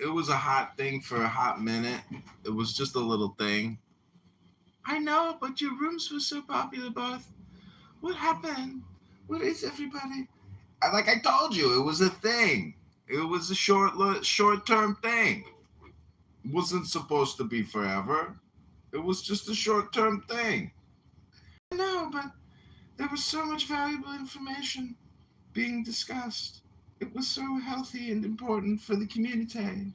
it was a hot thing for a hot minute. It was just a little thing. I know, but your rooms were so popular, both. What happened? What is everybody? Like I told you, it was a thing. It was a short term thing. It wasn't supposed to be forever. It was just a short term thing. I know, but there was so much valuable information being discussed. It was so healthy and important for the community.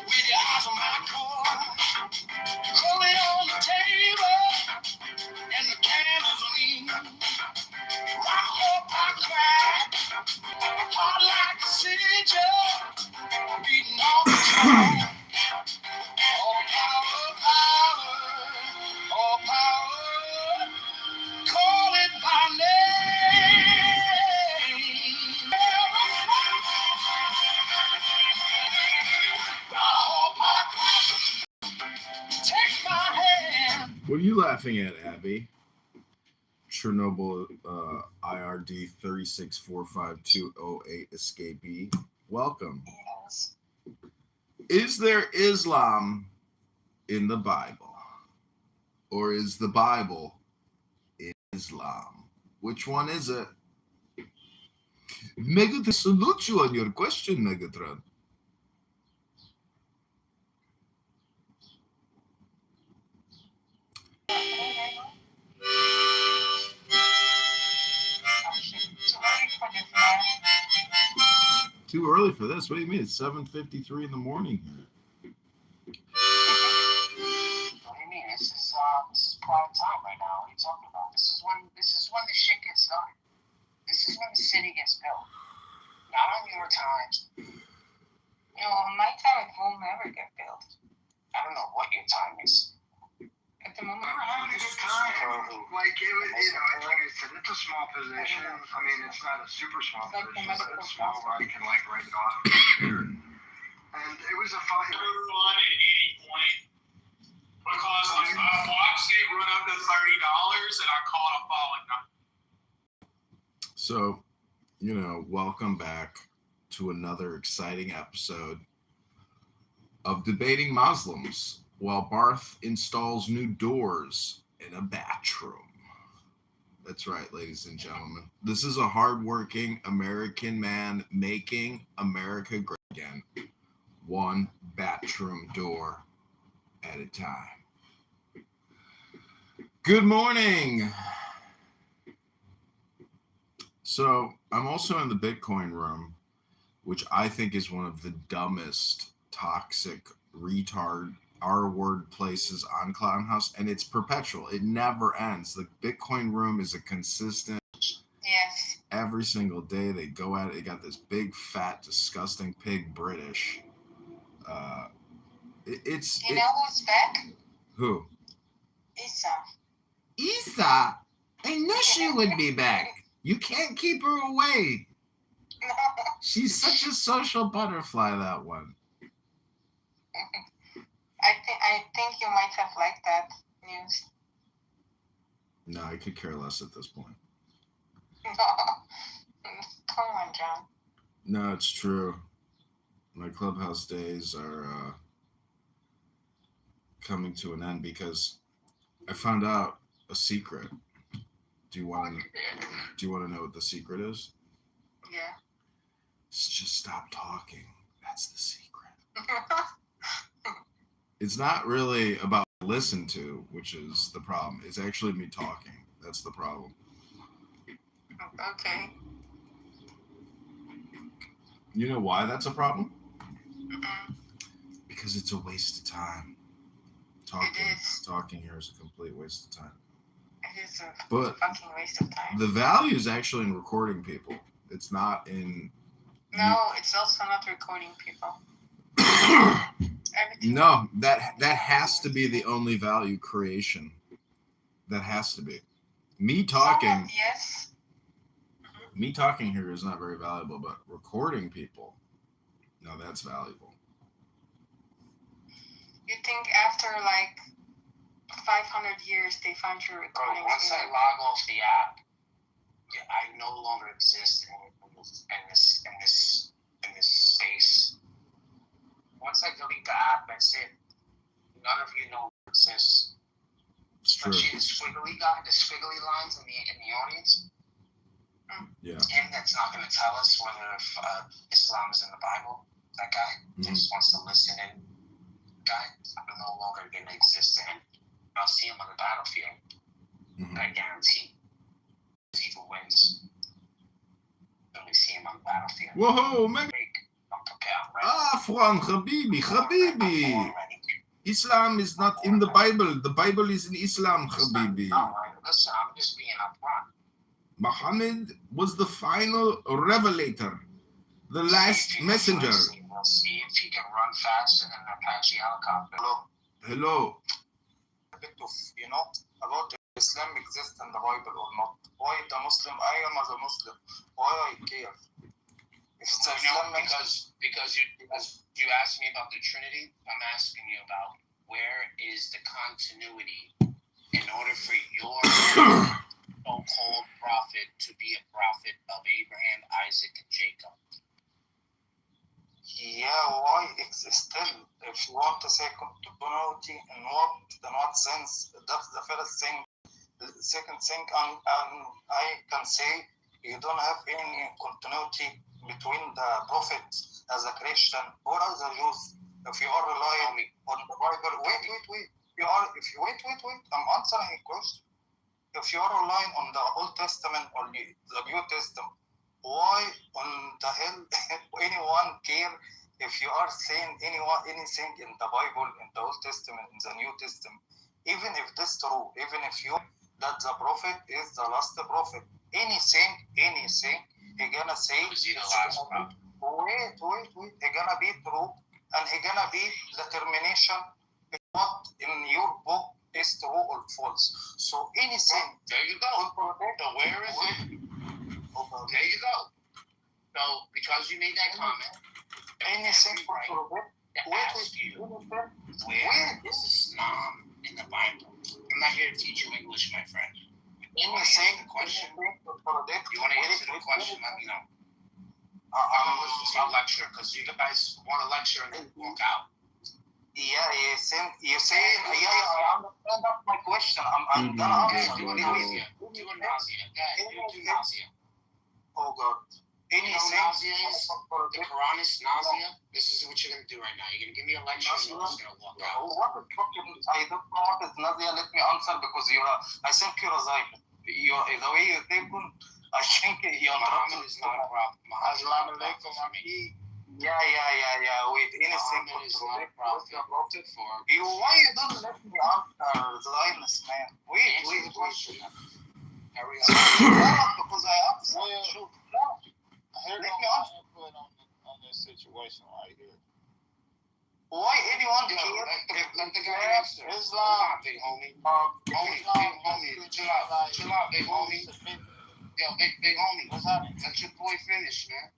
With your eyes on my car, rolling on the table, and the candles lean. Rock up, I cry, hot like a city jump, beating on the drum. All power, power, all power, call it by name. All power, take my hand. What are you laughing at, Abby? Chernobyl IRD 3645208 escapee. Welcome. Yes. Is there Islam in the Bible? Or is the Bible in Islam? Which one is it? Megatron salutes you on your question, Megatron. Too early for this? What do you mean? It's 7:53 in the morning here. What do you mean? This is prime time right now. What are you talking about? This is when the shit gets done. This is when the city gets built. Not on your time. My time it will never get built. I don't know what your time is. At the moment, We're having a good time. Like, like I said, it's a small position. I mean, it's not a super small It's like the position, but medical it's small where I can, like, write it off. And it was a fine. Everyone at any point, because like I watched it run up to $30 and I caught a falling down. So, welcome back to another exciting episode of Debating Muslims while Barth installs new doors in a bathroom. That's right, ladies and gentlemen. This is a hardworking American man making America great again, one bathroom door at a time. Good morning. So I'm also in the Bitcoin room, which I think is one of the dumbest, toxic, retard, R-word places on Clownhouse, and it's perpetual. It never ends. The Bitcoin room is a consistent. yes. Every single day they go at it. They got this big, fat, disgusting pig British. It's. You know who's back? Who? Isa. Isa? I knew she would be back. You can't keep her away. She's such a social butterfly, that one. I think you might have liked that news. No, I could care less at this point. Come on, John. No, it's true. My Clubhouse days are coming to an end because I found out a secret. Do you want to know what the secret is? Yeah. It's just stop talking. That's the secret. It's not really about listen to, which is the problem. It's actually me talking. That's the problem. Okay. You know why that's a problem? Mm-mm. Because it's a waste of time. Talking here is a complete waste of time. It is a But fucking waste of time. the value is actually in recording people. It's not in. No, it's also not recording people. Everything. No, that has to be the only value creation. That has to be. Me talking, Somewhat, yes. me talking here is not very valuable, but recording people, no, that's valuable. You think after like 500 years they find your Bro, recordings? once I log off the app, I no longer exist in this space. Once I delete the app, that's it. None of you no longer exists. It's true. Especially the squiggly guy, the squiggly lines in the audience. Yeah. Him that's not going to tell us whether Islam is in the Bible. That guy just wants to listen in. Guy, I'm no longer going to exist to him. I'll see him on the battlefield. I guarantee. Evil wins. Only see him on the battlefield. Whoa, man. I'm prepared, right? Afwan, Habibi, Habibi. Islam is not in the Bible. The Bible is in Islam, Habibi. No, listen, I'm just being upfront. Muhammad was the final revelator, the last messenger. We'll see if he can run faster than an Apache helicopter. Hello. A bit of, about Islam exists in the Bible or not. Why the Muslim, I am as a Muslim, why I care? If it's Islam, because you asked me about the Trinity, I'm asking you about where is the continuity in order for your so-called prophet to be a prophet of Abraham, Isaac, and Jacob. Yeah, why it's still, if you want to say continuity, in what sense, that's the first thing. The second thing, I can say you don't have any continuity between the prophets as a Christian or as a Jews. If you are relying on the Bible, wait. I'm answering a question. If you are relying on the Old Testament or the New Testament, why on the hell anyone care if you are saying anything in the Bible, in the Old Testament, in the New Testament? Even if this true, even if you that the prophet is the last prophet, anything he gonna say Was he the last prophet? Wait, he gonna be true, and he gonna be the termination of what in your book is true or false. So anything. There you go. So where is it? There you go. So because you made that comment, anything for right to ask you where is Islam in the Bible? I'm not here to teach you English, my friend. Anything the question. You want to answer the question? Let me know. I'm gonna listen to my lecture because you guys want to lecture and then walk out. Yeah, you say, I understand that's my question. I'm gonna answer. Do nausea. Oh God. Anything. Nausea is? The Quran is nausea. This is what you're gonna do right now. You're gonna give me a lecture and you're just gonna walk out. I don't know what is nausea. Let me answer because I think you're a Zayman. The way you think, I think you're Muhammad is not a problem. Assalamu alaikum. Yeah. Wait, anything Muhammad is not a prophet for. Why you don't let me answer, Zionist man? Wait. Hurry up. Because I answered. Let me input on this situation right here. Why anyone Let the guy answer. Islam, big homie. Homie. Chill out, big homie. Yo, big homie. What's happening? Let your boy finish, man.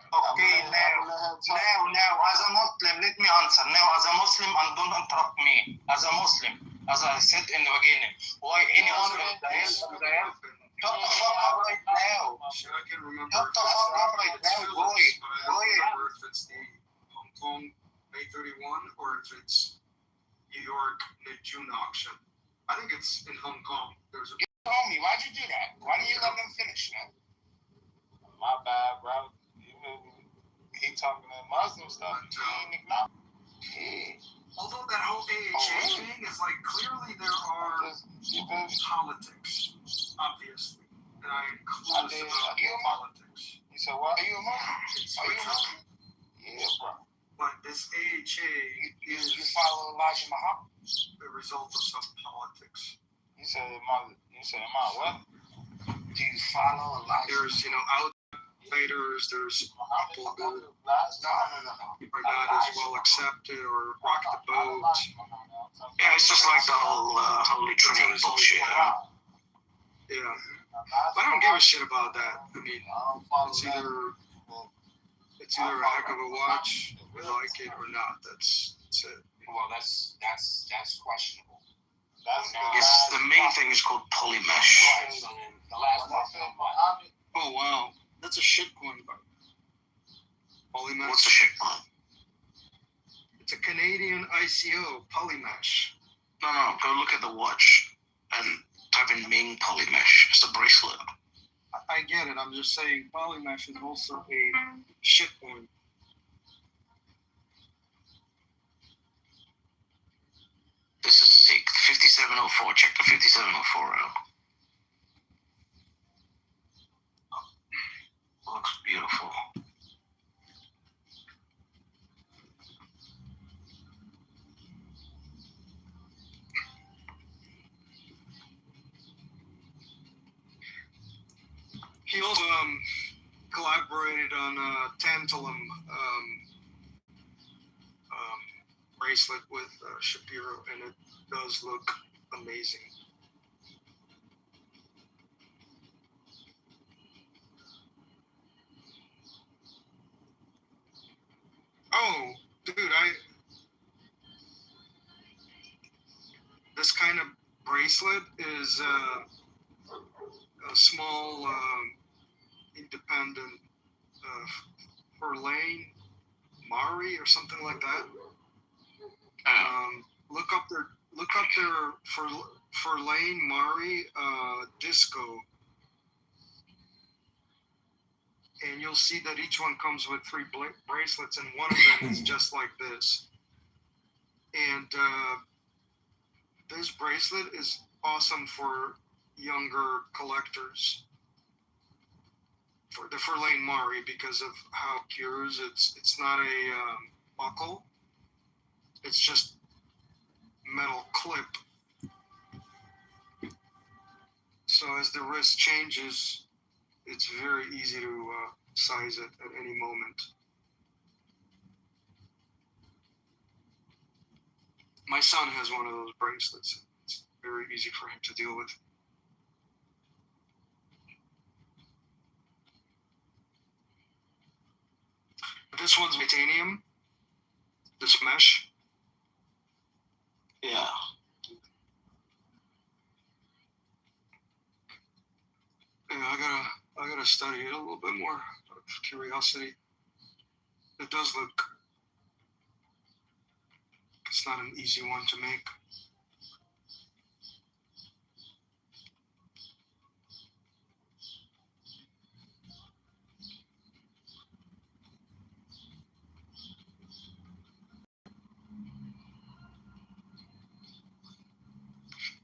Okay, now, as a Muslim, let me answer. Now, as a Muslim, and don't interrupt me. As a Muslim, as I said in the beginning, why anyone with the help? Shut the fuck up right now. I can remember. Shut the fuck up right now, go ahead. If it's the Hong Kong May 31 or if it's New York mid-June auction. I think it's in Hong Kong. There's a Homie, why'd you do that? Why didn't you let them finish, man? My bad, bro. He talking that Muslim stuff. He ain't acknowledge. although that whole AHA thing is like clearly there are politics, obviously. And I am close about politics. You said what? Are you a Muslim? Are you a Muslim? Yeah, bro. But this AHA is You follow Elijah Muhammad? the result of some politics. You said am I what? Do you follow Elijah? There's, outsiders, there's people who No. are not as well accepted or rock the boat. Yeah, it's just like the whole Holy Trinity bullshit. Yeah. I don't give a shit about that. I mean, it's either a heck of a watch, we like it or not. That's it. Well, that's questionable. The main thing is called polymesh. The last one. Oh wow, that's a shit coin. Polymesh. What's a shit coin? It's a Canadian ICO, Polymesh. No, go look at the watch and type in Ming polymesh. It's a bracelet. I get it. I'm just saying Polymesh is also a shit coin. This is sick. 5704. Check the 5704 out. Looks beautiful. He also collaborated on a tantalum bracelet with Shapiro, and it does look amazing. Oh, dude, this kind of bracelet is a small independent Verlaine Mari or something like that. Look up their Verlaine Mari disco, and you'll see that each one comes with 3 bracelets, and one of them is just like this. And this bracelet is awesome for younger collectors. For the Verlaine Mari, because of how it cures. It's not a buckle. It's just metal clip. So as the wrist changes, it's very easy to size it at any moment. My son has one of those bracelets. It's very easy for him to deal with. This one's titanium. This mesh. Yeah. Yeah, I gotta study it a little bit more out of curiosity. It does look. It's not an easy one to make.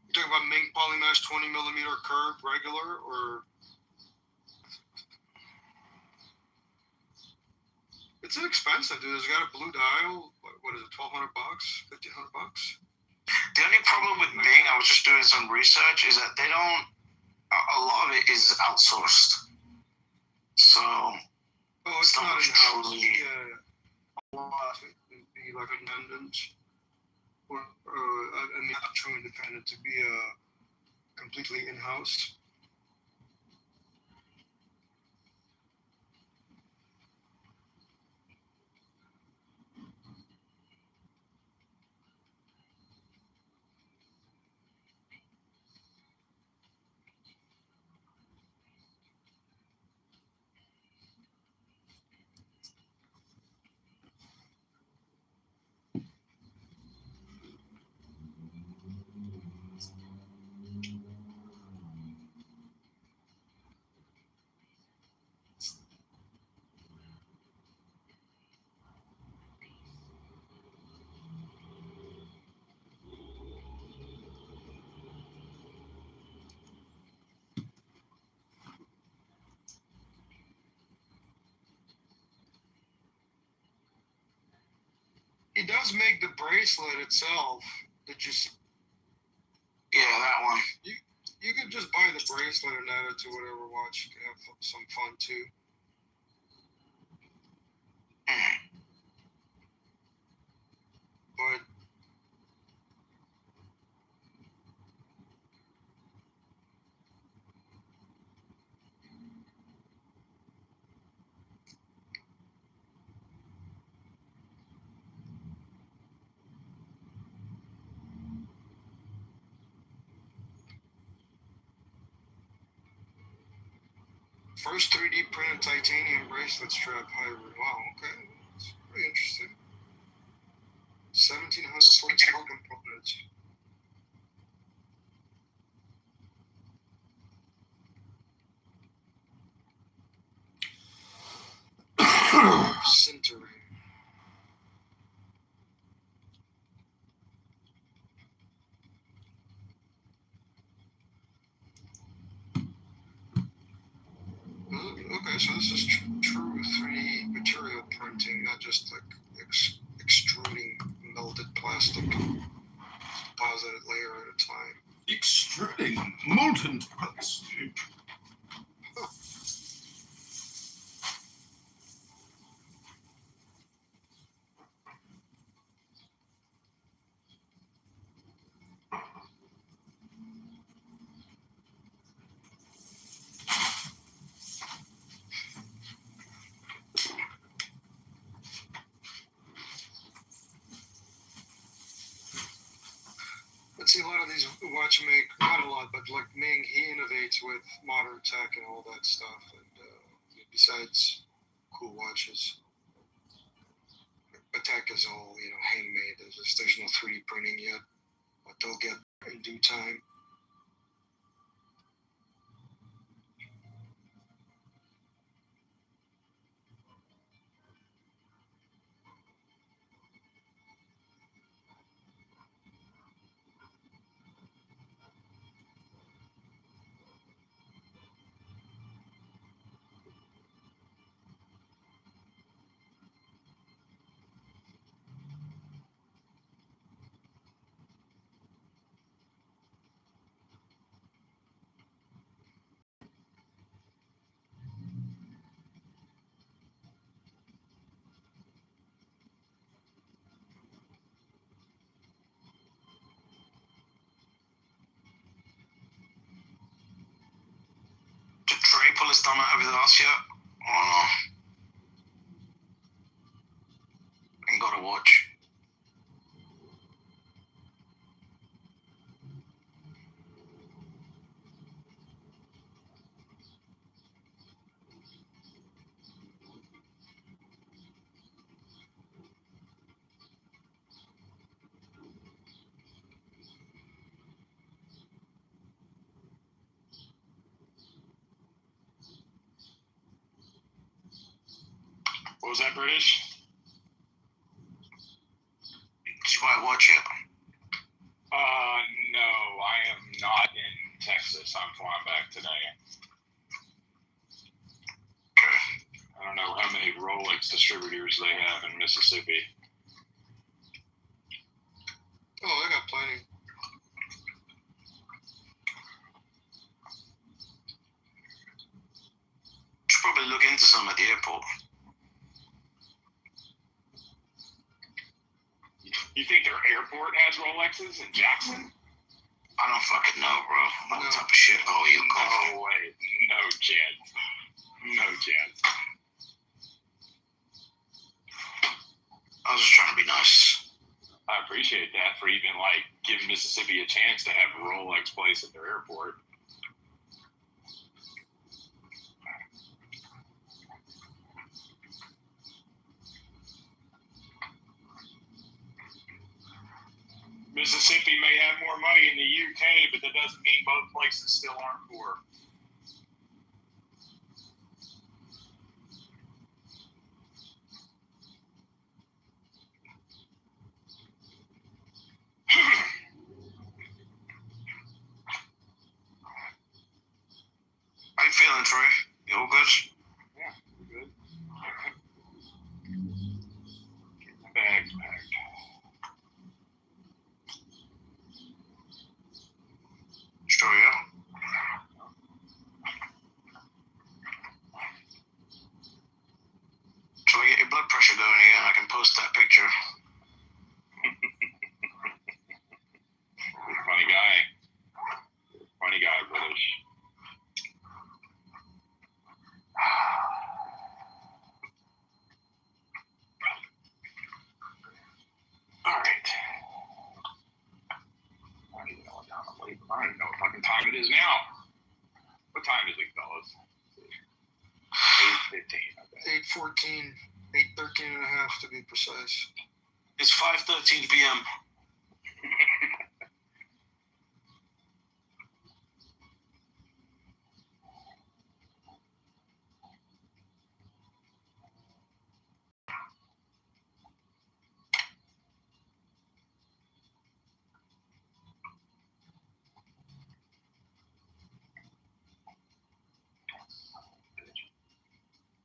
You talking about Ming Polymesh 20mm curved regular, or it's inexpensive, dude. It's got a blue dial. What is it? $1,200, $1,500. The only problem with Ming, I was just doing some research, is that they don't. A lot of it is outsourced. So. Oh, it's not in-house. truly. Yeah. A lot of it would be like independent, or I mean, not true independent, to be completely in-house. He does make the bracelet itself. Did you see? Yeah, that one. You could just buy the bracelet and add it to whatever watch. You can have some fun too. But First 3D printed titanium bracelet strap hybrid. Wow, okay. That's pretty interesting. 1,742 components. Sintering. Okay, so this is true 3D material printing, not just like extruding melted plastic, deposited layer at a time. Extruding molten plastic. But see, a lot of these not a lot, but like Ming, he innovates with modern tech and all that stuff. And besides cool watches, the tech is all handmade. There's no 3D printing yet, but they'll get in due time. Did Trey pull his thumb out of his ass yet? Or no? Ain't got a watch. What was that, British? Did you buy a watch yet? No, I am not in Texas. I'm flying back today. Okay. I don't know how many Rolex distributors they have in Mississippi. Oh, I got plenty. Should probably look into some at the airport. You think their airport has Rolexes in Jackson? I don't fucking know, bro. What type of shit hole you come from? No way. No chance. No chance. I was just trying to be nice. I appreciate that for even giving Mississippi a chance to have a Rolex place at their airport. Mississippi may have more money in the UK, but that doesn't mean both places still aren't poor. How you feeling, Trey? You all good? Yeah, good. Get the bags packed. Sure, yeah. Shall I get your blood pressure going again? I can post that picture. Funny guy. Funny guy, British. All right. I don't even know what fucking time it is now. What time is it, fellas? 8:14, 8:13 and a half to be precise. It's 5:13 p.m.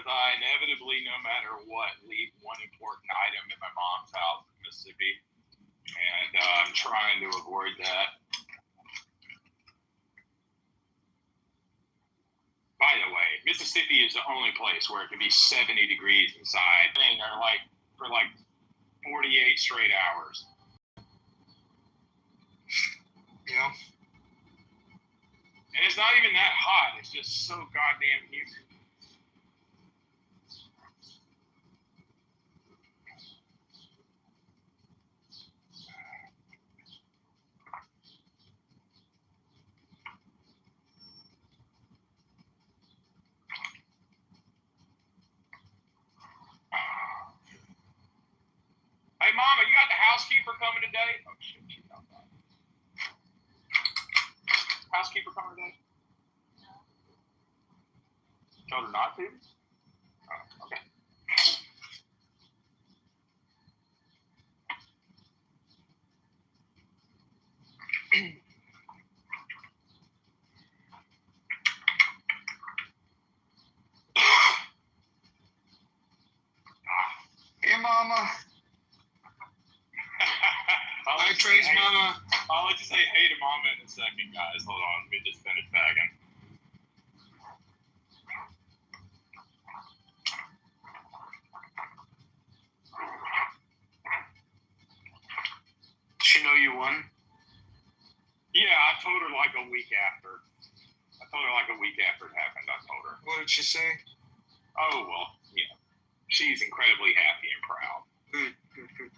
I inevitably, no matter what, leave one important item at my mom's house in Mississippi, and I'm trying to avoid that. By the way, Mississippi is the only place where it can be 70 degrees inside, and they're like for like 48 straight hours. Yeah. And it's not even that hot. It's just so goddamn humid. Hey, Mama, you got the housekeeper coming today? Oh, shit, she's outside. Housekeeper coming today? Told her not to? Oh, okay. Hey, Mama. Hi, Trey's mama. I'll let you say hey to Mama in a second, guys. Hold on, let me just finish bagging. Does she know you won? Yeah, I told her like a week after. I told her like a week after it happened. I told her. What did she say? Oh, well, yeah. She's incredibly happy and proud. Good, good, good.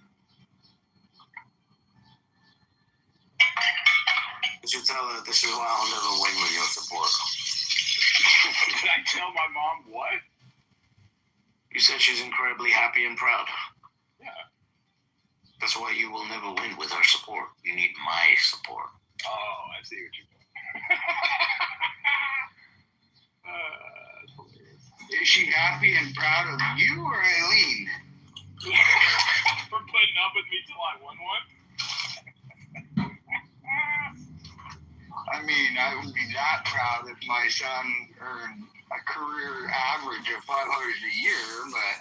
You should tell her this is why I'll never win with your support. Did I tell my mom what? You said she's incredibly happy and proud. Yeah. That's why you will never win with her support. You need my support. Oh, I see what you're doing. That's hilarious. Is she happy and proud of you or Eileen? For putting up with me till I won one? I mean, I would be that proud if my son earned a career average of $500 a year, but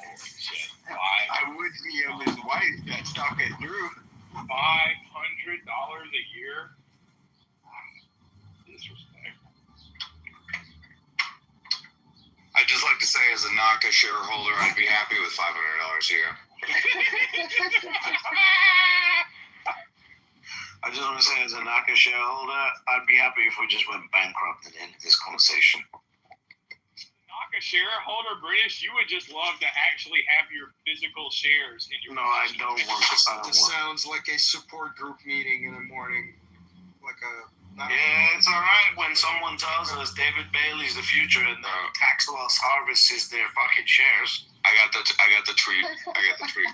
I would be of his wife that stuck it through. $500 a year? Disrespect. I'd just like to say, as a NACA shareholder, I'd be happy with $500 a year. I just want to say, as a NACA shareholder, I'd be happy if we just went bankrupt at the end of this conversation. NACA shareholder, British, you would just love to actually have your physical shares in your No, I possession. don't want to. This sounds like a support group meeting in the morning. Like a... Yeah, it's all right when someone tells us David Bailey's the future and the tax loss harvest is their fucking shares. I got the tweet. I got the tweet.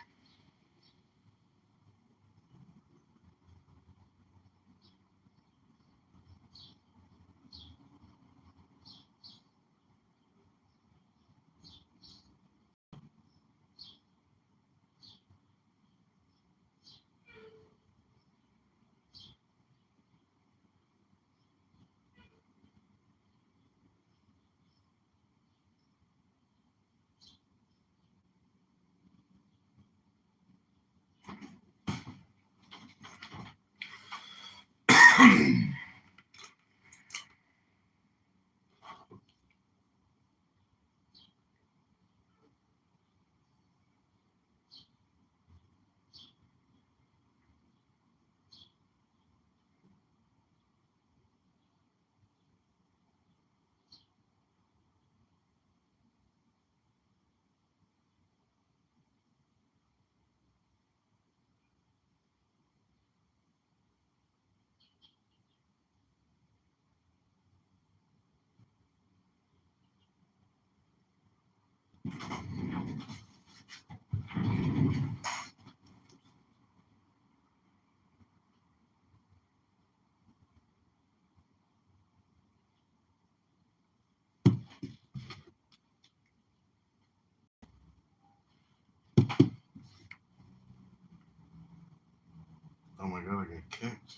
god, I got kicked.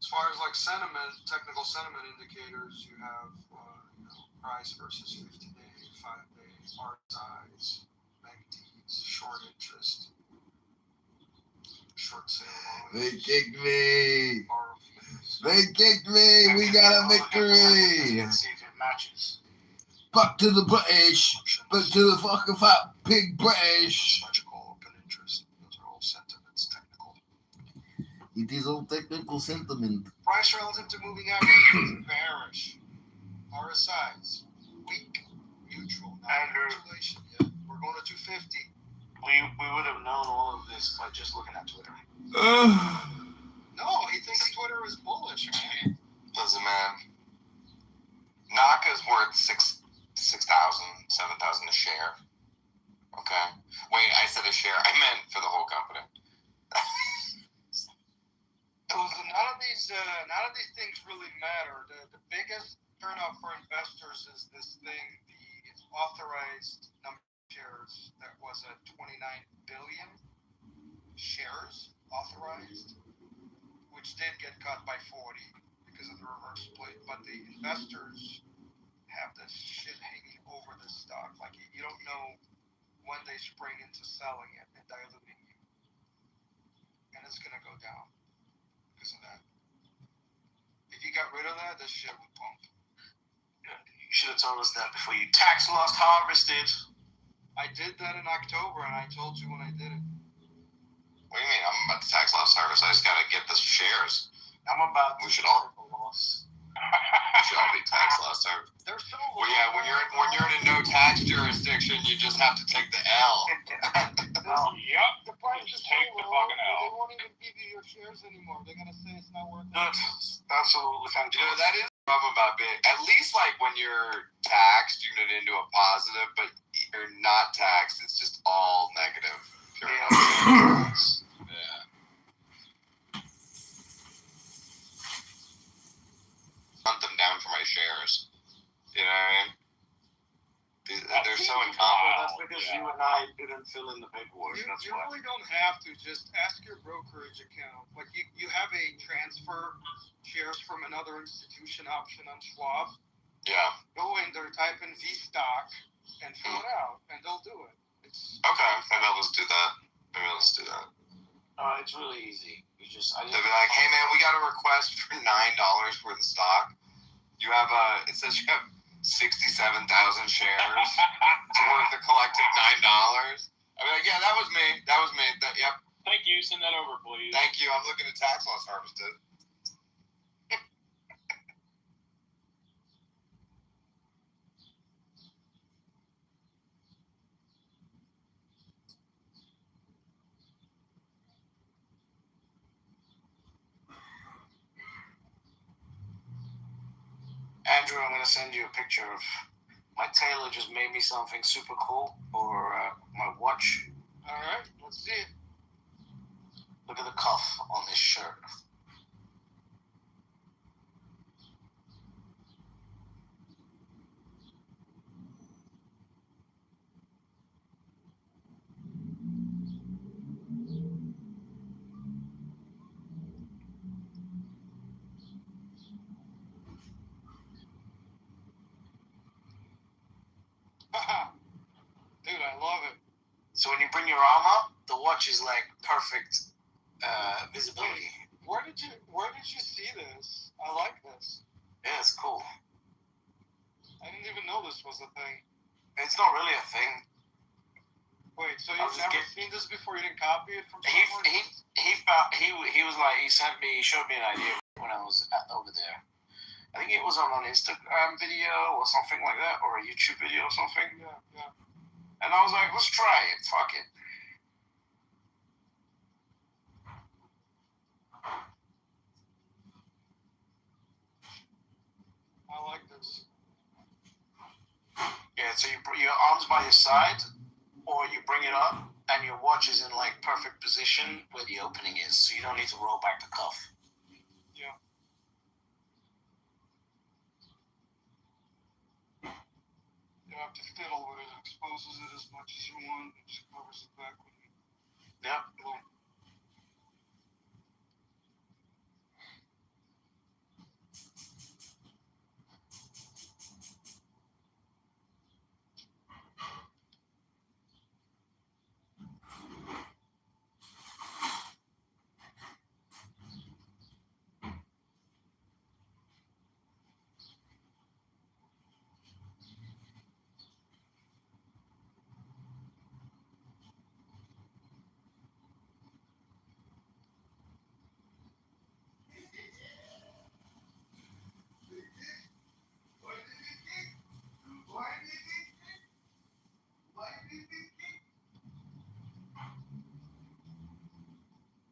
As far as like sentiment, technical sentiment indicators, you have price versus 50-day, 5-day, RSIs, MACDs, short interest, short sale They volumes, kicked me. borrow fees. They kicked me. We got a victory. See if it matches. Fuck to the British. Fuck to the fucking fat pig British. Logical open interest. Those are all sentiments, technical. It is all technical sentiment. Price relative to moving average, bearish. RSIs, weak, neutral. Not manipulation yet. We're going to 250. We would have known all of this by just looking at Twitter. No, he thinks Twitter is bullish, man. Listen, man. Naka's worth 6,000, 7,000 a share. Okay. Wait, I said a share. I meant for the whole company. None of these things really matter. The biggest turnout for investors is this thing, the authorized number of shares that was at 29 billion shares authorized, which did get cut by 40 because of the reverse split. But the investors have this shit hanging over this stock. Like you don't know when they spring into selling it and diluting you. And it's going to go down because of that. If you got rid of that, this shit would pump. You should have told us that before you tax loss harvested. I did that in October, and I told you when I did it. What do you mean? I'm about to tax loss harvest. I just gotta get the shares. I'm about to We should all- take a loss. We should all be tax loss harvest. They're so Well, yeah, when you're in a no tax jurisdiction, you just have to take the L. Yep. The price Just is take so the low, fucking they L. won't even give you your shares anymore. They're gonna say it's not worth it. That's absolutely fantastic. You know, that is the problem about being, at least like when you're taxed, you get into a positive, but you're not taxed, it's just all negative. Pure Yeah. Yeah. Hunt them down for my shares. You know what I mean? They're so Well, incompetent. that's because you and I didn't fill in the paperwork. You That's why. really don't have to. Just ask your brokerage account. Like you have a transfer shares from another institution option on Schwab. Yeah. Go in there, type in V stock, and fill it out, and they'll do it. It's Okay, maybe I'll just do that. It's really easy. You just They'll be like, hey man, we got a request for $9 worth of stock. You have it says you have 67,000 shares. It's worth a collective $9. I'll be like, yeah, that was me. Yep. Thank you. Send that over, please. Thank you. I'm looking at tax loss harvested. Andrew, I'm going to send you a picture of my tailor just made me something super cool for my watch. all right. Let's see it. Look at the cuff on this shirt. Dude, I love it. So when you bring your arm up, the watch is like perfect visibility. Where did you see this? I like this. Yeah, it's cool. I didn't even know this was a thing. It's not really a thing. Wait, so I'll you've just never seen this before? You didn't copy it from He somewhere? he was like, he showed me an idea when I was over there. I think it was on an Instagram video or something like that, or a YouTube video or something. Yeah. And I was like, let's try it. Fuck it. I like this. Yeah, so you put your arms by your side, or you bring it up, and your watch is in like perfect position where the opening is, so you don't need to roll back the cuff. Yeah. You have to fiddle with it, exposes it as much as you want, it just covers it back with it. Yep.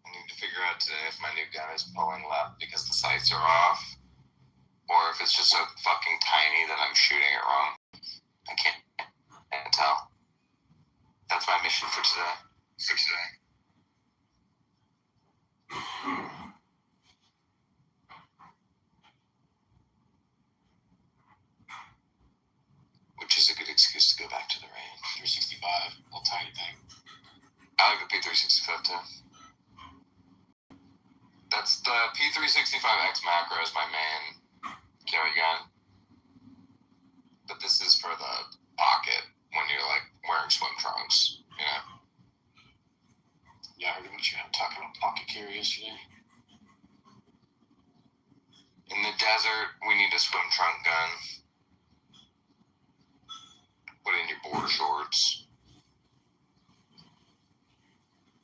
I need to figure out today if my new gun is pulling left because the sights are off, or if it's just so fucking tiny that I'm shooting it wrong. I can't tell. That's my mission for today. Which is a good excuse to go back to the range. 365, little tiny thing. I like the P365 too. That's the P365X macro is my main carry gun. But this is for the pocket when you're like wearing swim trunks, you know? Yeah, I heard you talking about pocket carry yesterday. In the desert, we need a swim trunk gun. Put in your board shorts.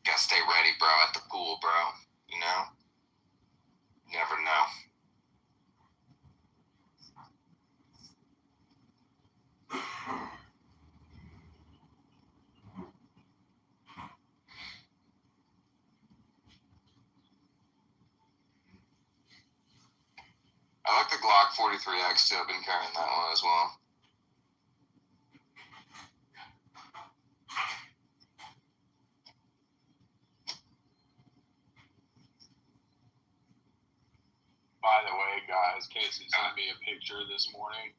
Gotta stay ready, bro, at the pool, bro. You know? Never know. I like the Glock 43X too. I've been carrying that one as well. By the way, guys, Casey sent me a picture this morning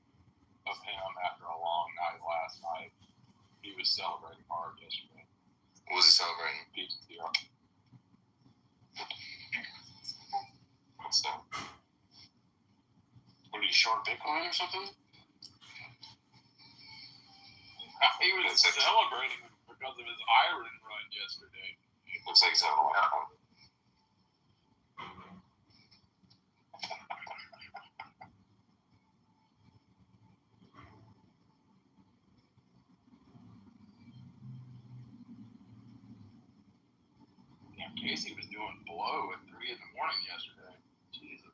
of him after a long night last night. He was celebrating hard yesterday. What was he celebrating? Pizza deal. What's that? What are you short Bitcoin or something? He was celebrating because of his iron run yesterday. Looks like he's having a lot of fun. Yeah, Casey was doing blow at 3 in the morning yesterday. Jesus.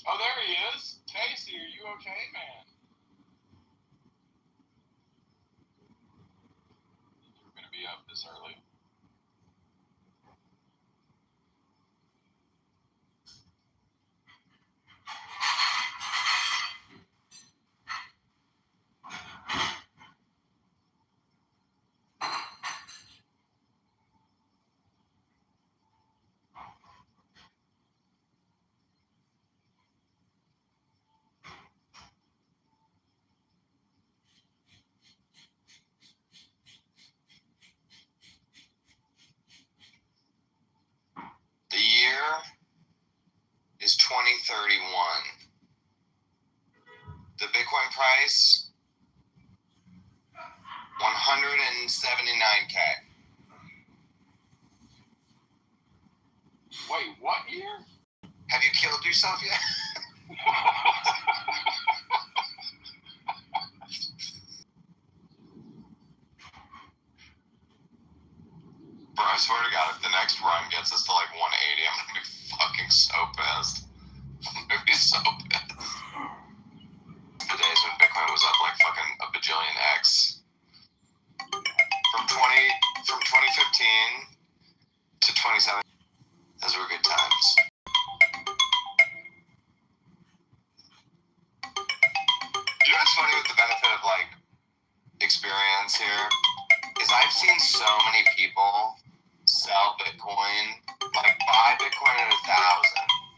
Oh, there he is. Casey, are you okay, man? You're going to be up this early. The year is 2031. The Bitcoin price, 179K. Wait, what year? Have you killed yourself yet? Bro, I swear to God, if the next run gets us to like 180, I'm gonna be fucking so pissed. I'm gonna be so pissed. The days when Bitcoin was up like fucking a bajillion X. From 2015 to 2017, those were good times. You know what's funny with the benefit of like experience here is I've seen so many people sell Bitcoin, like buy Bitcoin at 1,000,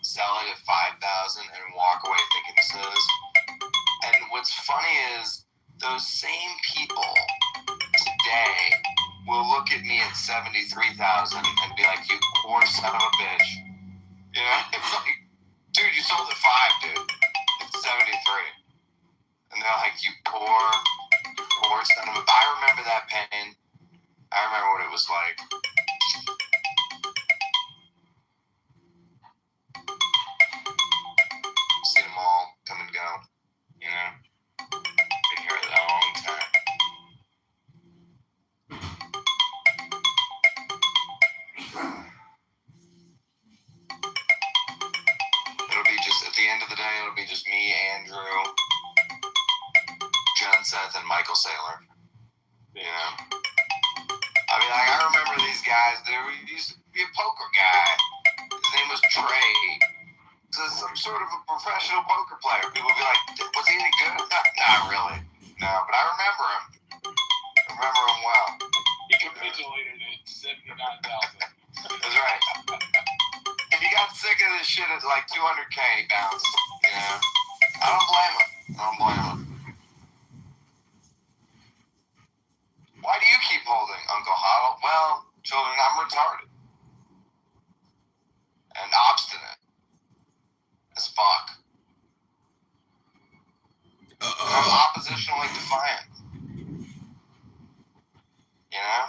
sell it at 5,000, and walk away thinking this is. And what's funny is those same people today will look at me at 73,000 and be like, "You poor son of a bitch." You know, it's like, dude, you sold at 5, dude. It's 73. And they're like, you poor son of a... I remember that pain. I remember what it was like. Seen them all come and go, you know? Been here a long time. It'll be just, at the end of the day, it'll be just me, Andrew, John Seth, and Michael Saylor. You know? I mean, like, I remember these guys. There used to be a poker guy. His name was Trey. He's some sort of a professional poker player. People would be like, was he any good? Not really. No, but I remember him. I remember him well. He capitulated at 79,000. That's right. He got sick of this shit at like 200K and he bounced. You know? I don't blame him. Why do you keep holding, Uncle Huddle? Well, children, I'm retarded. And obstinate. As fuck. I'm oppositionally defiant. You know?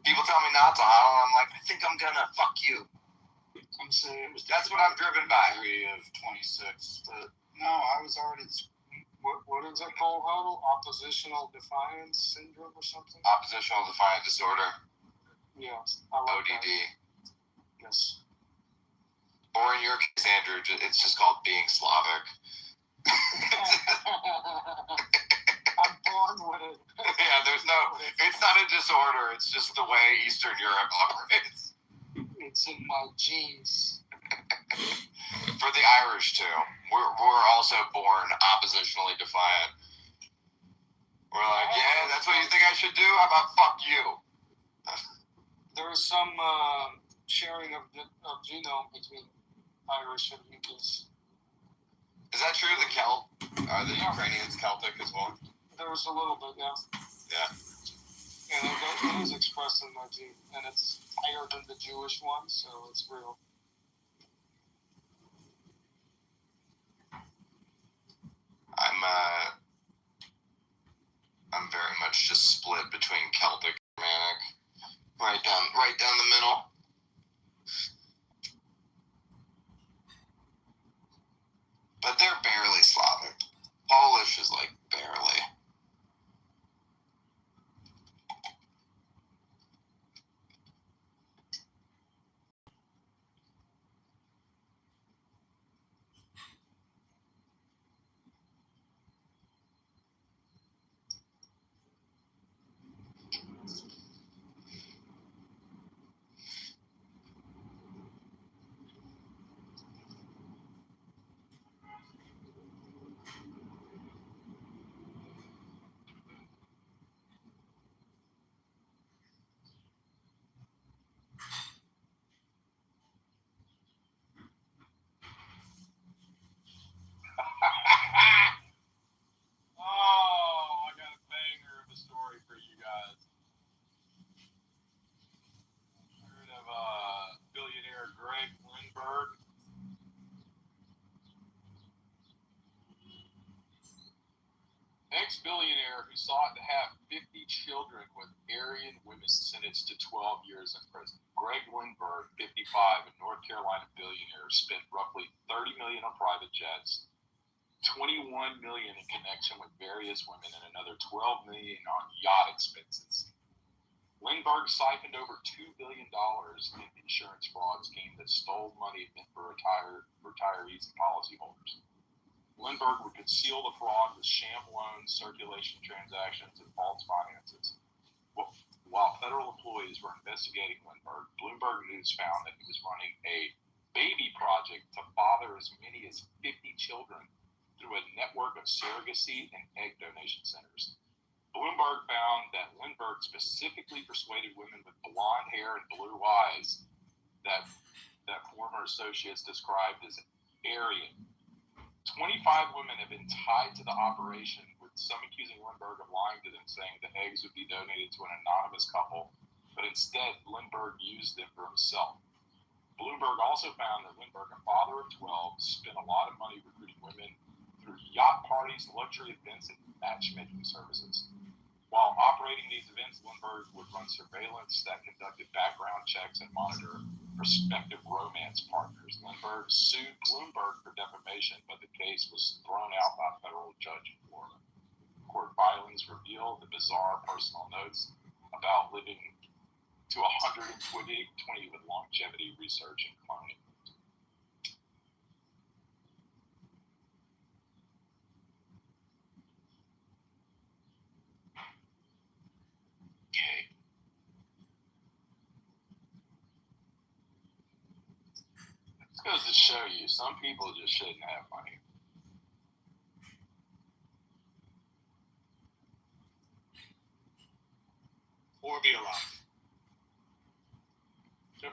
People tell me not to huddle, and I'm like, I think I'm gonna fuck you. I'm saying it was That's what I'm driven by. Degree of 26. no, I was already. What is it called, Huddle? Oppositional defiance syndrome or something? Oppositional defiant disorder. Yes. I like ODD. that. Yes. Or in your case, Andrew, it's just called being Slavic. I'm born with it. Yeah, it's not a disorder, it's just the way Eastern Europe operates. It's in my genes. For the Irish, too. We're also born oppositionally defiant. We're like, yeah, that's what you think I should do? How about fuck you? There is some sharing of genome between Irish and Yankees. Is that true? Are the Ukrainians Celtic as well? There was a little bit, yeah. Yeah. And it is expressed in my gene, and it's higher than the Jewish one, so it's real. I'm very much just split between Celtic and Germanic, right down the middle. But they're barely Slavic. Polish is like barely. Ex-billionaire who sought to have 50 children with Aryan women sentenced to 12 years in prison. Greg Lindbergh, 55, a North Carolina billionaire, spent roughly $30 million on private jets, $21 million in connection with various women, and another $12 million on yacht expenses. Lindbergh siphoned over $2 billion in insurance fraud schemes that stole money meant for retirees and policyholders. Lindbergh would conceal the fraud with sham loans, circulation transactions, and false finances. While federal employees were investigating Lindbergh, Bloomberg News found that he was running a baby project to father as many as 50 children through a network of surrogacy and egg donation centers. Bloomberg found that Lindbergh specifically persuaded women with blonde hair and blue eyes that former associates described as Aryan. 25 women have been tied to the operation, with some accusing Lindbergh of lying to them, saying the eggs would be donated to an anonymous couple, but instead Lindbergh used them for himself. Bloomberg also found that Lindbergh, a father of 12, spent a lot of money recruiting women through yacht parties, luxury events, and matchmaking services. While operating these events, Lindbergh would run surveillance that conducted background checks and monitor prospective romance partners. Lindbergh sued Bloomberg for defamation, but the case was thrown out by a federal judge in Florida. Court filings revealed the bizarre personal notes about living to 120 with longevity research and cloning. Okay. This goes to show you, some people just shouldn't have money. Or be alive. Sure.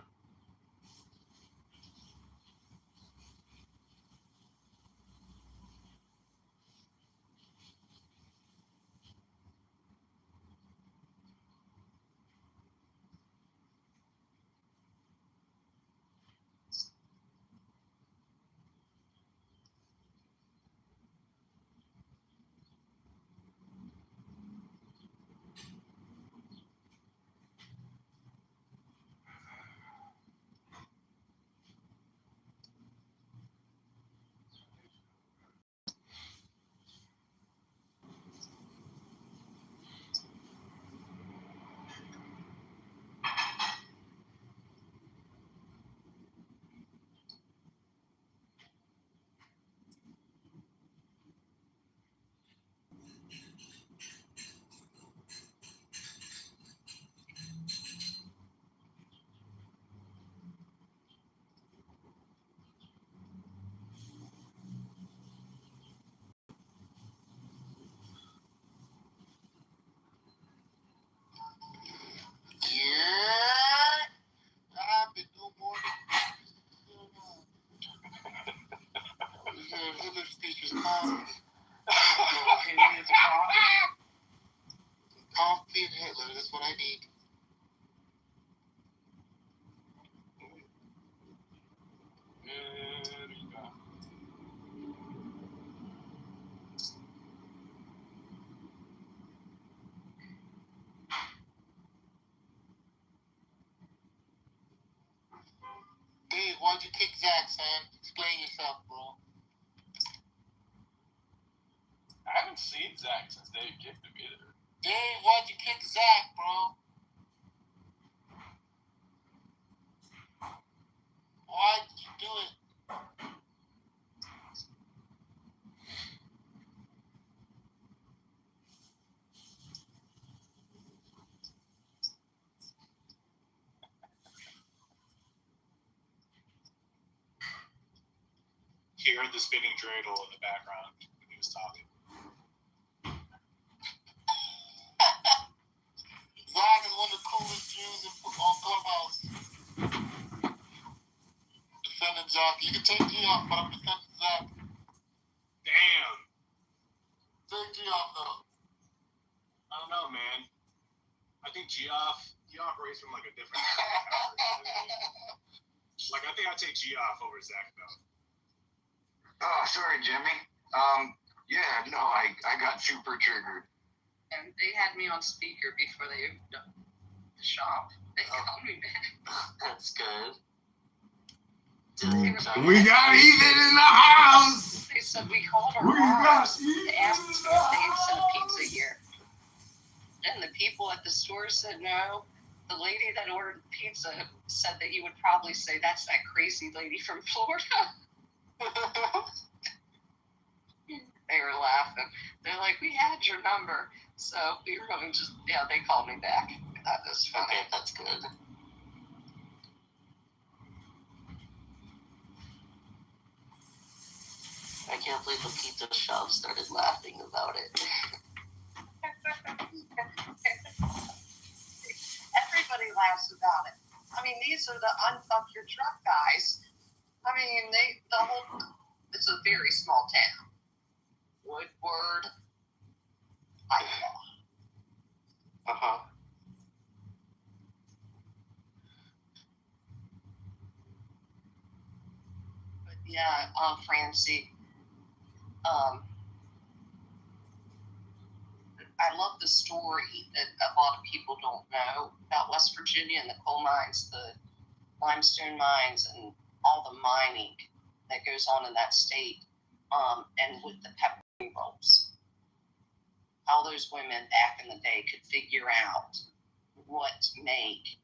I've been no more than Hitler speech was comedy. Coffee and Hitler, that's what I need. There you go. Dave, why'd you kick Zach, son? Explain yourself, bro. I haven't seen Zach since Dave kicked him either. Dave, why'd you kick Zach, bro? Why'd you do it? He heard the spinning dreidel in the background when he was talking. Zach is one of the coolest Jews on Clubhouse. Defending Zach. You can take G off, but I'm defending Zach. Damn. Take G off, though. I don't know, man. I think Geoff, he operates from like a different like I think I'd take Geoff over Zach though. Oh, sorry, Jimmy. Yeah, no, I got super triggered. And they had me on speaker before they opened up the shop. They called me back. That's good. We got Ethan in the house. They said we called our We got moms to Ethan ask in if the they had sent a house. pizza here. And the people at the store said no. The lady that ordered the pizza said that you would probably say that's that crazy lady from Florida. They were laughing. They're like, we had your number. So we were going to just, they called me back. That was funny. Okay, that's good. I can't believe the pizza shop started laughing about it. Everybody laughs about it. I mean, these are the unfuck your truck guys. I mean, it's a very small town. Woodward, Iowa. Uh-huh. But yeah, Francie, I love the story that a lot of people don't know about West Virginia and the coal mines, the limestone mines, and all the mining that goes on in that state, and with the pepperoni rolls. How those women back in the day could figure out what to make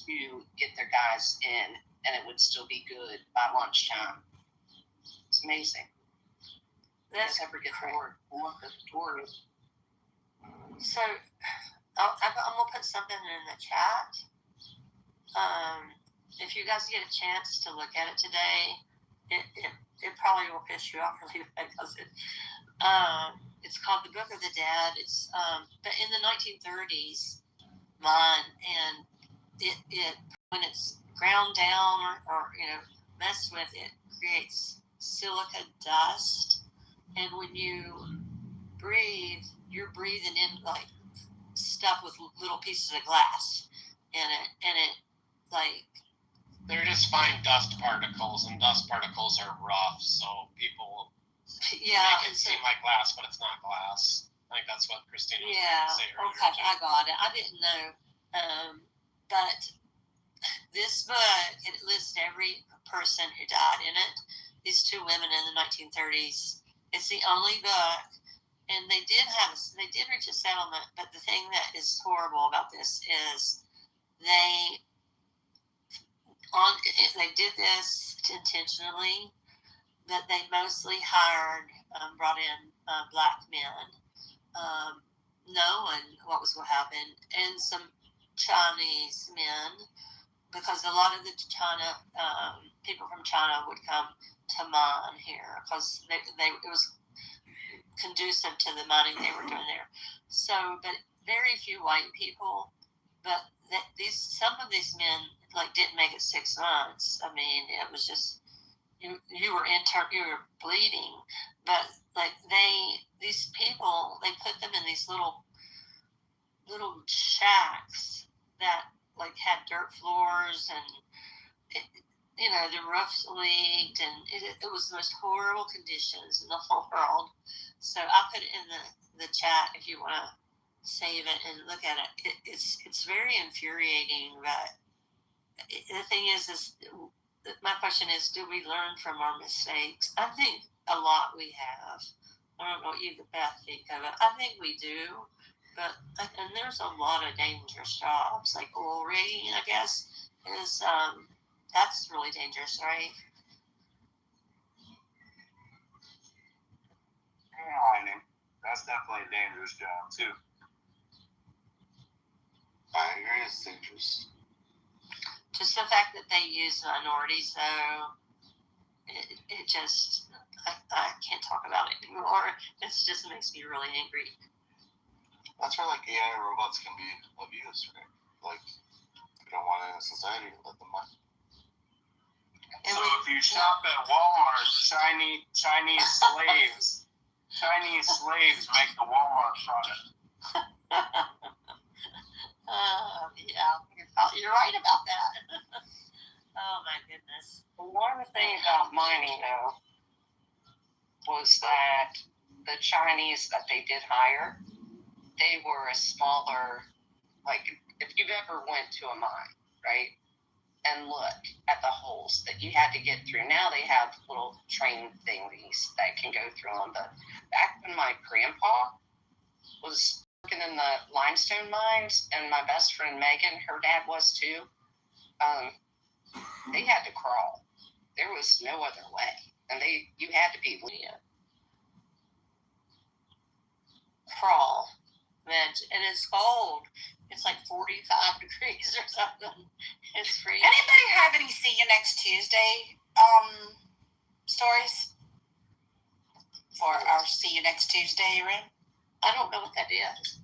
to get their guys in, and it would still be good by lunchtime. It's amazing. That's ever get the stories. So, I'm gonna put something in the chat. If you guys get a chance to look at it today, it probably will piss you off really bad because it's called The Book of the Dead. It's in the 1930s mine, and it when it's ground down or messed with, it creates silica dust, and when you breathe, you're breathing in like stuff with little pieces of glass in it, and it like they're just fine dust particles, and dust particles are rough, so people make it seem like glass, but it's not glass. I think that's what Christina was trying to say earlier. Okay, I got it. I didn't know, but this book, it lists every person who died in it. These two women in the 1930s. It's the only book. And they did reach a settlement, but the thing that is horrible about this is they did this intentionally, but they mostly brought in black men, knowing what was going to happen, and some Chinese men, because a lot of the people from China would come to mine here because it was conducive to the mining they were doing there. So, but very few white people. But some of these men didn't make it 6 months. I mean, it was just you were bleeding. But these people, they put them in these little shacks that had dirt floors, and the roofs leaked, and it was the most horrible conditions in the whole world. So I put it in the chat if you want to save it and look at it. It's very infuriating, but the thing is my question is, do we learn from our mistakes? I think a lot we have. I don't know what you, Beth, think of it. I think we do, and there's a lot of dangerous jobs, like oil rigging, I guess, is that's really dangerous, right? Mining. That's definitely a dangerous job too. I agree, it's dangerous. Just the fact that they use minorities, though, it just I can't talk about it anymore. It just makes me really angry. That's where AI robots can be of use, right? We don't want it in society, let them mind. So if you shop at Walmart, Chinese slaves make the Walmart product. Yeah, you're right about that. Oh my goodness. One thing about mining, though, was that the Chinese that they did hire, they were a smaller, like if you've ever went to a mine, right, and look at the holes that you had to get through. Now they have little train thingies that can go through them. But back when my grandpa was working in the limestone mines, and my best friend Megan, her dad was too, they had to crawl. There was no other way. And you had to be crawl. And it's cold. It's like 45 degrees or something. It's freezing. Anybody have any See You Next Tuesday stories for our See You Next Tuesday room? I don't know what that is.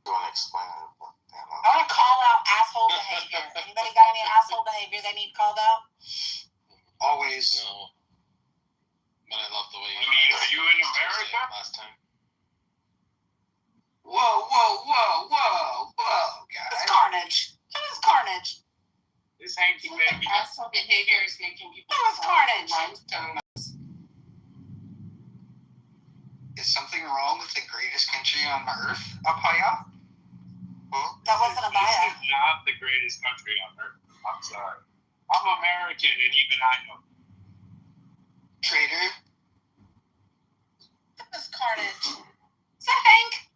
You want to explain it? I want to call out asshole behavior. Anybody got any asshole behavior they need called out? Always. No. But I love the way you. Are you in America? Last time. Whoa, guys. It's carnage. It was carnage. This hanky baby. asshole behavior is making people. It was carnage. Is something wrong with the greatest country on earth, Apaya? That wasn't a This bio. is not the greatest country on earth. I'm sorry. I'm American, and even I know. Traitor? It was carnage. Is that Hank?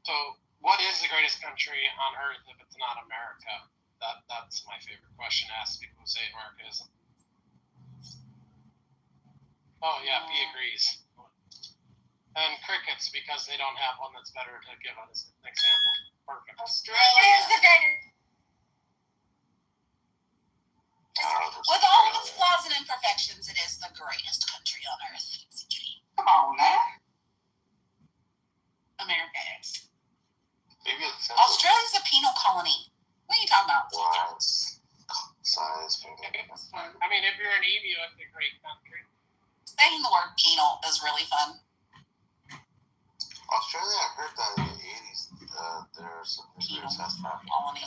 So, what is the greatest country on earth if it's not America? That's my favorite question to ask people who say America isn't. Oh yeah, P agrees. And crickets, because they don't have one that's better to give us an example. Perfect. Australia is the greatest. With all of its flaws and imperfections, it is the greatest country on earth. Come on, man. America is. Maybe it's Australia's a penal colony. What are you talking about? size. I mean, if you're an emu, it's a great country. Saying the word penal is really fun. Australia, I heard that in the 80s, there's test Colony.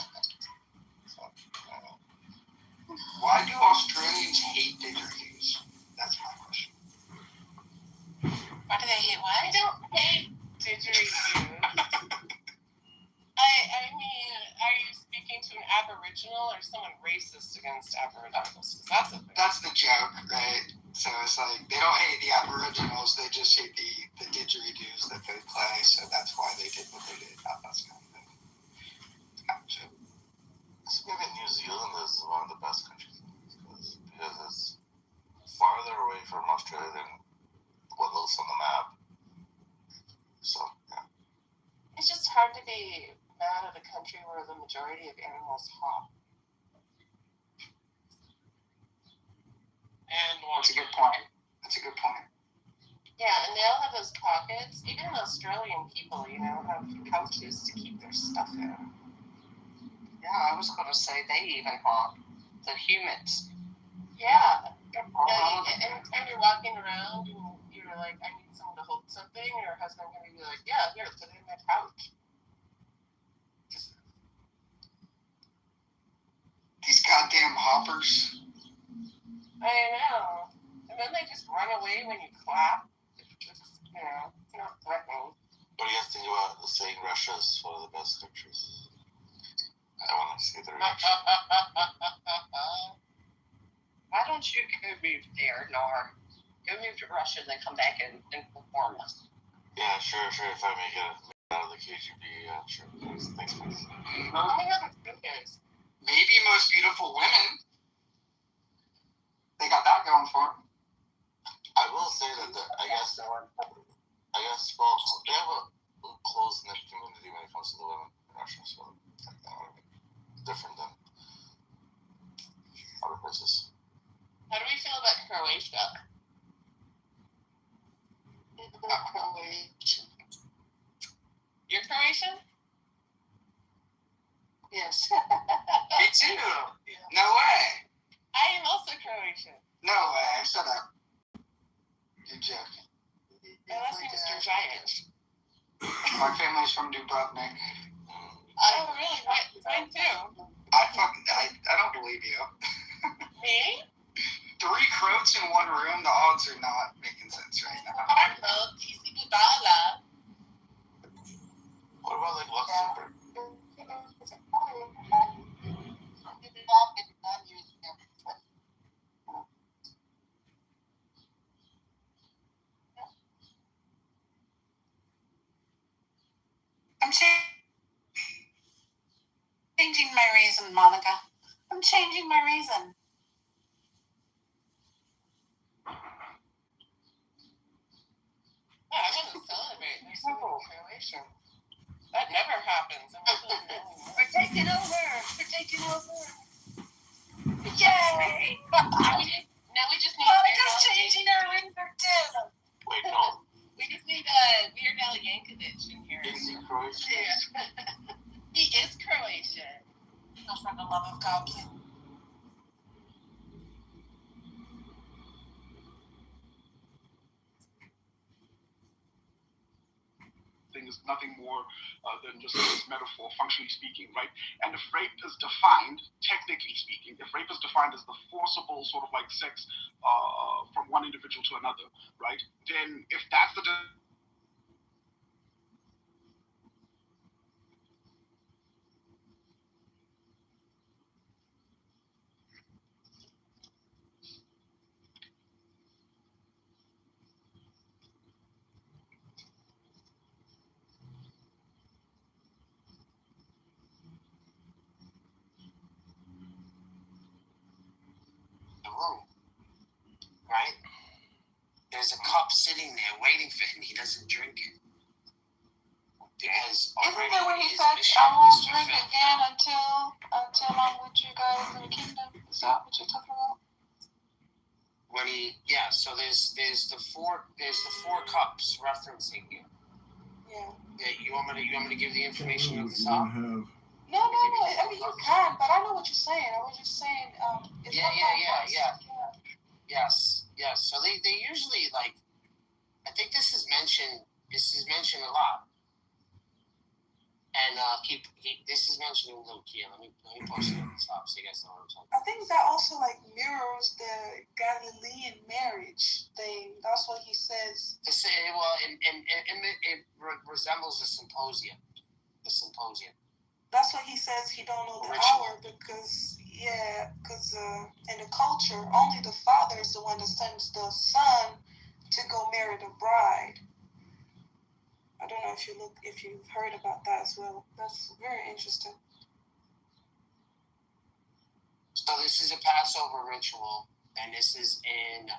Why do Australians hate didgeridoos? That's my question. Why do they hate what? I don't hate didgeridoos. I mean, are you speaking to an Aboriginal or someone racist against Aboriginals? That's the joke, right? So it's like they don't hate the Aboriginals, they just hate the didgeridoos that they play. So that's why they did what they did. That's kind of thing. Gotcha. So maybe New Zealand is one of the best countries because it's farther away from Australia than what looks on the map. So, yeah. It's just hard to be mad at a country where the majority of animals hop. And That's a good point. Yeah, and they all have those pockets. Even Australian people, have pouches to keep their stuff in. Yeah, I was going to say they even hop. The humans. Yeah. Anytime you're walking around and you're like, I need someone to hold something, your husband can be like, yeah, here, put it in my pouch. These goddamn hoppers. I know. And then they just run away when you clap. It's not threatening. What do you guys think about saying Russia is one of the best countries? I want to see the reaction. Why don't you go move there, Nor? Go move to Russia, then come back and perform us. Yeah, sure. If I make it out of the KGB, sure. Thanks, guys. Oh my God, that's Maybe most beautiful women. They got that going for them. I will say that I guess, well, they have a close-knit community when it comes to the women in Russia, so different than other places. How do we feel about Croatia? You're Croatian? Yes. Me too. No way. I am also Croatian. No way. Shut up. You're joking. Unless you're Mr. Giant. My family's from Dubrovnik. Oh, really? Mine too. I don't believe you. Me? 3 Croats coach in one room, the odds are not making sense right now. I love DC Budala. What about like Luxembourg? I'm changing my reason, Monica. I'm changing my reason. I want to celebrate. There's so much Croatian. That never happens. We're taking over. We're taking over. Yay! Now we just need Monica's changing our ringer too. Wait, no. We just need Weird Al Yankovic in here. Is he Croatian? Yeah. He is Croatian. Oh, for the love of God, please. Thing is nothing more than just this metaphor, functionally speaking, right? And if rape is defined, technically speaking, if rape is defined as the forcible sort of like sex from one individual to another, right? Then if that's the room, right? There's a cup sitting there waiting for him. He doesn't drink it. Because isn't that what he said? I won't drink again until I'm with you guys in the kingdom. Is that what you're talking about? When so there's the four cups referencing here. Yeah. Yeah, you want me to give the information of the song? No. I mean, you can, but I know what you're saying. I was just saying. It's Yes. So they usually like. I think this is mentioned. A lot. And this is mentioned in Luke here. Let me post it at the top so you guys know what I'm talking about. I think that also like mirrors the Galilean marriage thing. That's what he says. It resembles a symposium. The symposium. That's what he says. He don't know the hour because in the culture, only the father is the one that sends the son to go marry the bride. I don't know if you've heard about that as well. That's very interesting. So this is a Passover ritual, and this is in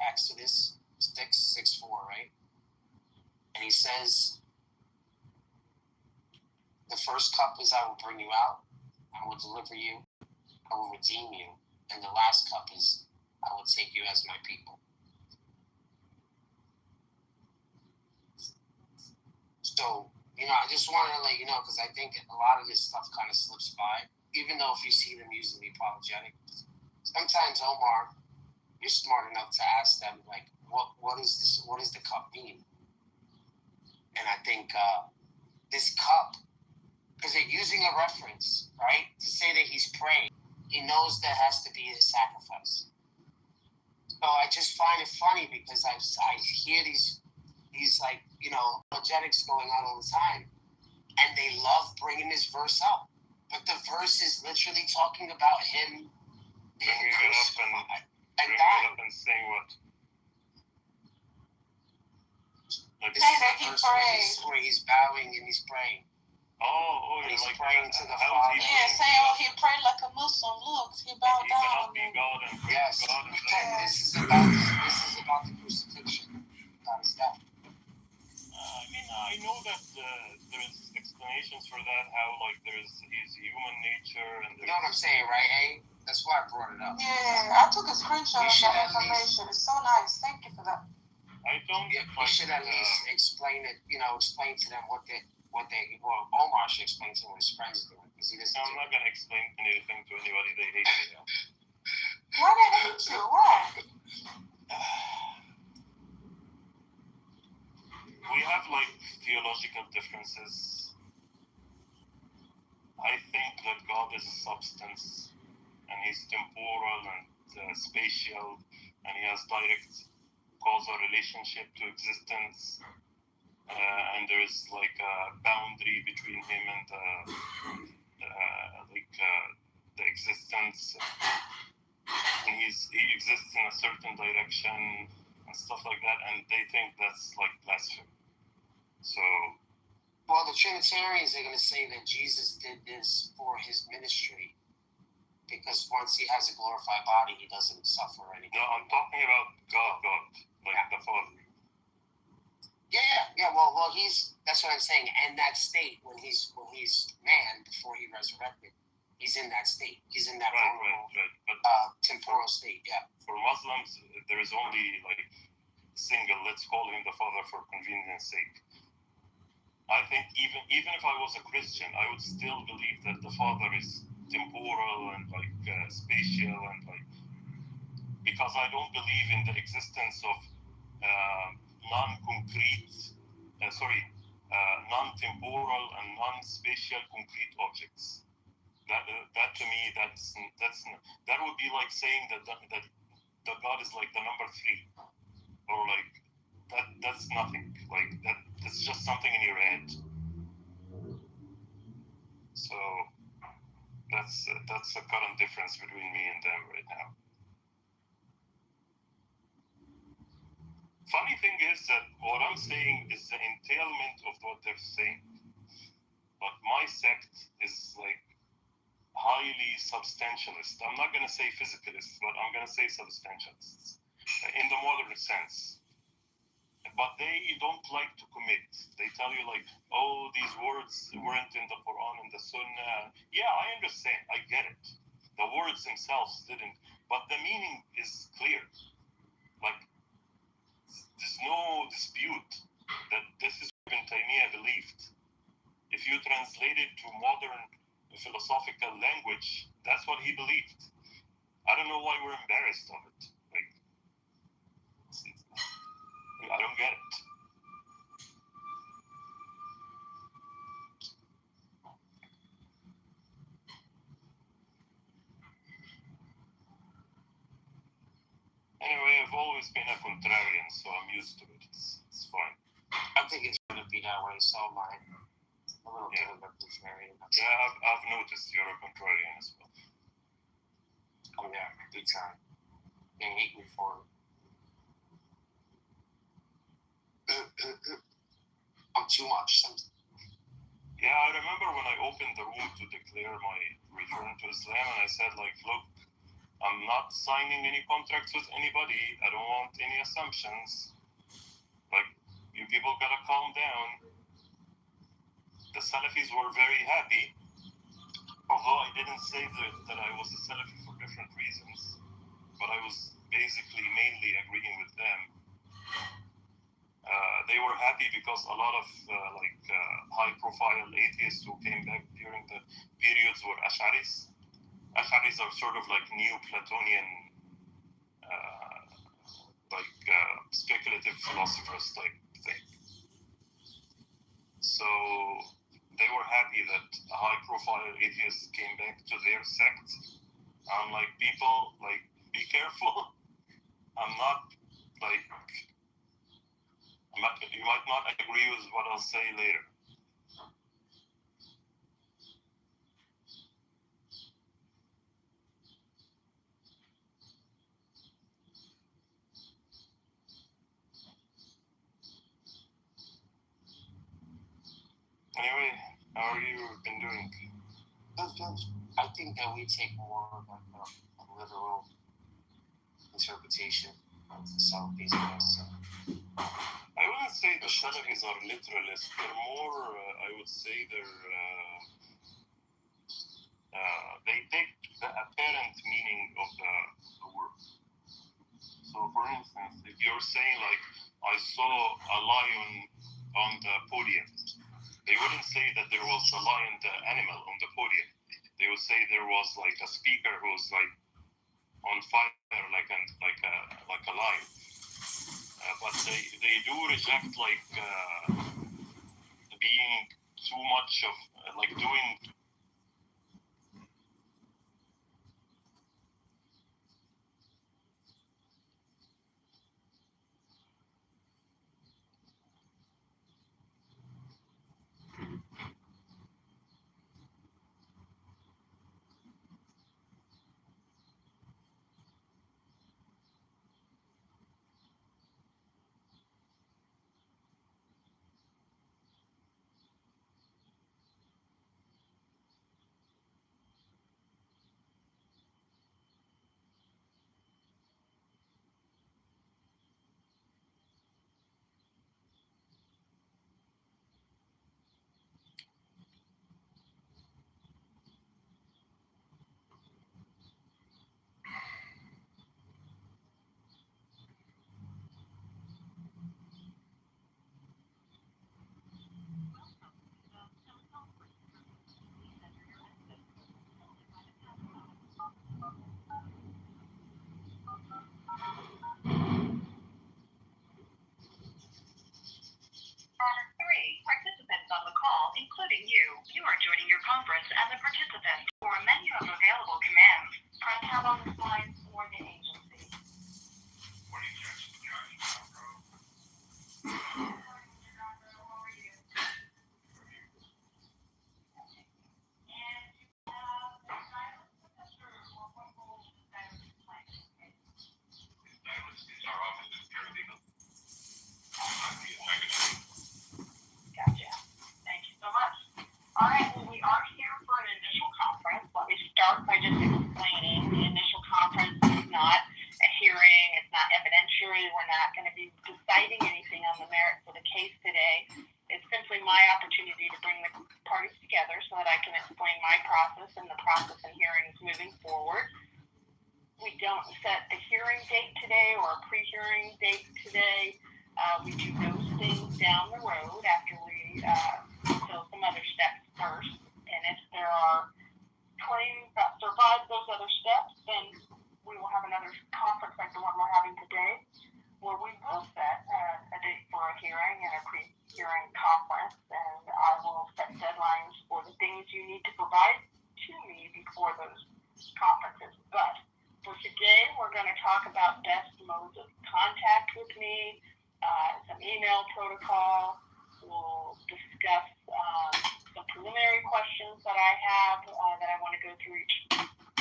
Exodus 6:4, right? And he says, the first cup is I will bring you out, I will deliver you, I will redeem you, and the last cup is I will take you as my people. So, I just wanted to let you know, because I think a lot of this stuff kind of slips by, even though if you see them using the apologetic. Sometimes, Omar, you're smart enough to ask them, like, what is this? What does the cup mean? And I think this cup, because they're using a reference, right, to say that he's praying. He knows there has to be a sacrifice. So I just find it funny because I hear these like, apologetics going on all the time, and they love bringing this verse up. But the verse is literally talking about him being crucified and dying. And saying what? This is the verse where he's bowing and he's praying. And he's like praying to the Father. Yeah, saying he prayed like a Muslim. Look, he bowed down. Yes. This is about the crucifixion. That is that. I know that there's explanations for that, how like there's his human nature and you know what I'm saying, right, A? That's why I brought it up. Yeah, I took a screenshot of that information. It's so nice. Thank you for that. I don't. We should at least explain it. Explain to them what Omar should explain to his friends do, because he doesn't. I'm not gonna explain anything to anybody. They hate me. Why they hate you? Why? We have like theological differences. I think that God is a substance and he's temporal and spatial, and he has direct causal relationship to existence, and there is like a boundary between him and the existence, and he exists in a certain direction and stuff like that, and they think that's like blasphemy. So, well, the Trinitarians are going to say that Jesus did this for his ministry, because once he has a glorified body, he doesn't suffer anything. No, I'm talking about God, like the Father. Yeah. Well, that's what I'm saying. And that state when he's man before he resurrected, he's in that state. He's in that right. But temporal state. Yeah. For Muslims, there is only like single. Let's call him the Father for convenience sake. I think even if I was a Christian, I would still believe that the Father is temporal and like spatial and like, because I don't believe in the existence of non-temporal and non-spatial concrete objects. That to me, that would be like saying that God is like the number 3, or like that's nothing. Like that's just something in your head. So that's the current difference between me and them right now. Funny thing is that what I'm saying is the entailment of what they're saying, but my sect is like highly substantialist. I'm not going to say physicalist, but I'm going to say substantialists in the modern sense. But they don't like to commit. They tell you like, oh, these words weren't in the Quran and the Sunnah. Yeah, I understand. I get it. The words themselves didn't, but the meaning is clear. Like, there's no dispute that this is what Ibn Taymiyyah believed. If you translate it to modern philosophical language, that's what he believed. I don't know why we're embarrassed of it. Like, I don't get it. Anyway, I've always been a contrarian, so I'm used to it. It's fine. I think it's going to be that way, so am I. A little bit of a contrarian. Yeah, I've noticed you're a contrarian as well. Oh yeah, big time. They hate me for it. I'm too much. Yeah, I remember when I opened the room to declare my return to Islam, and I said like, look, I'm not signing any contracts with anybody. I don't want any assumptions. Like, you people gotta calm down. The Salafis were very happy, although I didn't say that I was a Salafi for different reasons, but I was basically mainly agreeing with them. They were happy because a lot of high-profile atheists who came back during the periods were Ash'aris. Ash'aris are sort of like Neo-Platonian, speculative philosophers type thing. So they were happy that high-profile atheists came back to their sect. I'm like, people, like, be careful. I'm not, like, you might not agree with what I'll say later. Anyway, how are you been doing? I think that we take more of a literal interpretation of the Salafis. I wouldn't say the Salafis are literalists. They're more, I would say they take the apparent meaning of the word. So, for instance, if you're saying like, I saw a lion on the podium, they wouldn't say that there was a lion, the animal, on the podium. They would say there was like a speaker who was like on fire, like a lion. But they do reject like being too much of like doing. including you. You are joining your conference as a participant. For a menu of available commands, press tab on the slide or the agency. Gotcha. Thank you so much. All right, well, we are here for an initial conference. Let me start by just explaining the initial conference is not a hearing. It's not evidentiary. We're not going to be deciding anything on the merits of the case today. It's simply my opportunity to bring the parties together so that I can explain my process and the process and hearings moving forward. We don't set a hearing date today or a pre-hearing date today. We do those things down the road after we fulfill some other steps first. And if there are claims that survive those other steps, then we will have another conference like the one we're having today, where we will set a date for a hearing and a pre-hearing conference. And I will set deadlines for the things you need to provide to me before those conferences. But for today, we're going to talk about best modes of contact with me, some email protocol. We'll discuss some preliminary questions that I have that I want to go through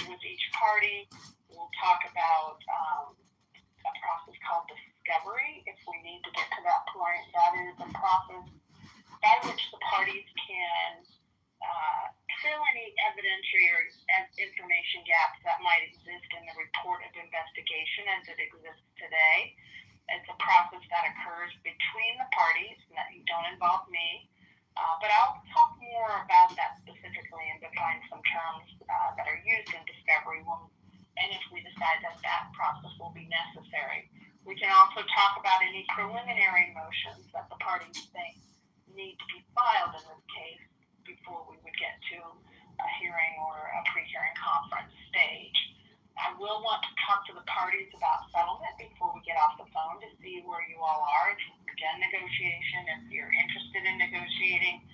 with each party. We'll talk about a process called discovery. If we need to get to that point, that is a process by which the parties can fill any evidentiary or information gaps that might exist in the report of investigation as it exists today. It's a process that occurs between the parties and that don't involve me. But I'll talk more about that specifically and define some terms that are used in discovery and if we decide that that process will be necessary. We can also talk about any preliminary motions that the parties think need to be filed in this case before we would get to a hearing or a pre-hearing conference stage. I will want to talk to the parties about settlement before we get off the phone to see where you all are. If you've begun negotiation, if you're interested in negotiating,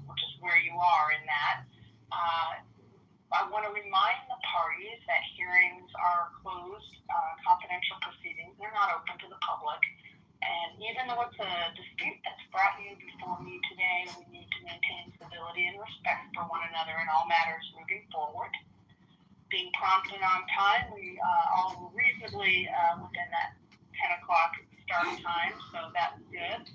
which is where you are in that. I want to remind the parties that hearings are closed, confidential proceedings. They're not open to the public. And even though it's a dispute that's brought you before me today, we need to maintain civility and respect for one another in all matters moving forward. Being prompt and on time, we all were reasonably within that 10 o'clock start time, so that's good.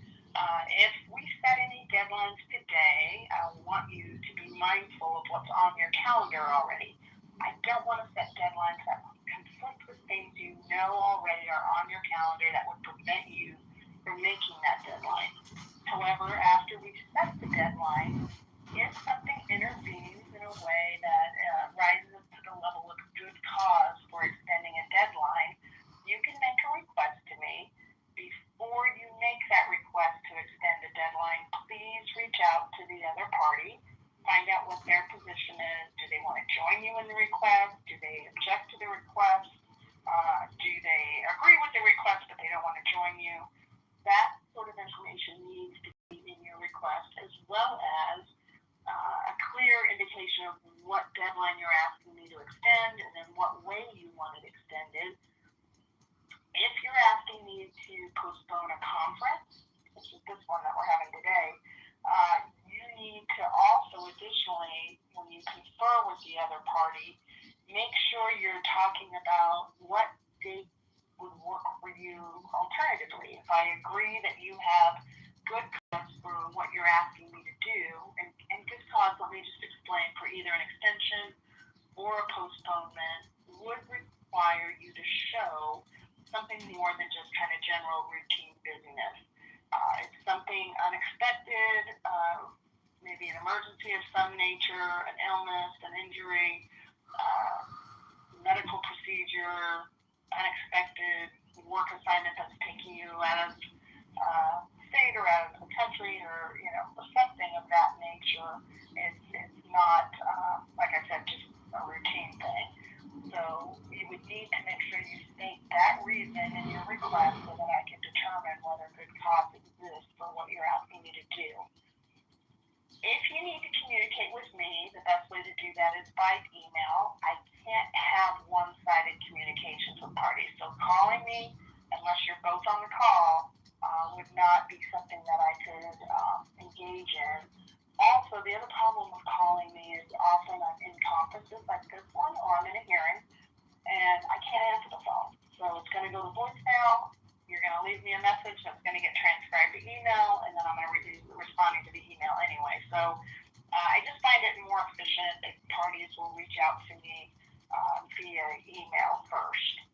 If we set any deadlines today, I want you to be mindful of what's on your calendar already. I don't want to set deadlines that conflict with things you know already are on your calendar that would prevent you from making that deadline. However, after we set the deadline, if something intervenes in a way that rises to the level of good cause for extending a deadline, you can make a request to me. Before you make that request to extend a deadline, please reach out to the other party, find out what their position is. Do they want to join you in the request? Do they object to the request? Do they agree with the request but they don't want to join you? That sort of information needs to be in your request, as well as a clear indication of what deadline you're asking me to extend and in what way you want it extended. If you're asking me to postpone a conference, which is this one that we're having today, you need to also additionally, when you confer with the other party, make sure you're talking about what date would work for you alternatively. If I agree that you have good cause for what you're asking me to do, and good cause, let me just explain, for either an extension or a postponement would require you to show something more than just kind of general routine busyness. It's something unexpected, maybe an emergency of some nature, an illness, an injury, medical procedure, unexpected work assignment that's taking you out of state or out of the country, or something of that nature. It's not, like I said, just a routine thing. So you would need to make sure you state that reason in your request so that I can determine whether good cause exists for what you're asking me to do. If you best way to do that is by email. I can't have one-sided communications with parties. So calling me, unless you're both on the call, would not be something that I could engage in. Also, the other problem with calling me is often I'm in conferences like this one, or I'm in a hearing, and I can't answer the phone. So it's going to go to voicemail. You're going to leave me a message that's going to get transcribed to email, and then I'm going to be responding to the email anyway. So I just find it more efficient that parties will reach out to me via email first.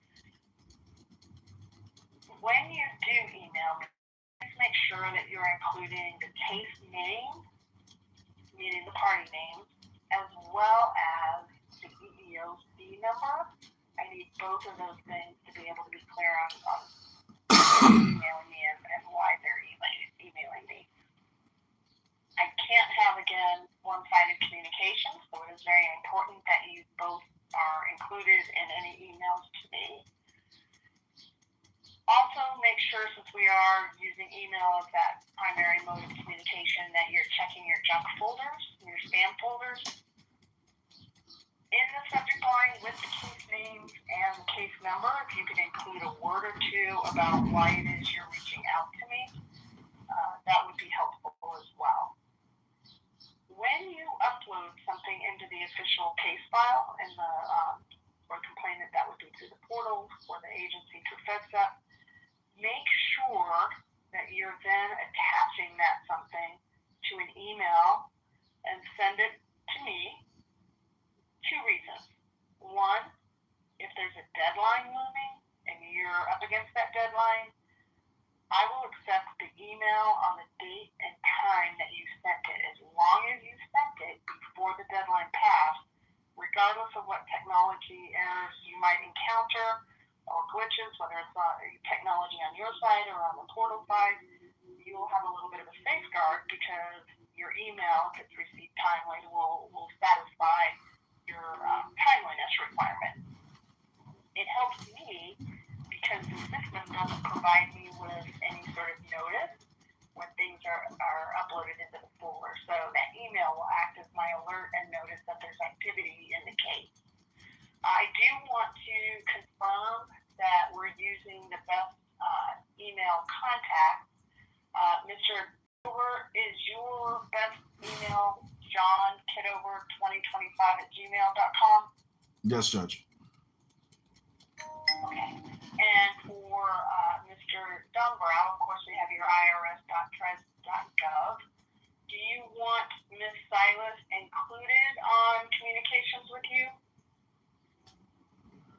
When you do email, please make sure that you're including the case name, meaning the party name, as well as the EEOC number. I need both of those things to be able to be clear on emailing me and why they're emailing me. I can't have, again, one-sided communication, so it is very important that you both are included in any emails to me. Also, make sure, since we are using email as that primary mode of communication, that you're checking your junk folders, your spam folders. In the subject line with the case names and the case number, if you could include a word or two about why it is you're reaching out to me, that would be helpful as well. When you upload something into the official case file in the or complainant, that would be to the portal or the agency to FedSep, make sure that you're then attaching that something to an email and send it to me. 2 reasons. One, if there's a deadline looming and you're up against that deadline, I will accept the email on the date and time that you sent it, as long as you sent it before the deadline passed, regardless of what technology errors you might encounter or glitches, whether it's technology on your side or on the portal side. You will have a little bit of a safeguard because your email, if it's received timely, will satisfy your timeliness requirement. It helps me because the system doesn't provide me with any sort of notice when things are uploaded into the folder. So that email will act as my alert and notice that there's activity in the case. I do want to confirm that we're using the best email contact. Mr. Kitover, is your best email johnkitover2025@gmail.com? Yes, Judge. Okay. And for Mr. Dunbrow, of course, we have your irs.trez.gov. Do you want Ms. Silas included on communications with you?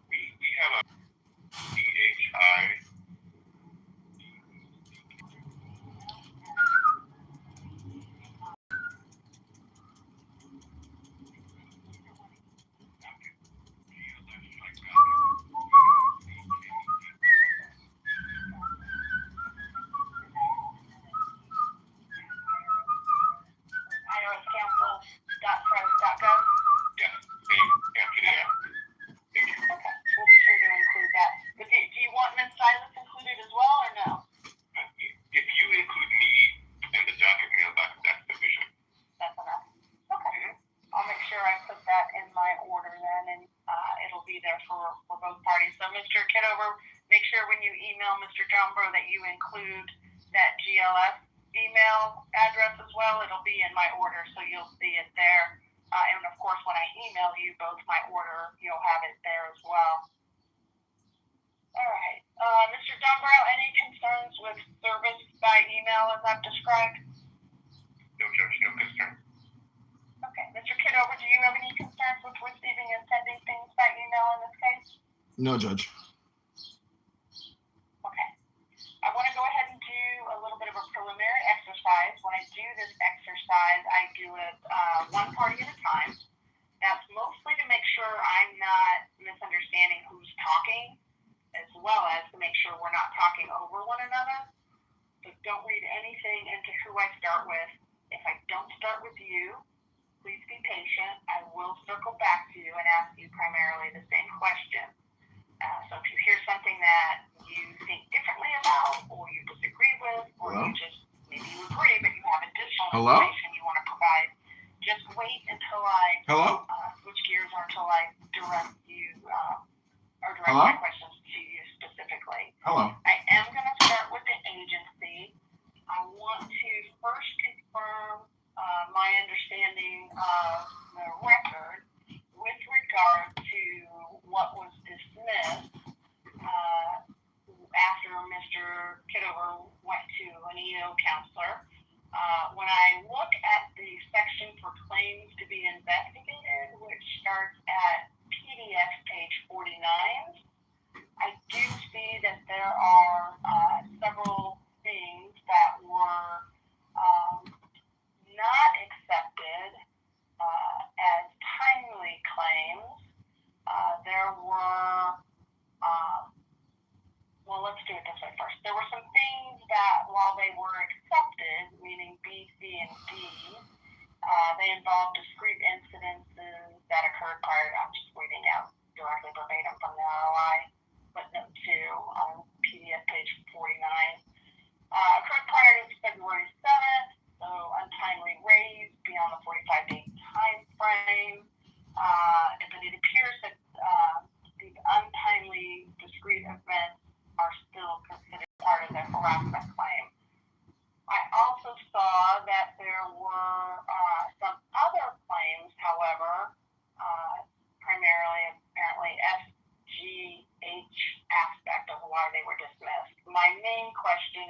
We have a PHI. irscouncil.trez.gov? Yeah, same. Yeah. Thank you. Okay, we'll be sure to include that. But do you want Ms. Silas included as well, or no? If you include me and the docket mail, that's sufficient. That's enough. Okay. I'll make sure I put that in my order then, and it'll be there for both parties. So, Mr. Kitover, make sure when you email Mr. Jombro that you include that GLS email address as well. It'll be in my order, so you'll see it there. And of course, when I email you both my order, you'll have it there as well. All right. Mr. Dunbrow, any concerns with service by email as I've described? No, Judge, no concern. Okay. Mr. Kitover, do you have any concerns with receiving and sending things by email in this case? No, Judge. Okay. I want to go ahead and do a little bit of a preliminary exercise. When I do this exercise, I do it one party at a time. That's mostly to make sure I'm not misunderstanding who's talking, as well as to make sure we're not talking over one another. So don't read anything into who I start with. If I don't start with you, please be patient. I will circle back to you and ask you primarily the same question. So if you hear something that you think differently about, or you disagree with, or you just, maybe you agree, but you have additional information you want to provide, just wait until I Hello. I am going to start with the agency. I want to first confirm my understanding of the record with regard to what was dismissed after Mr. Kitover went to an EO counselor. When I look at the section for claims to be investigated, which starts at PDF page 49, I do see that there are several things that were not accepted as timely claims. There were, well, let's do it this way first. There were some things that, while they were accepted, meaning B, C, and D, they involved discrete incidences that occurred prior to, I'm just reading out directly verbatim from the ROI, footnote 2 on PDF page 49. Occurred prior to February 7th, so untimely raised beyond the 45-day time frame. But it appears that these untimely discrete events are still considered part of the harassment claim. I also saw that there were some other claims, however, primarily apparently SGH aspect of why they were dismissed. My main question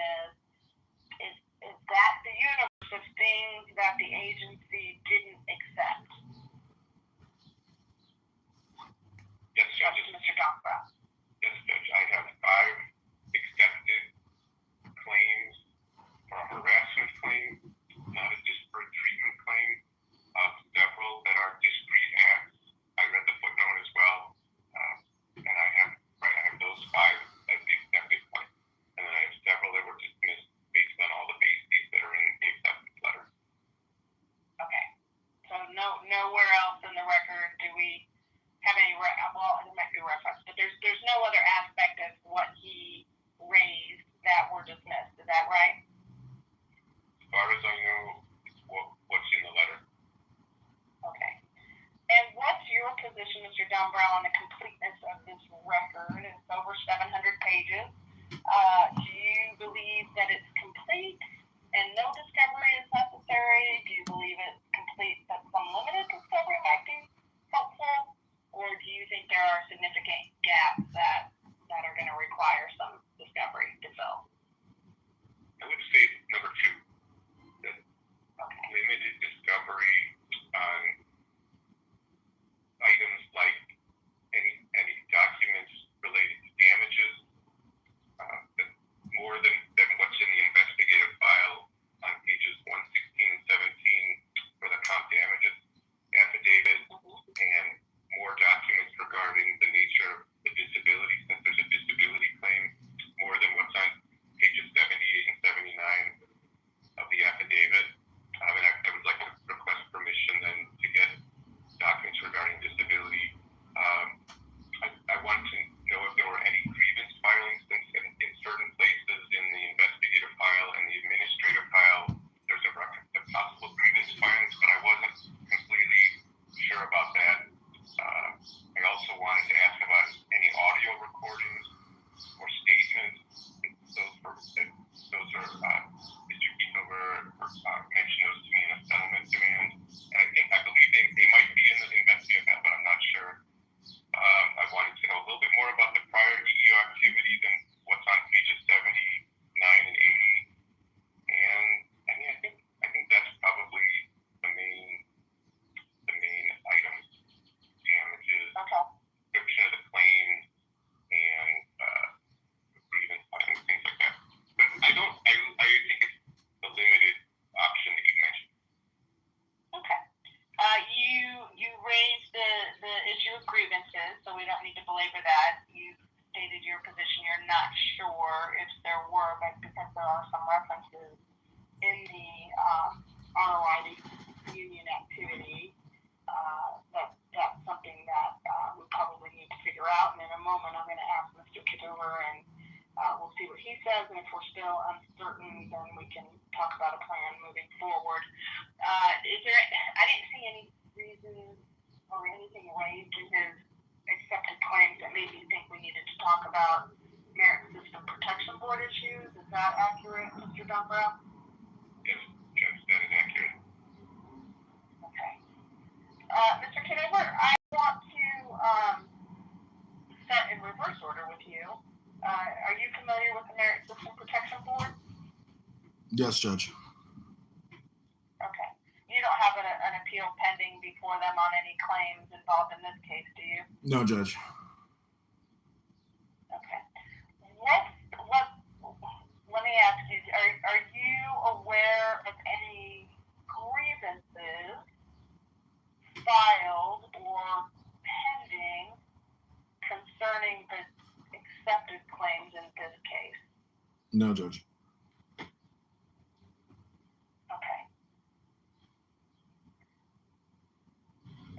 is that the universe of things that the agency didn't accept? Yes, Judge. Mr. Dombrow. Yes, Judge. I have 5 accepted claims for a harassment claim, not a disparate treatment claim, several that are discrete acts. I read the footnote as well, and I have those 5 as the accepted claim. And then I have several that were dismissed based on all the bases that are in the acceptance letter. Okay. So nowhere else in the record do we have any, well, there might be reference, but there's no other aspect of what he raised that were dismissed. Is that right? As far as I know, it's what's in the letter. Okay. And what's your position, Mr. Dombrow, on the completeness of this record? It's over 700 pages. Do you believe that it's complete and no discovery is necessary? Do you believe it's complete but some limited discovery might be helpful? Or do you think there are significant gaps that are going to require some discovery to fill? I would say number 2, that limited discovery on items like any documents related to damages, more than what's in the investigative file on pages 116 and 17 for the comp damages affidavit, and more documents regarding the nature of the disability, since there's a disability claim, more than what's on pages 78 and 79 of the affidavit. I would like to request permission then to get documents regarding disability. I want to know if there were any grievance filings, since in certain places in the investigative file and the administrative file, there's a reference to possible grievance filings, but I wasn't completely sure about that. I also wanted to ask about any audio recordings or statements. Those are Mr. Kitover mentioned those to me in a settlement demand, and I believe they might be in the investigative file, but I'm not sure. I wanted to know a little bit more about the prior EEO activity than what's on pages 79 and 80. And I think that's probably the main items: damages, description of the claim, and grievance filings, things like that. But I think it's the limited option that you mentioned. Okay. You raised the issue of grievances, so we don't need to belabor that. You stated your position. You're not sure if there were, but because there are some references in the ROI union activity, that's something that we probably need to figure out. And in a moment, I'm going to ask Mr. Kitover, and we'll see what he says. And if we're still uncertain, then we can talk about a plan moving forward. I didn't see any reason or anything raised in his accepted claims that made me think we needed to talk about merit system board issues. Is that accurate, Mr. Dunbrow? Yes, Judge, that is accurate. Okay. Mr. Kitover, I want to set in reverse order with you. Are you familiar with the Merit System Protection Board? Yes, Judge. Okay. You don't have an appeal pending before them on any claims involved in this case, do you? No, Judge. Okay. Let me ask you, are you aware of any grievances filed or pending concerning the accepted claims in this case? No, Judge. Okay.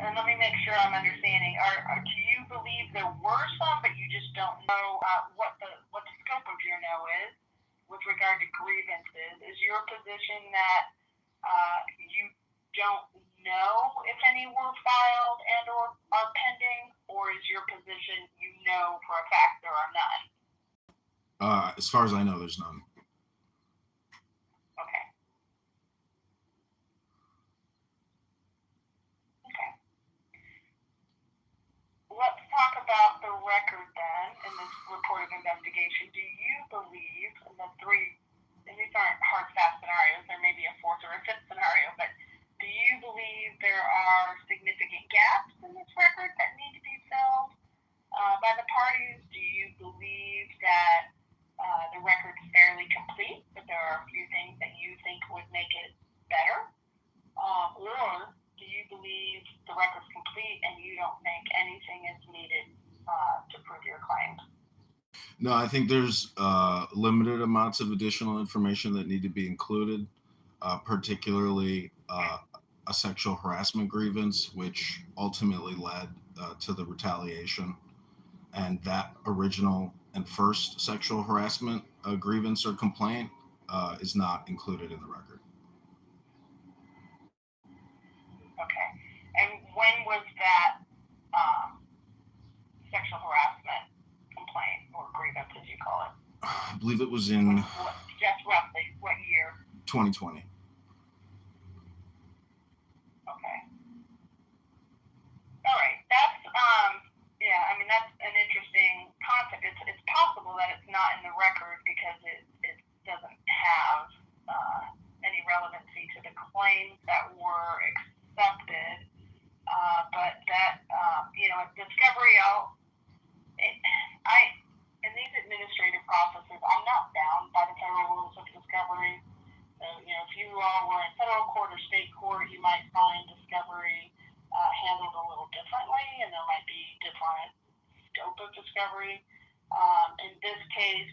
And let me make sure I'm understanding. Do you believe there were some, but you just don't know what the scope of your no is with regard to grievances? Is your position that you don't know if any were filed and or are pending, or is your position you know for a fact there are none? As far as I know, there's none. Okay. Okay. Let's talk about the record then in this report of investigation. Do you believe in the three, and these aren't hard, fast scenarios, there may be a fourth or a fifth scenario, but do you believe there are significant gaps in this record that need to be filled by the parties? Do you believe that the record's fairly complete, but there are a few things that you think would make it better? Or do you believe the record's complete and you don't think anything is needed to prove your claims? No, I think there's limited amounts of additional information that need to be included, particularly a sexual harassment grievance, which ultimately led to the retaliation. And that original and first sexual harassment grievance or complaint is not included in the record. Okay. And when was that sexual harassment complaint or grievance, as you call it? I believe it was in Just roughly, what year? 2020. Okay. All right. That's that's an interesting concept. It's possible that it's not in the record because it doesn't have any relevancy to the claims that were accepted. But that discovery in these administrative processes, I'm not bound by the federal rules of discovery. So, if you all were in federal court or state court, you might find discovery handled a little differently, and there might be different scope of discovery. In this case,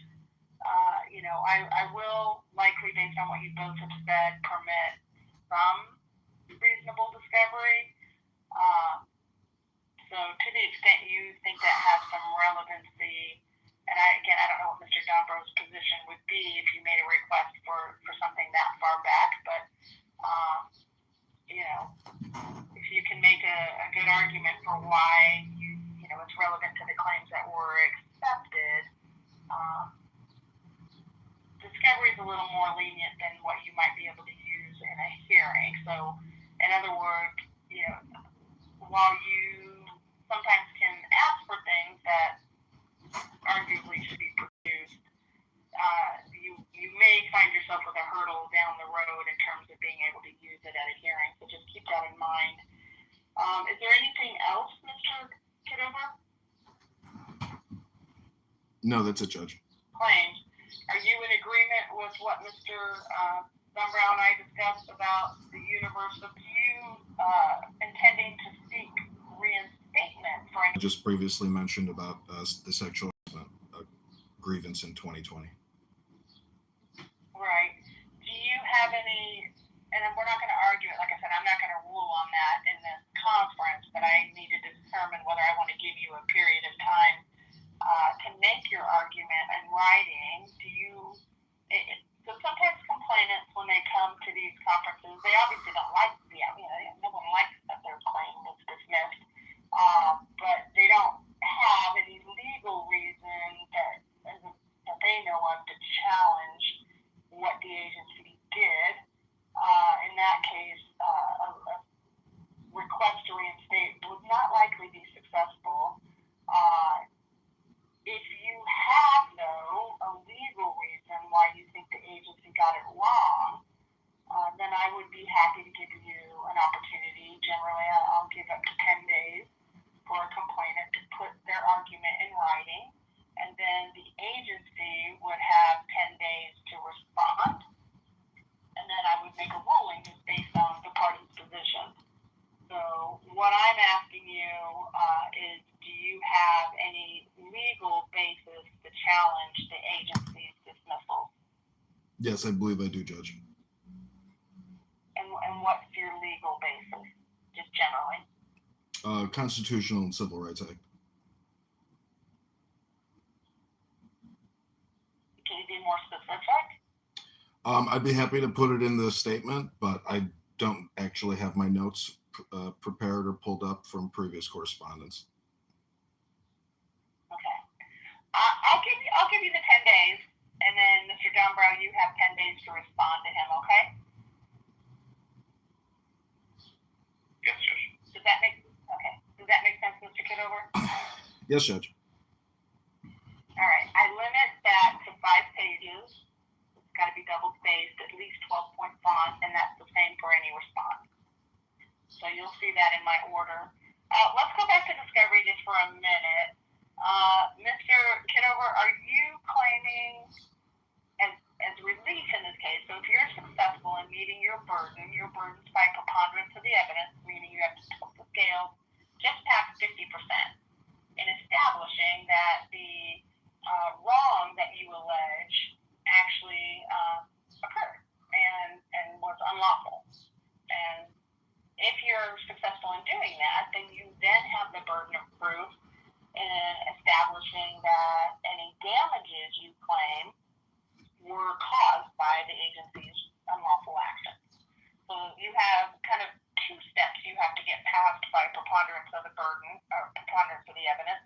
I will likely, based on what you both have said, permit some reasonable discovery. So to the extent you think that has some relevancy, and I don't know what Mr. Dombrow's position would be if you made a request for something that far back, but if you can make a good argument for why it's relevant to the claims that were accepted, discovery is a little more lenient than what you might be able to use in a hearing. So, in other words, while you sometimes can ask for things that arguably should be produced, you may find yourself with a hurdle down the road in terms of being able to use it at a hearing. So just keep that in mind. Is there anything else, Mr. Kitover? No, that's it, Judge. Claims. Are you in agreement with what Mr. Dunbrow and I discussed about the universe of you intending to seek reinstatement for any? Just previously mentioned about the sexual harassment grievance in 2020. Right. Do you have any, and we're not going to argue it, like I said, I'm not going to rule on that in this conference, but I need to determine whether I want to give you a period of time to make your argument in writing. So sometimes complainants, when they come to these conferences, they obviously don't like no one likes that their claim is dismissed, but they don't have any legal reason that they know of to challenge what the agency did. In that case, a request to reinstate would not likely be successful. If you have, though, a legal reason why you think the agency got it wrong, then I would be happy to give you an opportunity. Generally, I'll give up to 10 days for a complainant to put their argument in writing, and then the agency would have 10 days to respond, and then I would make a ruling just based on the party's position. So what I'm asking you is, do you have any legal basis to challenge the agency's dismissal? Yes, I believe I do, Judge. And what's your legal basis, just generally? Constitutional and Civil Rights Act. Can you be more specific? I'd be happy to put it in the statement, but I don't actually have my notes prepared or pulled up from previous correspondence. Okay. I'll give you the 10 days, and then Mr. Dunbrow, you have 10 days to respond to him, okay? Yes, Judge. Does that make sense, Mr. Kitover? Yes, Judge. All right. I limit that to 5 pages. It's got to be double spaced, at least 12-point font, and that's the same for any response. So you'll see that in my order. Let's go back to discovery just for a minute. Mr. Kitover, are you claiming as relief in this case? So if you're successful in meeting your burden's by preponderance of the evidence, meaning you have to tilt the scale just past 50% in establishing that the wrong that you allege actually occurred and was unlawful. And if you're successful in doing that, then you then have the burden of proof in establishing that any damages you claim were caused by the agency's unlawful actions. So you have kind of 2 steps you have to get past by preponderance of the burden or preponderance of the evidence.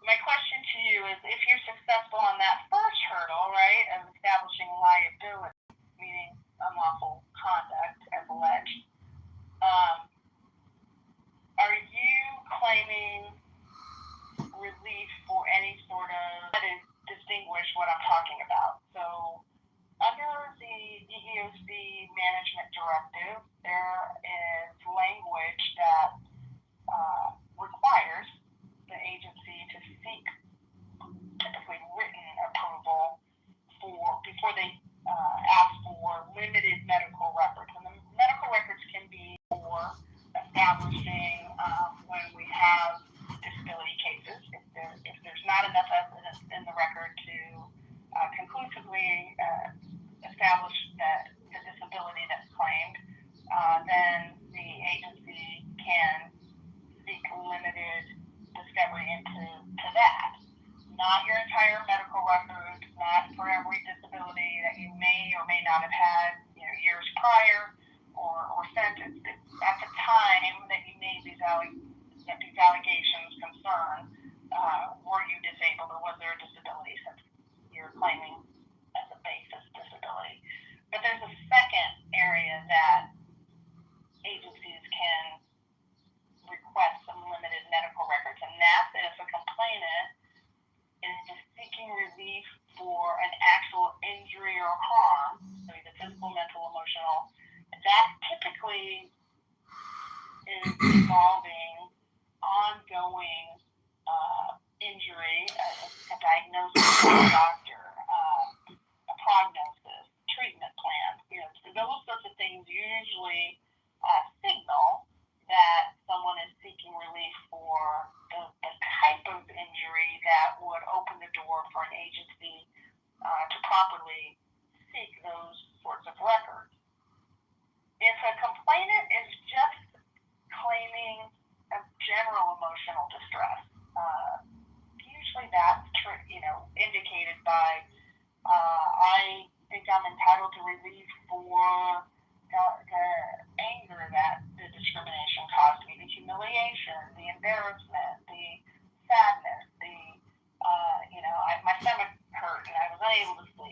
My question to you is, if you're successful on that first hurdle, right, of establishing liability, meaning unlawful conduct as alleged, are you claiming relief for any sort of, that is, distinguish what I'm talking about? So under the EEOC management directive, there is language that requires the agency to seek typically written approval before they ask for limited medical records. And the medical records can be for establishing when we have disability cases. If there's not enough evidence in the record to conclusively establish that the disability that's claimed, then the agency can seek limited discovery into that. Not your entire medical record, not for every disability that you may or may not have had, years prior or since. It's at the time that you made these allegations concern, were you disabled or was there a disability, since you're claiming as a basis disability. But there's a second area that agencies can request some limited medical records, and that's if a complainant is just seeking relief for an actual injury or harm, so either physical, mental, emotional. That typically is involving ongoing injury, a diagnosis from a doctor, a prognosis, treatment plan. So those sorts of things usually signal that someone is seeking relief for the type of injury that would open the door for an agency to properly seek those sorts of records. If a complainant is just claiming a general emotional distress, usually that's indicated by I think I'm entitled to relief for the anger that the discrimination caused me, the humiliation, the embarrassment, the sadness, my stomach hurt and I was unable to sleep.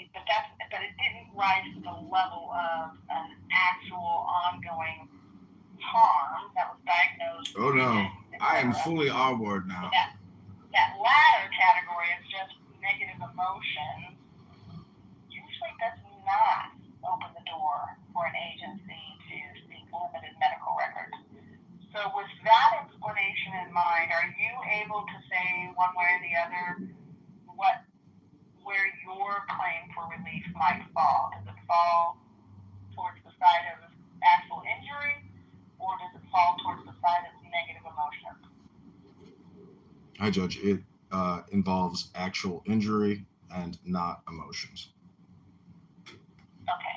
level of an actual ongoing harm that was diagnosed. Oh no, I am etc. fully on board now. That latter category of just negative emotions usually does not open the door for an agency to seek limited medical records. So with that explanation in mind, are you able to say one way or the other where your claim for relief might fall? Does it fall towards the side of actual injury, or does it fall towards the side of negative emotions? Hi, Judge. It involves actual injury and not emotions. Okay.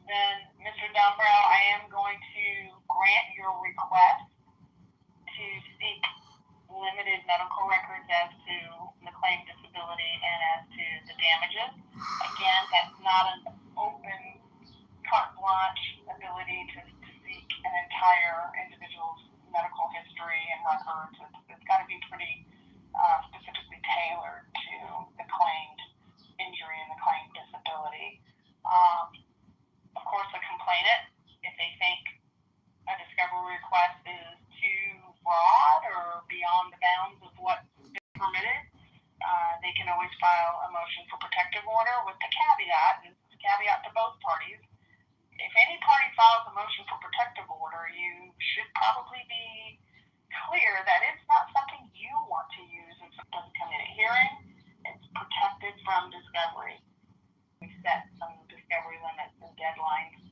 Then, Mr. Dunbrow, I am going to grant your request to seek limited medical records as to the claim disability and as to the damages. Again, that's not an open carte blanche ability to seek an entire individual's medical history and records. It's got to be pretty specifically tailored to the claimed injury and the claimed disability. Of course, the complainant, if they think a discovery request is too broad or beyond the bounds of what is permitted, they can always file a motion for protective order with the caveat, and it's a caveat to both parties. If any party files a motion for protective order, you should probably be clear that it's not something you want to use if it doesn't come in at hearing. It's protected from discovery. We set some discovery limits and deadlines.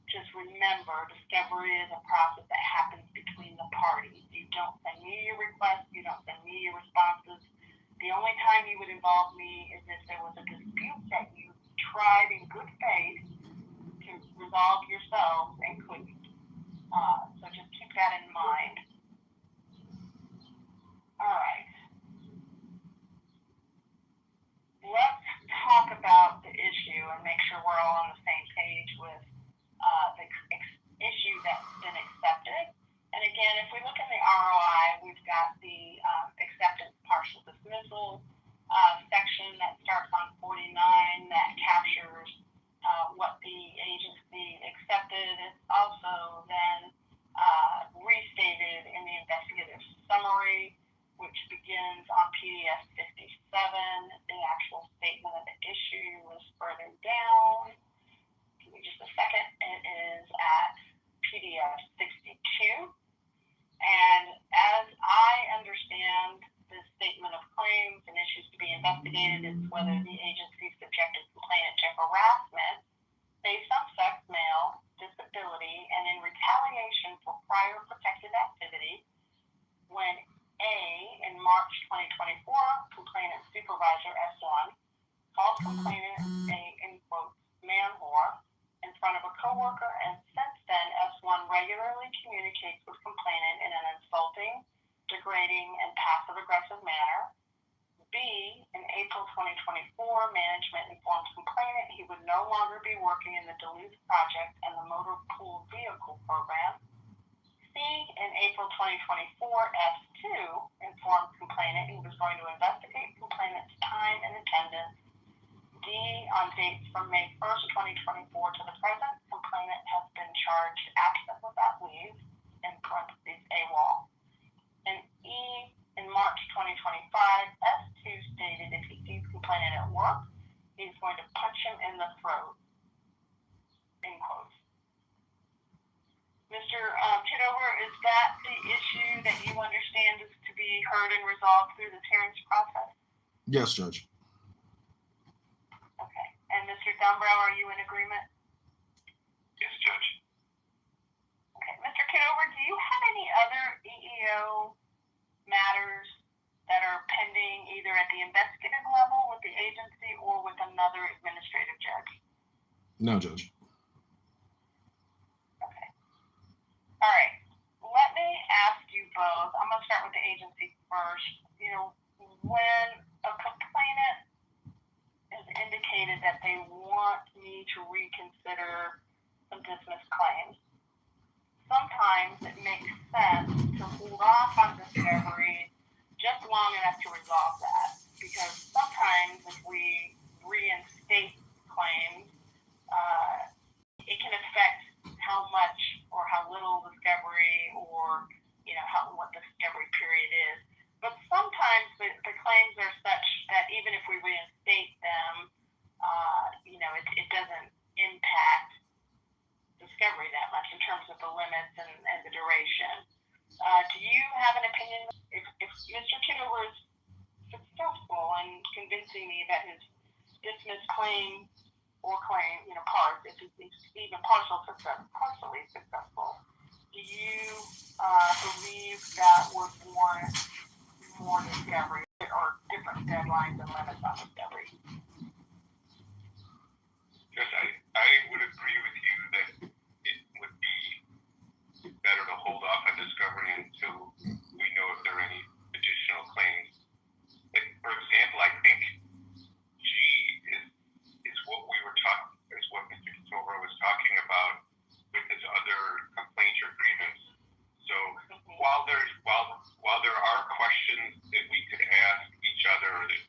Just remember, discovery is a process that happens between the parties. You don't send me your requests, you don't send me your responses. The only time you would involve me is if there was a dispute that you tried in good faith to resolve yourselves and couldn't. So just keep that in mind. All right. Let's talk about the issue and make sure we're all on the same page with the issue that's been accepted. And again, if we look in the ROI, we've got the acceptance partial dismissal section that starts on 49 that captures what the agency accepted. It's also then restated in the investigative summary, which begins on PDF 57. The actual statement of the issue is further down. Give me just a second. It is at PDF 62. And as I understand the statement of claims and issues to be investigated, it's whether the agency subjected complainant to harassment based on sex, male, disability, and in retaliation for prior protected activity when A, in March 2024, complainant supervisor S1 called complainant a, in quotes, man whore in front of a coworker, and since then, S1 regularly communicates with complainant in an insulting, degrading, and passive-aggressive manner. B, in April 2024, management informed complainant he would no longer be working in the Duluth Project and the Motor Pool Vehicle Program. C, in April 2024, S2 informed complainant he was going to investigate complainant's time and attendance. D, on dates from May 1st, 2024 to the present, complainant has been charged absent without leave, in parentheses, AWOL. And E, in March 2025, S2 stated if he sees complainant at work, he's going to punch him in the throat, in quotes. Mr. Kitover, is that the issue that you understand is to be heard and resolved through this hearings process? Yes, Judge. Okay. And Mr. Dunbrow, are you in agreement? Yes, Judge. Okay. Mr. Kitover, do you have any other EEO matters that are pending either at the investigative level with the agency or with another administrative judge? No, Judge. Okay. All right. Let me ask you both. I'm going to start with the agency first. You know, when a complainant has indicated that they want me to reconsider some dismissed claims, sometimes it makes sense to hold off on discovery just long enough to resolve that. Because sometimes if we reinstate claims, reinstate them, it doesn't impact discovery that much in terms of the limits and the duration. Do you have an opinion? If Mr. Kitover is successful in convincing me that his dismissed claim or claim, part, if he's even partially successful, do you believe that would warrant more discovery or different deadlines and limits on discovery? Yes, I would agree with you that it would be better to hold off on discovery until we know if there are any additional claims. Like, for example, I think G is what we were talking, is what Mr. Kitover was talking about with his other complaints or grievance. So while there are questions that we could ask each other, or that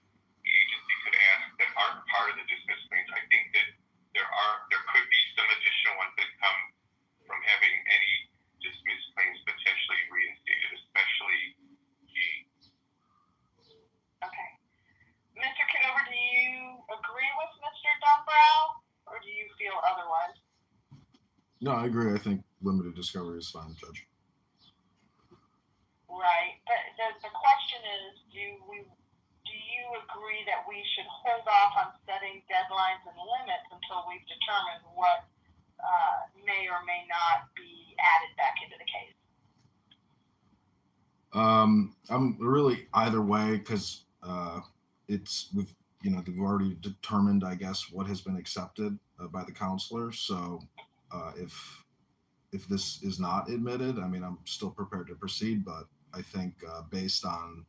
the agency could ask that aren't part of the dismissed claims, I think that there could be some additional ones that come from having any dismissed claims potentially reinstated, especially G. Okay. Mr. Kitover, do you agree with Mr. Dumbrow, or do you feel otherwise? No, I agree. I think limited discovery is fine, Judge. Right. But the question is, do you agree that we should hold off on setting deadlines and limits until we've determined what may or may not be added back into the case? I'm really either way, because they've already determined, I guess, what has been accepted by the counselor. So if this is not admitted, I mean, I'm still prepared to proceed, but I think based on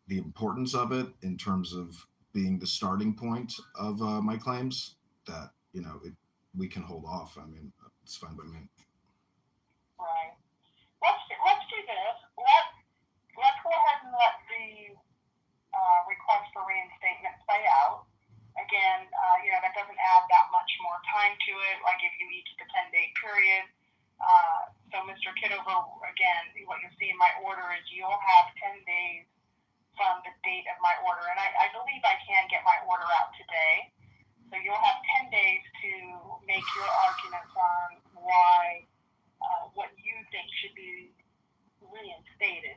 the importance of it in terms of being the starting point of my claims, that we can hold off. I mean, it's fine by me. Right. Let's do this. Let's go ahead and let the request for reinstatement play out. Again, that doesn't add that much more time to it. I give you each the 10-day period. So, Mr. Kitover, again, what you'll see in my order is you'll have 10 days from the date of my order. And I believe I can get my order out today. So you'll have 10 days to make your arguments on why what you think should be reinstated.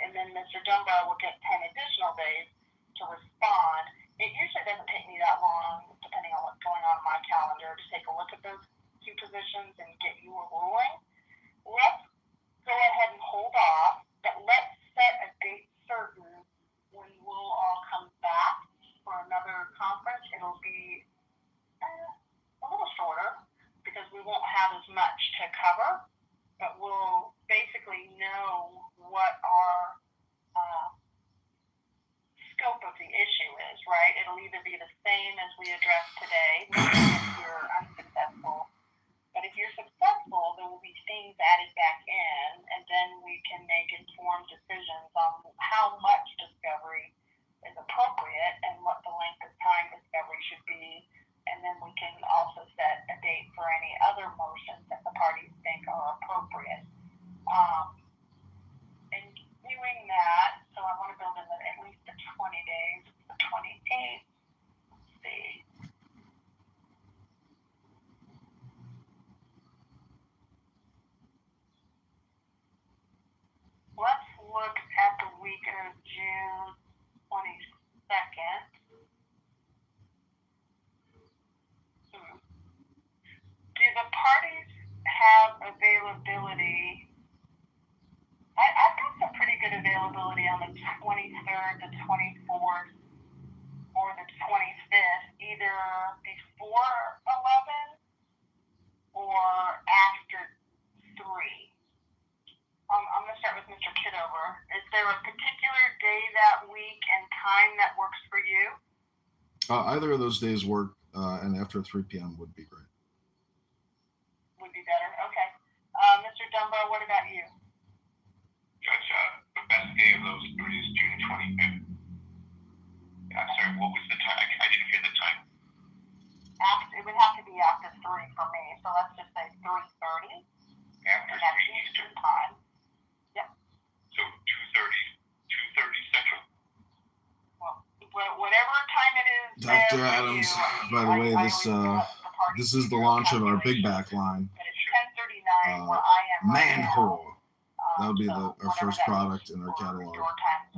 And then Mr. Dunbar will get 10 additional days to respond. It usually doesn't take me that long, depending on what's going on in my calendar, to take a look at those two positions and get you a ruling. Let's go ahead and hold off, but let's set a date certain when we'll all come back for another conference. It'll be a little shorter because we won't have as much to cover, but we'll basically know what our scope of the issue is, right? It'll either be the same as we addressed today, if you're unsuccessful. But if you're successful, there will be things added back in, and then we can make informed decisions on how much discovery is appropriate and what the length of time discovery should be. And then we can also set a date for any other motions that the parties think are appropriate. And doing that, so I want to build in at least the 20 days, the 28th. Let's see. Let's look at the week of June 22nd. Do the parties have availability? I've got some pretty good availability on the 23rd, the 24th, or the 25th, either before 11 or after 3. I'm going to start with Mr. Kitover. Is there a particular day that week and time that works for you? Either of those days work, and after 3 p.m. would be great. Would be better? Okay. Mr. Dunbar, what about you? Judge, the best day of those 3 is June 25th. I'm sorry, what was the time? I didn't hear the time. It would have to be after 3 for me, so let's just say 3:30. After 3 Eastern time. Yep. So 2:30 Central. Well, time it is. Dr. Adams, by the way, this is the launch of our big back line. But it's 10:39 where I am right now. Manhole. That would be our first product in our catalog.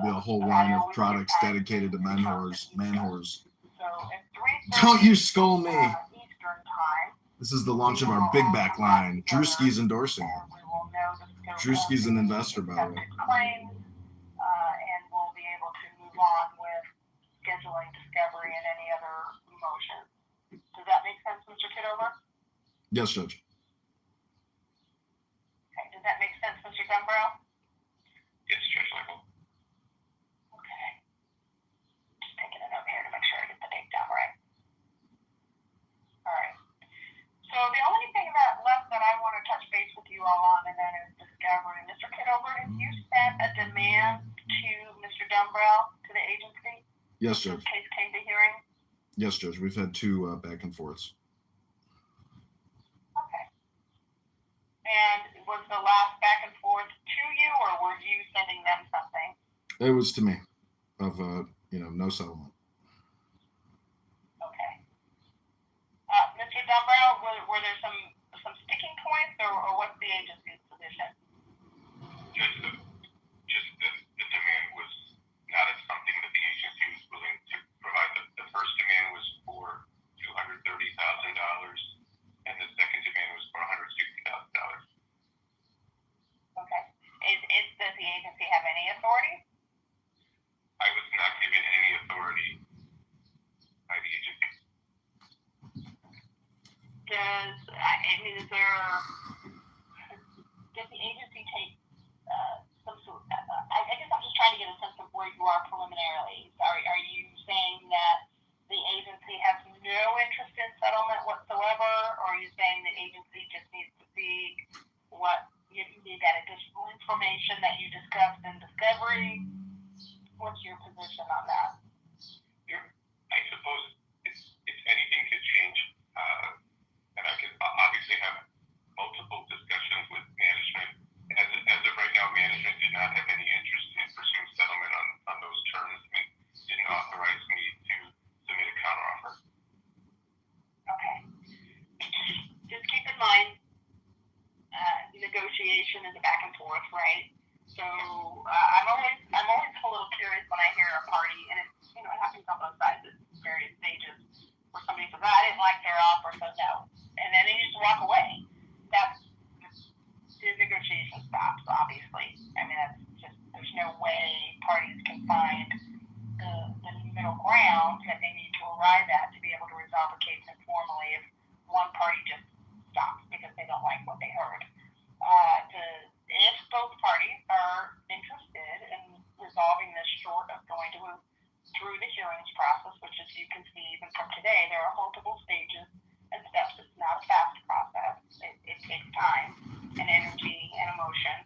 Be a whole line of products dedicated to manhores. So at 3:30 Don't you scold me. Eastern time. This is the launch of our big back line. Drewski's endorsing it. We will know the scope Drewski's of an investor, by the way. accepted claims, and we'll be able to move on with scheduling discovery and any other motions. Does that make sense, Mr. Kitover? Yes, Judge. Okay. Does that make sense, Mr. Dunbrow? Yes, Judge Michael. Okay. Just taking a note here to make sure I get the date down right. All right. So the only thing left that I want to touch base with you all on, and then is discovery. Mr. Kitover, have you sent a demand to Mr. Dunbrow, to the agency? Yes, Judge. This case came to hearing? Yes, Judge. We've had 2 back and forths. Okay. And was the last back and forth to you, or were you sending them something? It was to me of, no settlement. Okay. Mr. Dunbrow, were there some sticking points, or what's the agency's position? Judge, the demand was not as something that the agency was willing to provide. The first demand was for $230,000, and the second demand was for $160,000. Okay. Does the agency have any authority? I was not given any authority by the agency. Does the agency take some sort? I guess I'm just trying to get a sense of where you are preliminarily. Are you saying that the agency has no interest in settlement whatsoever, or are you saying the agency just needs to see what you need, that additional information that you discussed in discovery? What's your position on that? I suppose if anything could change, and I could obviously have multiple discussions with management. As of right now, management did not have any interest in pursuing settlement on those terms and didn't authorize me to submit a counteroffer. Okay. Just keep in mind, negotiation is a back and forth, right? So I'm always a little curious when I hear a party, and it happens on both sides at various stages, where somebody says, I didn't like their offer, so no, and then they just walk away. That's the negotiation stops, obviously. I mean, that's just, there's no way parties can find the middle ground that they need to arrive at to be able to resolve a case informally if one party just stops because they don't like what they heard. If both parties are interested in resolving this short of going through the hearings process, which, as you can see even from today, there are multiple stages and steps. It's not a fast process. It takes time and energy and emotion.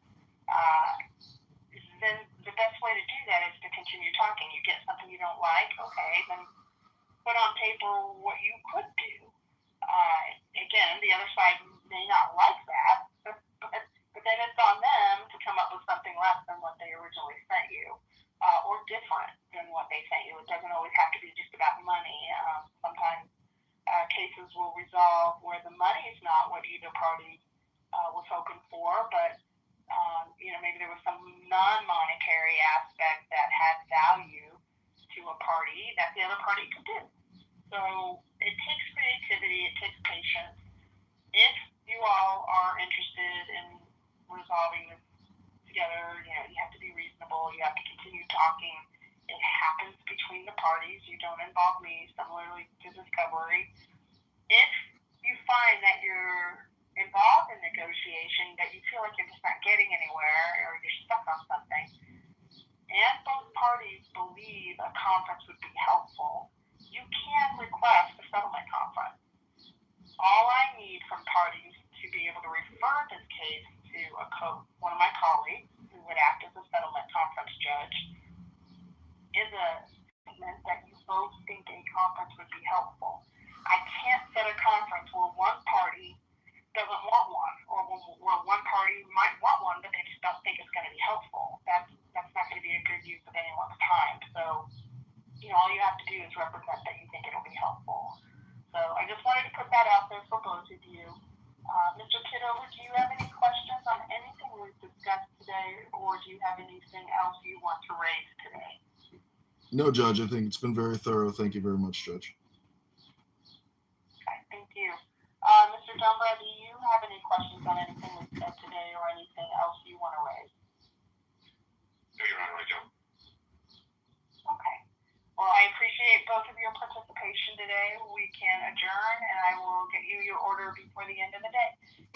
Then the best way to do that is to continue talking. You get something you don't like, okay, then put on paper what you could do. Again, the other side may not like that, but then it's on them to come up with something less than what they originally sent you, or different than what they sent you. It doesn't always have to be just about money. Sometimes cases will resolve where the money is not what either party was hoping for, but maybe there was some non-monetary aspect that had value to a party that the other party could do. So it takes creativity, it takes patience. If you all are interested in resolving this together, you have to be reasonable, you have to continue talking. It happens between the parties. You don't involve me, similarly to discovery. If you find that you're involved in negotiation, that you feel like you're just not getting anywhere or you're stuck on something, and both parties believe a conference would be helpful, you can request a settlement conference. All I need from parties to be able to refer this case to one of my colleagues who would act as a settlement conference judge is a statement that you both think a conference would be helpful. I can't set a conference where one party doesn't want one, or where one party might want one, but they just don't think it's going to be helpful. That's not going to be a good use of anyone's time. So all you have to do is represent that you think it'll be helpful. So I just wanted to put that out there for both of you. Mr. Kitover, do you have any questions on anything we've discussed today, or do you have anything else you want to raise today? No, Judge. I think it's been very thorough. Thank you very much, Judge. Okay, thank you. Mr. Dunbar, do you have any questions on anything we've said today or anything else you want to raise? No, Your Honor, I don't. Okay. Well, I appreciate both of your participation today. We can adjourn, and I will get you your order before the end of the day.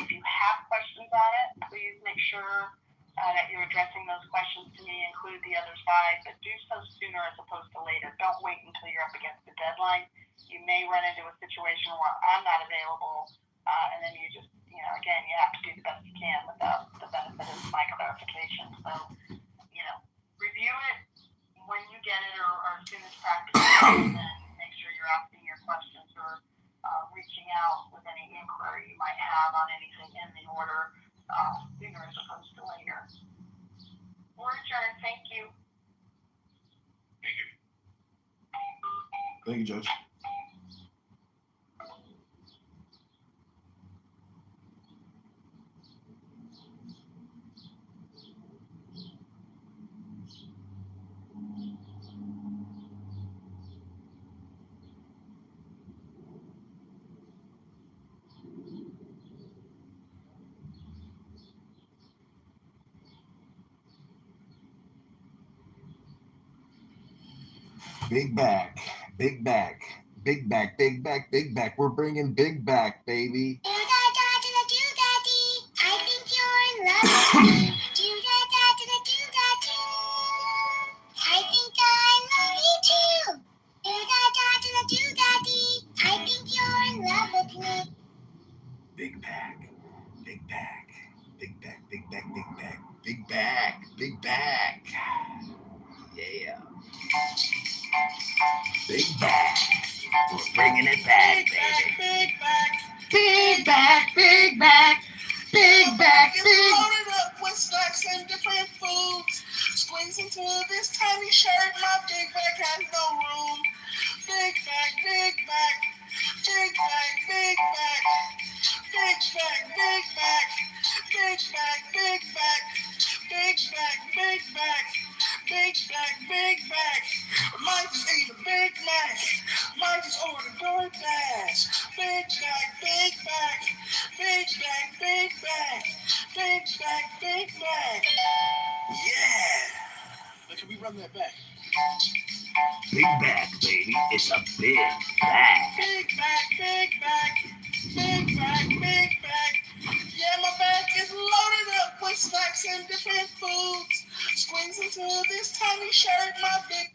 If you have questions on it, please make sure that you're addressing those questions to me, include the other side, but do so sooner as opposed to later. Don't wait until you're up against the deadline. You may run into a situation where I'm not available, and then you just, again, you have to do the best you can without the benefit of my clarification. So, review it when you get it or as soon as practical, and then make sure you're asking your questions or reaching out with any inquiry you might have on anything in the order sooner as opposed to later. We're adjourned. Thank you. Thank you, Judge. Big back, big back, big back, big back, big back. We're bringing big back, baby. I think you're in love with me. I think I love you too. I think you're in love with me. Big back, big back, big back, big back, big back, big back, big back. Yeah. Big back. We're bringing it back, baby. Big back. Big back, big back, big back, big. Loaded up with snacks and different foods. Squeeze into this tiny shirt. My big back has no room. Big back, big back, big back, big back, big back, big back, big back, big back, big back, big back, big back, big back. Might just eat a Big Mac. Might just order DoorDash. Big back, big back, big back, big back, big back, big back. Yeah. Look, can we run that back? Big back, baby. It's a big back. Big back, big back, big back, big back. Yeah, my back is loaded up with snacks and different foods. Squeeze into this tiny shirt, my big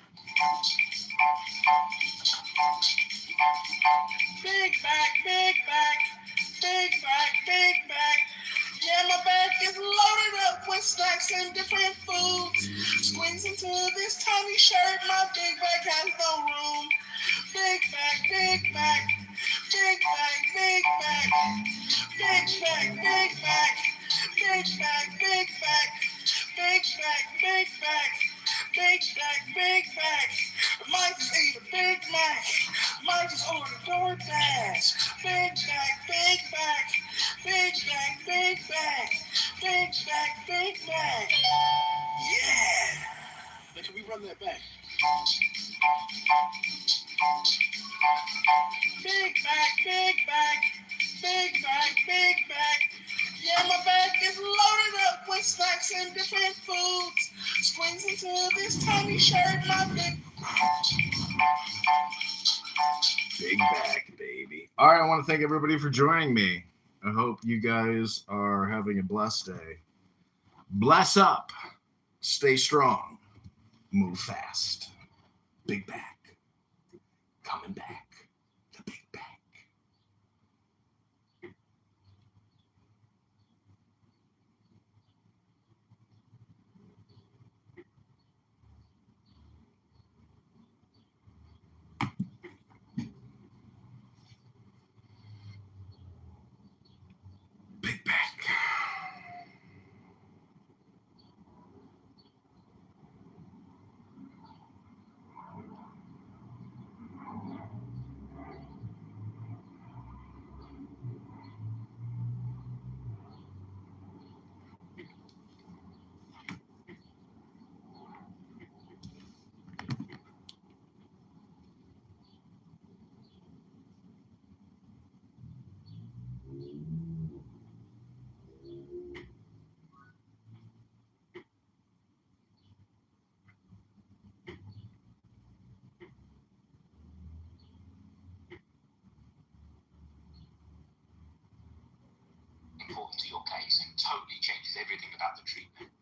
back, big back, big back, big back. Yeah, my back is loaded up with snacks and different foods. Squeeze into this tiny shirt, my big back has no room. Big back, big back, big back, big back, big back, big back, big back, big back, big back, big back, big back, big back. Might just eat a Big Mac. Might just order DoorDash. Big back, big back, big back, big back, big back, big back. Yeah. Now, can we run that back? Big back, big back, big back, big back. Yeah, my back is loaded up with snacks and different foods. Squeeze into this tiny shirt, my big back, baby. All right, I want to thank everybody for joining me. I hope you guys are having a blessed day. Bless up. Stay strong. Move fast. Big back. Coming back. The big back. Big back. important to your case and totally changes everything about the treatment.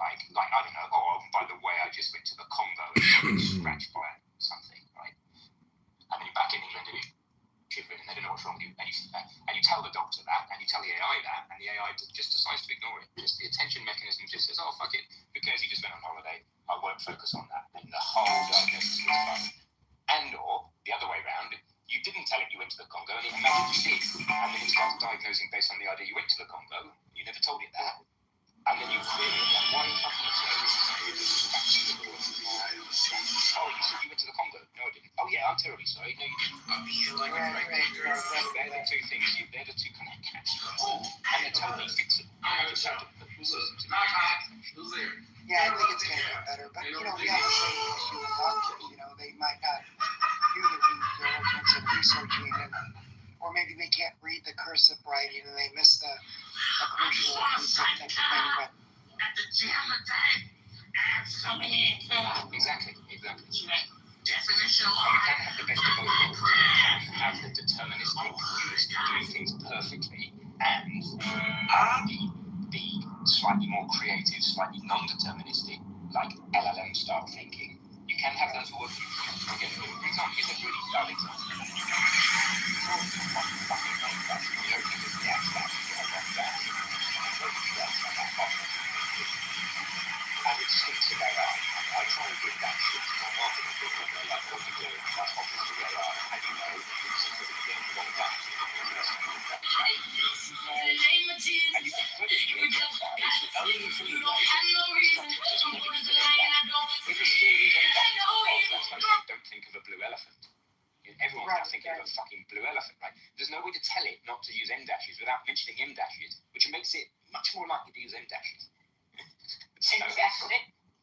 Like I don't know. Oh, by the way, I just went to the Congo and got scratched by something, right? And then you're back in England and you're shivering and they don't know what's wrong with you. And you tell the doctor that, and you tell the AI that, and the AI just decides to ignore it. Just the attention mechanism just says, oh, fuck it. Who cares? He just went on holiday. I won't focus on that. And the whole diagnosis is fine. And or the other way around, you didn't tell it you went to the Congo, and it imagined you did. And then it started diagnosing based on the idea you went to the Congo. You never told it that. And then you query it, like, why are you fucking saying this is oh, you said you went to the Congo? No, I didn't. Oh, yeah, I'm terribly sorry. No, you didn't. They're the two things, they're the two kind of cats. And they're totally fixable. I just have to put the systems in place. Yeah, I think it's going to get better. But, we have the same issue with doctors. They might not do the due diligence and researching, or maybe they can't read the cursive writing and they miss a crucial type of thing. But at the gym today, abs coming in. Exactly. Definition You can have the best of both worlds. You can have the deterministic doing things perfectly, and the slightly more creative, slightly non-deterministic, like LLM style thinking. You can have those working. For example, here's a really bad example. And it stinks of AI. I try and give that shit to my marketing people. They're like, what are you doing? That's obviously AI. How do you know? It's a good thing. Wrong button. And you can put it in your job. It's the only thing you don't have no reason. If it's still using that, that's like don't think of a blue elephant. Everyone can think of a fucking blue elephant, right? There's no way to tell it not to use M dashes without mentioning M dashes, which makes it much more likely to use M dashes.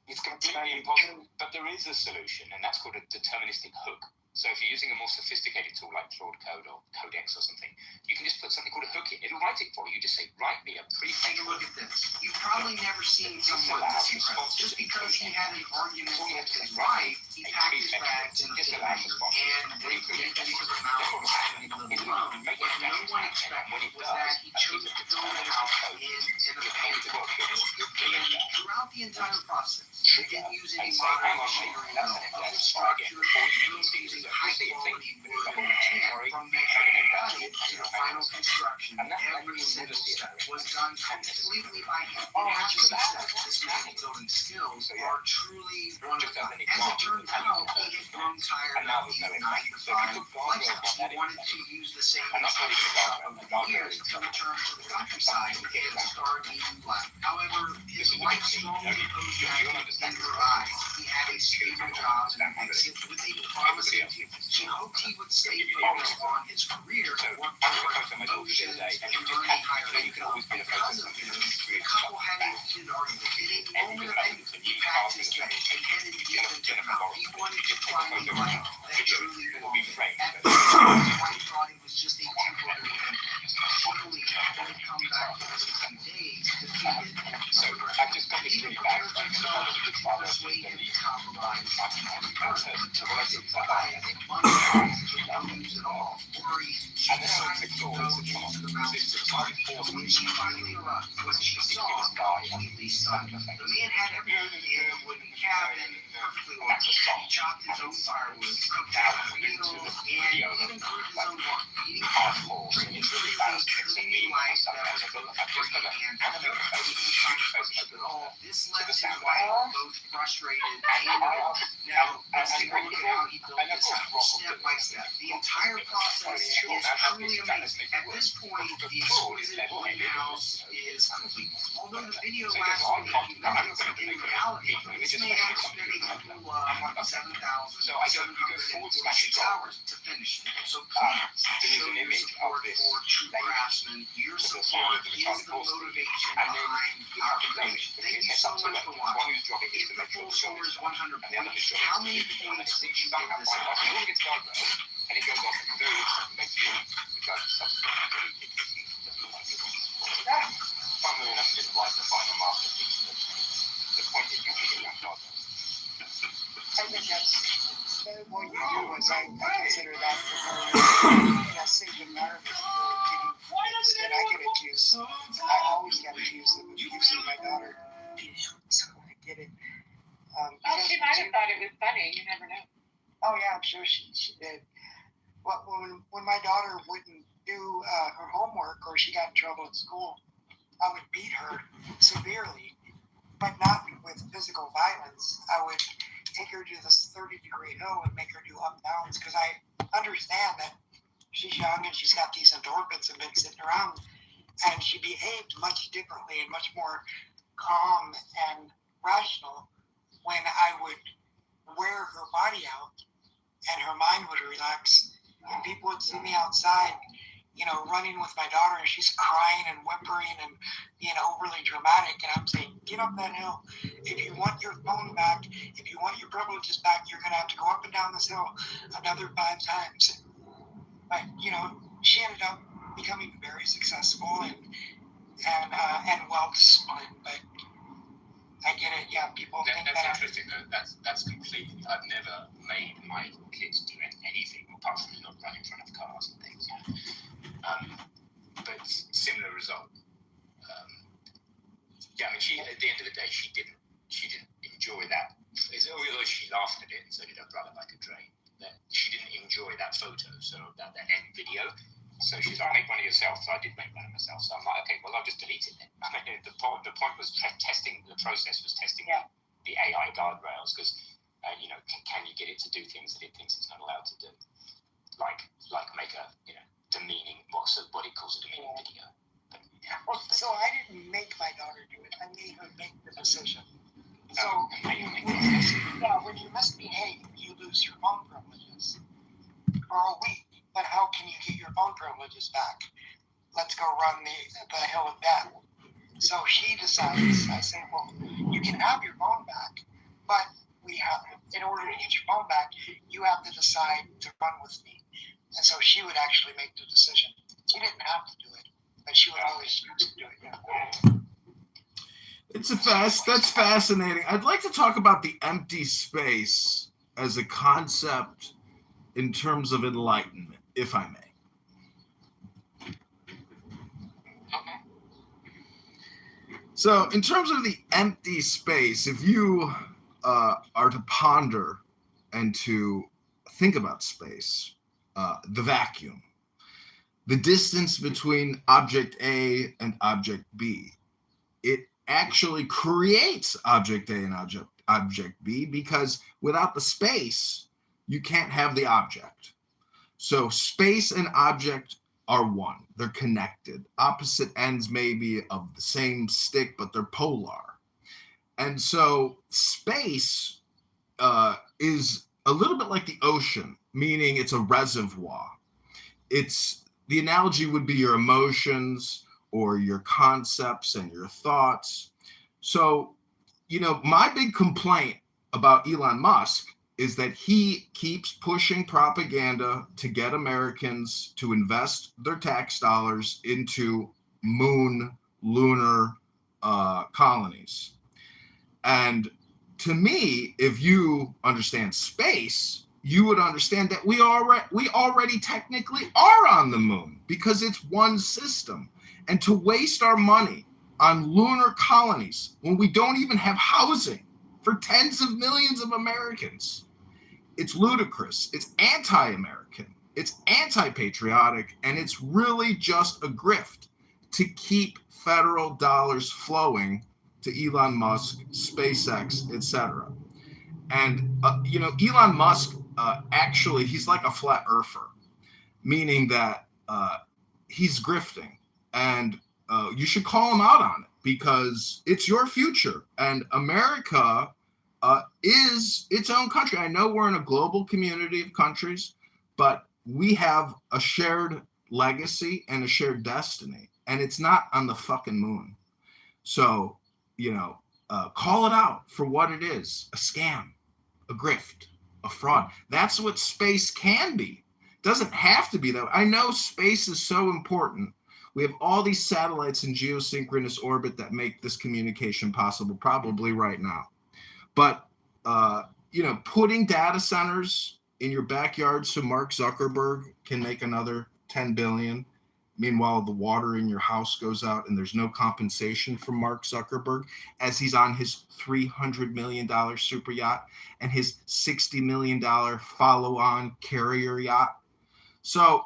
It's completely impossible, but there is a solution, and that's called a deterministic hook. So if you're using a more sophisticated tool like Claude Code or Codex or something, you can just put something called a hook in. It'll write it for you. You just say, write me a prefix. Take a look at this. You've probably never seen someone this incredible. Just because he had an argument with his wife, he packed his bags in a folder and went into the mountains and lived alone. What no one expected was that he chose to build a house in a abandoned place. And throughout the entire process, he didn't use any modern machinery at all. The whole structure was using high-quality wood and tan from measuring cutting to the final construction. Every single step was done completely by him. It has to be said, this man's building skills are truly one of a kind. As it turned out, he had grown tired of the 9-to-5 lifestyle. He wanted to use the same shop of years to return to the countryside and start a new life. However, his wife strongly opposed that in her eyes. He had a stable job and an exit with a promising future. She hoped he would stay focused on his career and work toward promotions and earning higher income. Because of this, the couple had a heated argument. In a moment of anger, he packed his bag and headed deep into the mountain. He wanted to find a life that truly belonged. At first, his wife thought it was just a temporary thing. She believed he would come back in a few days, defeated and discouraged. Even prepared himself to persuade him to compromise. First, it took months to no news at all. Worried, she decided to go into the mountains to find him. When she finally arrived, what she saw completely stunned. The man had everything in a wooden cabin, perfectly organized. He chopped his own firewood, cooked his own meals, and even brewed his own wine. Eating healthy, drinking really fast, living a life that was both free and fulfilling. It all. This led to Wyatt both frustrated and annoyed. Now, let's take a look at how he built this house, step by step. The entire process is truly amazing. At this point, the exquisite wooden house is complete. Although the video lasts only a few minutes, in reality, this may have spent a total of 7,746 hours to finish it. So please show your support for true craftsmen. Your support is the motivation behind our production. Thank you so much for watching. If the full score is 100 points, how many points would you give this house? And it goes off and very interesting makes you funnily enough, it's like the final masterpiece. The point that you can get around I think that's what you do is I consider that the very, I say the nervous for getting Instead, I get accused. I always get accused of abusing my daughter. So I get it. She might have thought it was funny. You never know. Oh yeah, I'm sure she did. Well, when my daughter wouldn't do her homework or she got in trouble at school, I would beat her severely, but not with physical violence. I would take her to this 30-degree hill and make her do up downs because I understand that she's young and she's got these endorphins and been sitting around, and she behaved much differently and much more calm and rational when I would wear her body out and her mind would relax and people would see me outside, running with my daughter, and she's crying and whimpering and being overly dramatic, and I'm saying, get up that hill. If you want your phone back, if you want your privileges back, you're going to have to go up and down this hill another 5 times. But, she ended up becoming very successful and well-disciplined, but I get it. Yeah, people think that's interesting. That's completely. I've never made my kids do anything apart from not run in front of cars and things. But similar result. Yeah, I mean, she at the end of the day, she didn't enjoy that. Although she laughed at it, and so did her brother like a drain. That she didn't enjoy that photo, so that end video. So she's like, make one of yourself. So I did make one of myself. So I'm like, okay, well, I'll just delete it then. I mean, the point was testing, the process was testing the AI guardrails because, can you get it to do things that it thinks it's not allowed to do? Like make a, demeaning, what it calls a demeaning video. Well, so I didn't make my daughter do it. I made her make the decision. So when you misbehave, you lose your phone privileges for a week. But how can you get your phone privileges back? Let's go run the hill of death. So she decides, I say, well, you can have your phone back, but in order to get your phone back, you have to decide to run with me. And so she would actually make the decision. She didn't have to do it, but she would always choose to do it. That's fascinating. I'd like to talk about the empty space as a concept in terms of enlightenment, if I may. So in terms of the empty space, if you are to ponder and to think about space, the vacuum, the distance between object A and object B, it actually creates object A and object B, because without the space, you can't have the object. So space and object are one. They're connected. Opposite ends maybe of the same stick, but they're polar. And so space is a little bit like the ocean, meaning it's a reservoir. The analogy would be your emotions or your concepts and your thoughts. So, my big complaint about Elon Musk is that he keeps pushing propaganda to get Americans to invest their tax dollars into lunar colonies. And to me, if you understand space, you would understand that we already technically are on the moon because it's one system. And to waste our money on lunar colonies when we don't even have housing for tens of millions of Americans, it's ludicrous. It's anti-American. It's anti-patriotic. And it's really just a grift to keep federal dollars flowing to Elon Musk, SpaceX, etc. And, Elon Musk, actually, he's like a flat earther, meaning that he's grifting. And you should call him out on it because it's your future. And America is its own country. I know we're in a global community of countries, but we have a shared legacy and a shared destiny. And it's not on the fucking moon. So, call it out for what it is: a scam, a grift, a fraud. That's what space can be. It doesn't have to be that. I know space is so important. We have all these satellites in geosynchronous orbit that make this communication possible, probably right now. But, putting data centers in your backyard so Mark Zuckerberg can make another 10 billion Meanwhile, the water in your house goes out and there's no compensation from Mark Zuckerberg as he's on his $300 million super yacht and his $60 million follow-on carrier yacht. So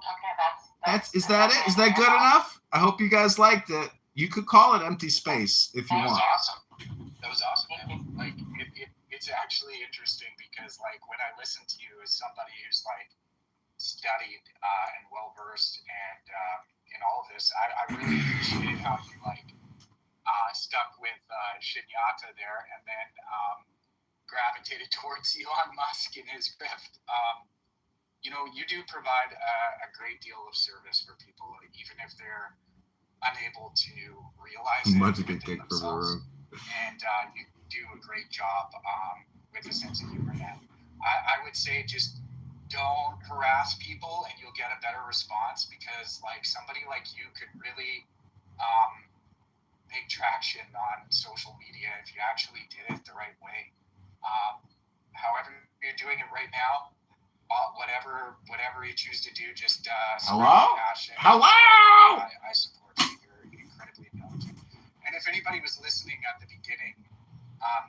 is that it? Is that good enough? I hope you guys liked it. You could call it Empty Space if you want. That was awesome. Like, it's actually interesting because, like, when I listen to you as somebody who's, like, studied and well-versed and in all of this, I really appreciated how you, like, stuck with Shinyata there and then gravitated towards Elon Musk in his grift. You know, you do provide a great deal of service for people, even if they're unable to realize it within themselves. And you do a great job with a sense of humor. Then I would say just don't harass people, and you'll get a better response because, like, somebody like you could really make traction on social media if you actually did it the right way. However you're doing it right now, whatever you choose to do, just Hello? passion. Hello? I support you. You're incredibly intelligent. And if anybody was listening at the beginning,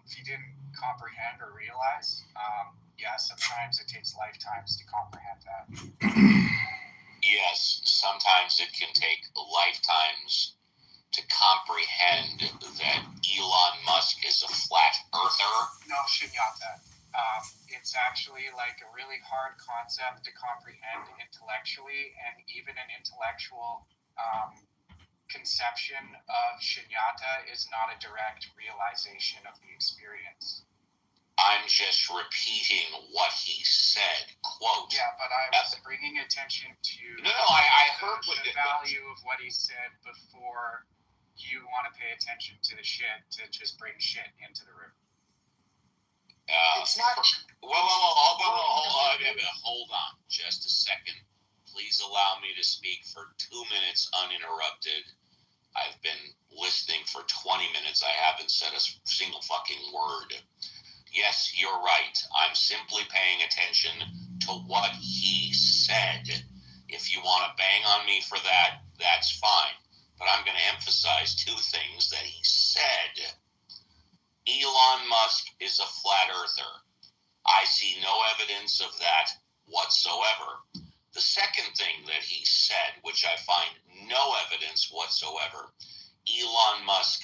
if you didn't comprehend or realize, sometimes it takes lifetimes to comprehend that. Yes, sometimes it can take lifetimes to comprehend that Elon Musk is a flat earther. No, Shinyata. It's actually like a really hard concept to comprehend intellectually, and even an intellectual conception of Shinyata is not a direct realization of the experience. I'm just repeating what he said, quote. Yeah, but I was bringing attention to I heard the value of what he said before you want to pay attention to the shit to just bring shit into the room. It's not. Hold on just a second. Please allow me to speak for 2 minutes uninterrupted. I've been listening for 20 minutes. I haven't said a single fucking word. Yes, you're right. I'm simply paying attention to what he said. If you want to bang on me for that, that's fine. But I'm going to emphasize 2 things that he said. Elon Musk is a flat earther. I see no evidence of that whatsoever. The second thing that he said, which I find no evidence whatsoever, Elon Musk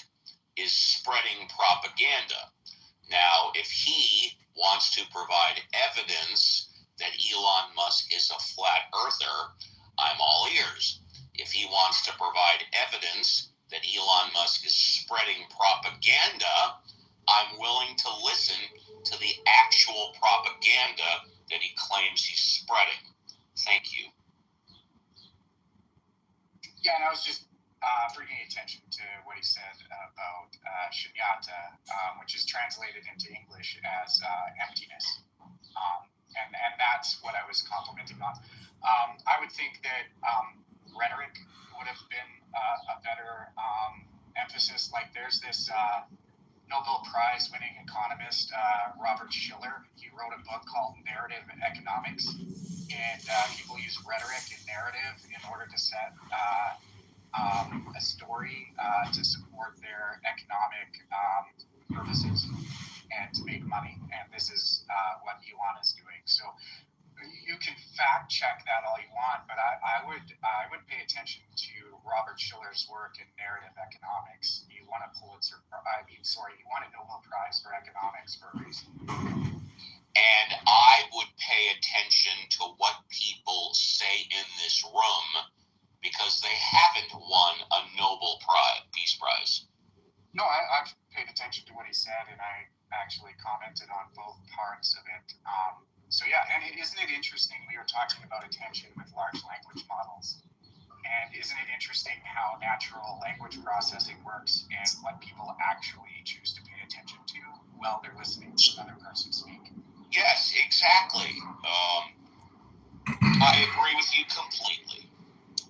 is spreading propaganda. Now, if he wants to provide evidence that Elon Musk is a flat earther, I'm all ears. If he wants to provide evidence that Elon Musk is spreading propaganda, I'm willing to listen to the actual propaganda that he claims he's spreading. Thank you. Yeah, and I was just bringing attention to what he said about Shinyata, which is translated into English as emptiness. And that's what I was complimenting on. I would think that rhetoric would have been a better emphasis. Like, there's this Nobel Prize winning economist, Robert Shiller. He wrote a book called Narrative Economics, and people use rhetoric and narrative in order to set a story to support their economic purposes and to make money. And this is what Elon is doing. So you can fact check that all you want, but I would pay attention to Robert Shiller's work in narrative economics. You want a you want a Nobel Prize for economics for a reason. And I would pay attention to what people say in this room because they haven't won a Nobel Peace Prize. No, I've paid attention to what he said, and I actually commented on both parts of it. So yeah, and isn't it interesting we were talking about attention with large language models? And isn't it interesting how natural language processing works and what people actually choose to pay attention to while they're listening to another person speak? Yes, exactly. I agree with you completely.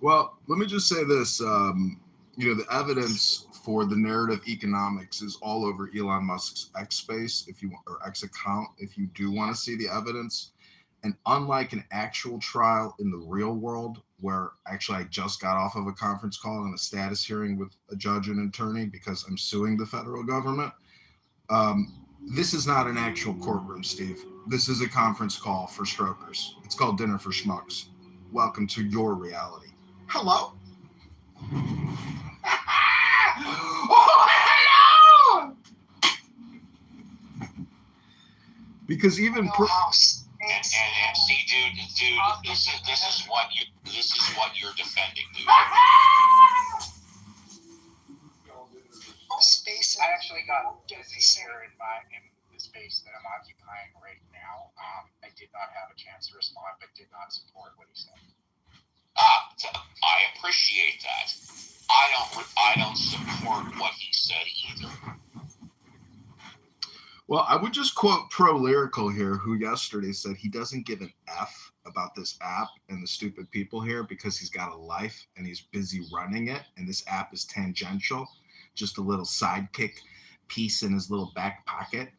Well, let me just say this. The evidence for the narrative economics is all over Elon Musk's X space, or X account, if you do want to see the evidence. And unlike an actual trial in the real world, where actually I just got off of a conference call and a status hearing with a judge and attorney because I'm suing the federal government, this is not an actual courtroom, Steve. This is a conference call for strokers. It's called Dinner for Schmucks. Welcome to your reality. Hello? Oh, hello! Because even... And see, dude, this is what you're defending, dude. Space. I actually got busy here in the space that I'm occupying right now. I did not have a chance to respond, but did not support what he said. I appreciate that. I don't support what he said either. Well, I would just quote Pro Lyrical here, who yesterday said he doesn't give an F about this app and the stupid people here because he's got a life and he's busy running it, and this app is tangential, just a little sidekick piece in his little back pocket.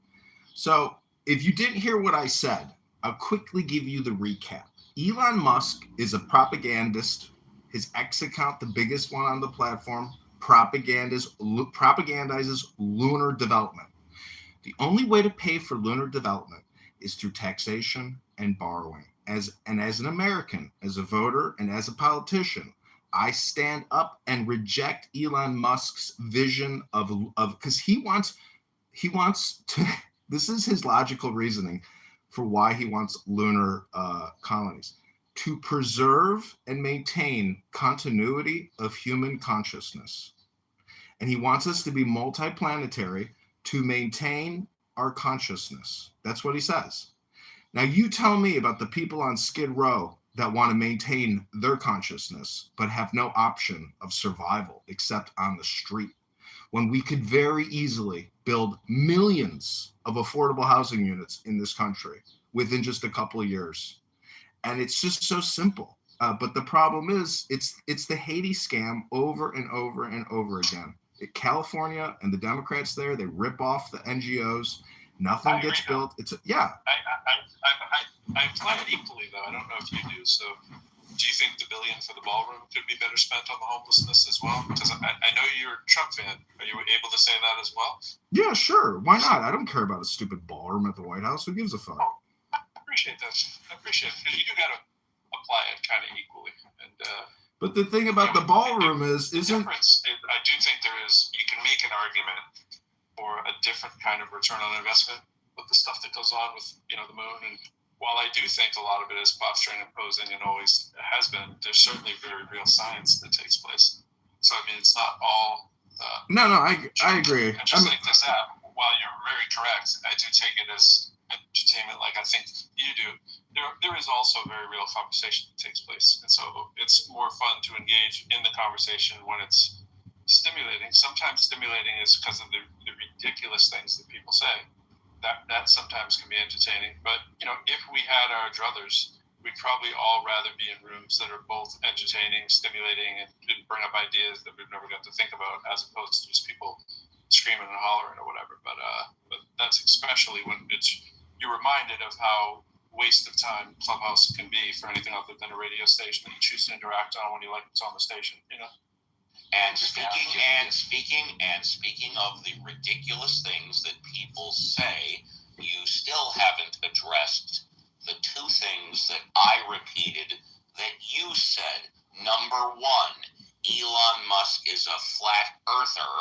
So if you didn't hear what I said, I'll quickly give you the recap. Elon Musk is a propagandist. His X account, the biggest one on the platform, propagandizes lunar development. The only way to pay for lunar development is through taxation and borrowing. As an American, as a voter, and as a politician, I stand up and reject Elon Musk's vision of because he wants to. This is his logical reasoning for why he wants lunar colonies, to preserve and maintain continuity of human consciousness, and he wants us to be multiplanetary to maintain our consciousness. That's what he says. Now you tell me about the people on Skid Row that want to maintain their consciousness but have no option of survival except on the street, when we could very easily build millions of affordable housing units in this country within just a couple of years. And it's just so simple. But the problem is it's the Haiti scam over and over and over again. California and the Democrats there, they rip off the NGOs. Nothing gets built. I apply it equally, though. I don't know if you do. So, do you think the $1 billion for the ballroom could be better spent on the homelessness as well? Because I know you're a Trump fan. Are you able to say that as well? Yeah, sure. Why not? I don't care about a stupid ballroom at the White House. Who gives a fuck? Oh, I appreciate that. Because you do got to apply it kind of equally. And but the thing about the ballroom I do think there is. You can make an argument for a different kind of return on investment with the stuff that goes on with the moon. And while I do think a lot of it is posturing and posing and always has been, there's certainly very real science that takes place. So I mean, it's not all. I agree. And just like this app, while you're very correct, I do take it as entertainment, like I think you do. There is also very real conversation that takes place, and so it's more fun to engage in the conversation when it's stimulating. Sometimes stimulating is because of the ridiculous things that people say. That sometimes can be entertaining. But if we had our druthers, we'd probably all rather be in rooms that are both entertaining, stimulating, and bring up ideas that we've never got to think about, as opposed to just people screaming and hollering or whatever. But that's especially when you're reminded of how waste of time Clubhouse can be for anything other than a radio station that you choose to interact on when you like what's on the station. And speaking of the ridiculous things that people say, you still haven't addressed the two things that I repeated that you said. Number one, Elon Musk is a flat earther,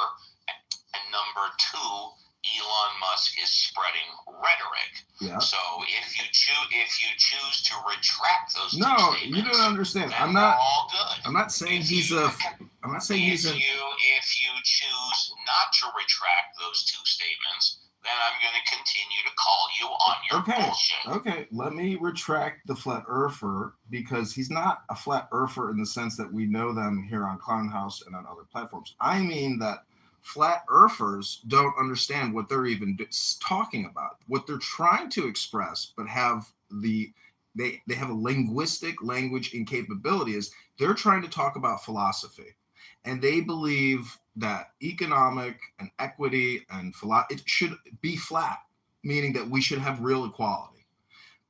and number two, Elon Musk is spreading rhetoric. Yeah. So if you choose to retract those two No, statements, you don't understand. then I'm not. we're all good. I'm not saying he's a. I'm not saying he's a. If you choose not to retract those two statements, then I'm going to continue to call you on your bullshit. Okay, let me retract the flat earther, because he's not a flat earther in the sense that we know them here on Clownhouse and on other platforms. I mean that flat earthers don't understand what they're even talking about, what they're trying to express, but have they have a linguistic language incapability. Is they're trying to talk about philosophy, and they believe that economic and equity and it should be flat, meaning that we should have real equality.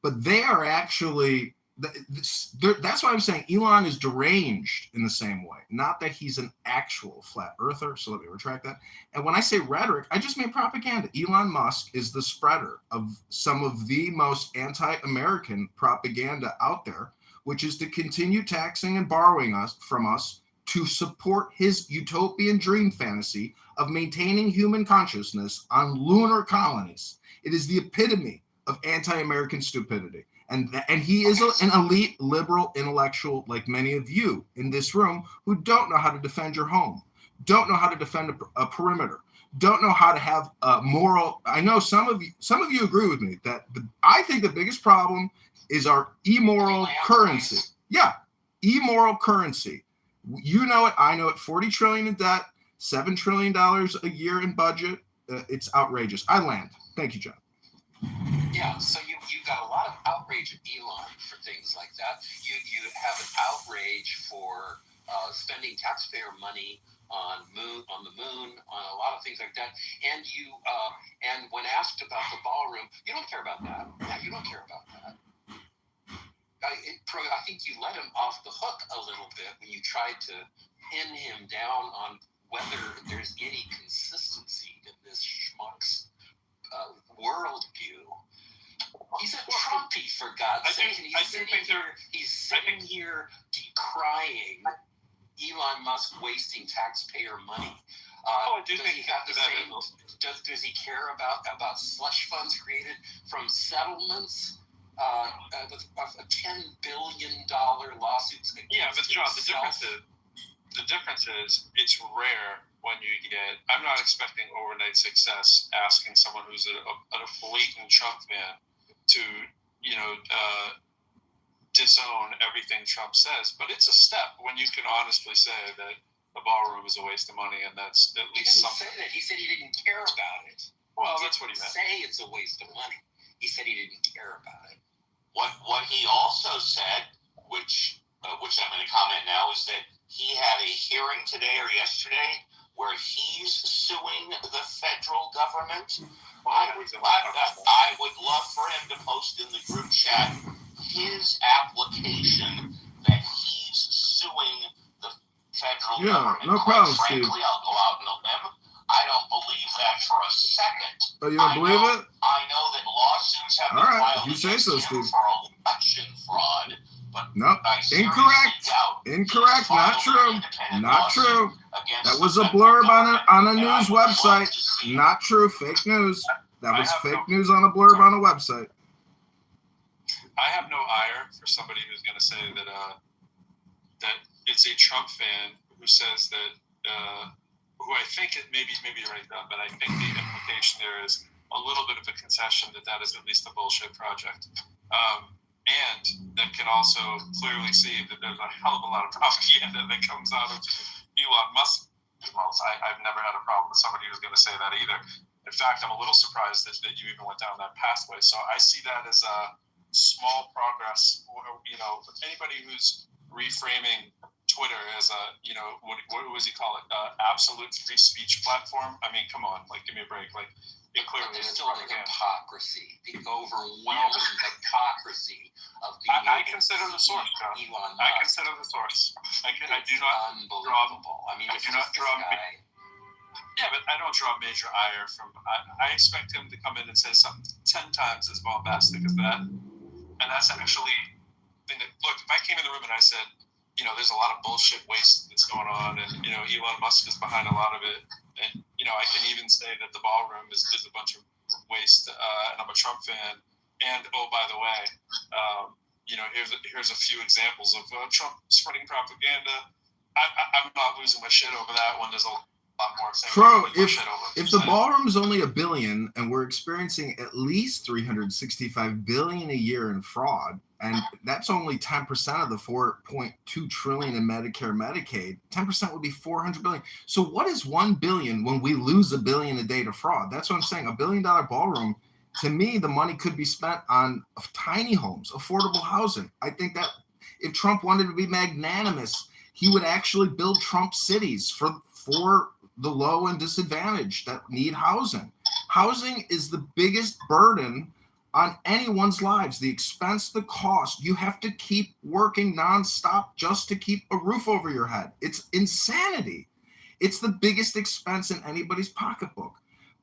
but they are actually, that's why I'm saying Elon is deranged in the same way. Not that he's an actual flat earther, so let me retract that. And when I say rhetoric, I just mean propaganda. Elon Musk is the spreader of some of the most anti-American propaganda out there, which is to continue taxing and borrowing from us to support his utopian dream fantasy of maintaining human consciousness on lunar colonies. It is the epitome of anti-American stupidity. And he is an elite liberal intellectual like many of you in this room who don't know how to defend your home, don't know how to defend a perimeter, don't know how to have a moral. I know some of you agree with me that I think the biggest problem is our immoral currency. Yeah, immoral currency. You know it, I know it. 40 trillion in debt, $7 trillion a year in budget. It's outrageous. I land. Thank you, John. Yeah, so you got a lot of outrage at Elon for things like that. You have an outrage for spending taxpayer money on the moon, on a lot of things like that. And and when asked about the ballroom, you don't care about that. Yeah, you don't care about that. I think you let him off the hook a little bit when you tried to pin him down on whether there's any consistency in this schmuck's worldview. He's a Trumpy, for God's sake. He's sitting here decrying Elon Musk wasting taxpayer money. I do think he have the same? Does he care about slush funds created from settlements? $10 billion lawsuits against but John, himself. the difference is it's rare when you get. I'm not expecting overnight success asking someone who's a blatant Trump fan to disown everything Trump says, but it's a step when you can honestly say that the ballroom is a waste of money, and that's at least something. He didn't say that. He said he didn't care about it. Well, that's what he meant. Say it's a waste of money. He said he didn't care about it. What he also said, which I'm going to comment now, is that he had a hearing today or yesterday where he's suing the federal government. I would love for him to post in the group chat his application that he's suing the federal government. No problem, Frankly, Steve. I'll go out on a limb. I don't believe that for a second. Oh, you don't believe it? I know that lawsuits have been filed if you say so, Steve. for election fraud, but no, incorrect. Incorrect. Not true. Not true. That was a blurb on a news website. Not true. Fake news. That was fake news on a blurb on a website. I have no ire for somebody who's going to say that that it's a Trump fan who says that. Who I think it maybe you're right, Don, but I think the implication there is a little bit of a concession that is at least a bullshit project, and that can also clearly see that there's a hell of a lot of propaganda that comes out of Elon Musk. I've never had a problem with somebody who's going to say that either. In fact, I'm a little surprised that you even went down that pathway. So I see that as a small progress. Anybody who's reframing Twitter as a, what does he call it? Absolute free speech platform. I mean, come on, give me a break. It clearly there's is still the hypocrisy, the overwhelming hypocrisy of the. I consider the source, John. Elon Musk. I consider the source. I do not unbelievable. I do not draw. Yeah, but I don't draw major ire from. I expect him to come in and say something 10 times as bombastic as that, and that's actually. Look, if I came in the room and I said, there's a lot of bullshit waste that's going on, and Elon Musk is behind a lot of it, and I can even say that the ballroom is a bunch of waste, and I'm a Trump fan, and oh, by the way, here's a few examples of Trump spreading propaganda. I'm not losing my shit over that one. There's a lot more. Bro, if the ballroom's only $1 billion and we're experiencing at least $365 billion a year in fraud, and that's only 10% of the $4.2 trillion in Medicare, Medicaid, 10% would be $400 billion. So what is $1 billion when we lose $1 billion a day to fraud? That's what I'm saying. $1 billion ballroom, to me, the money could be spent on tiny homes, affordable housing. I think that if Trump wanted to be magnanimous, he would actually build Trump cities for the low and disadvantaged that need housing. Housing is the biggest burden on anyone's lives. The expense, the cost. You have to keep working nonstop just to keep a roof over your head. It's insanity. It's the biggest expense in anybody's pocketbook.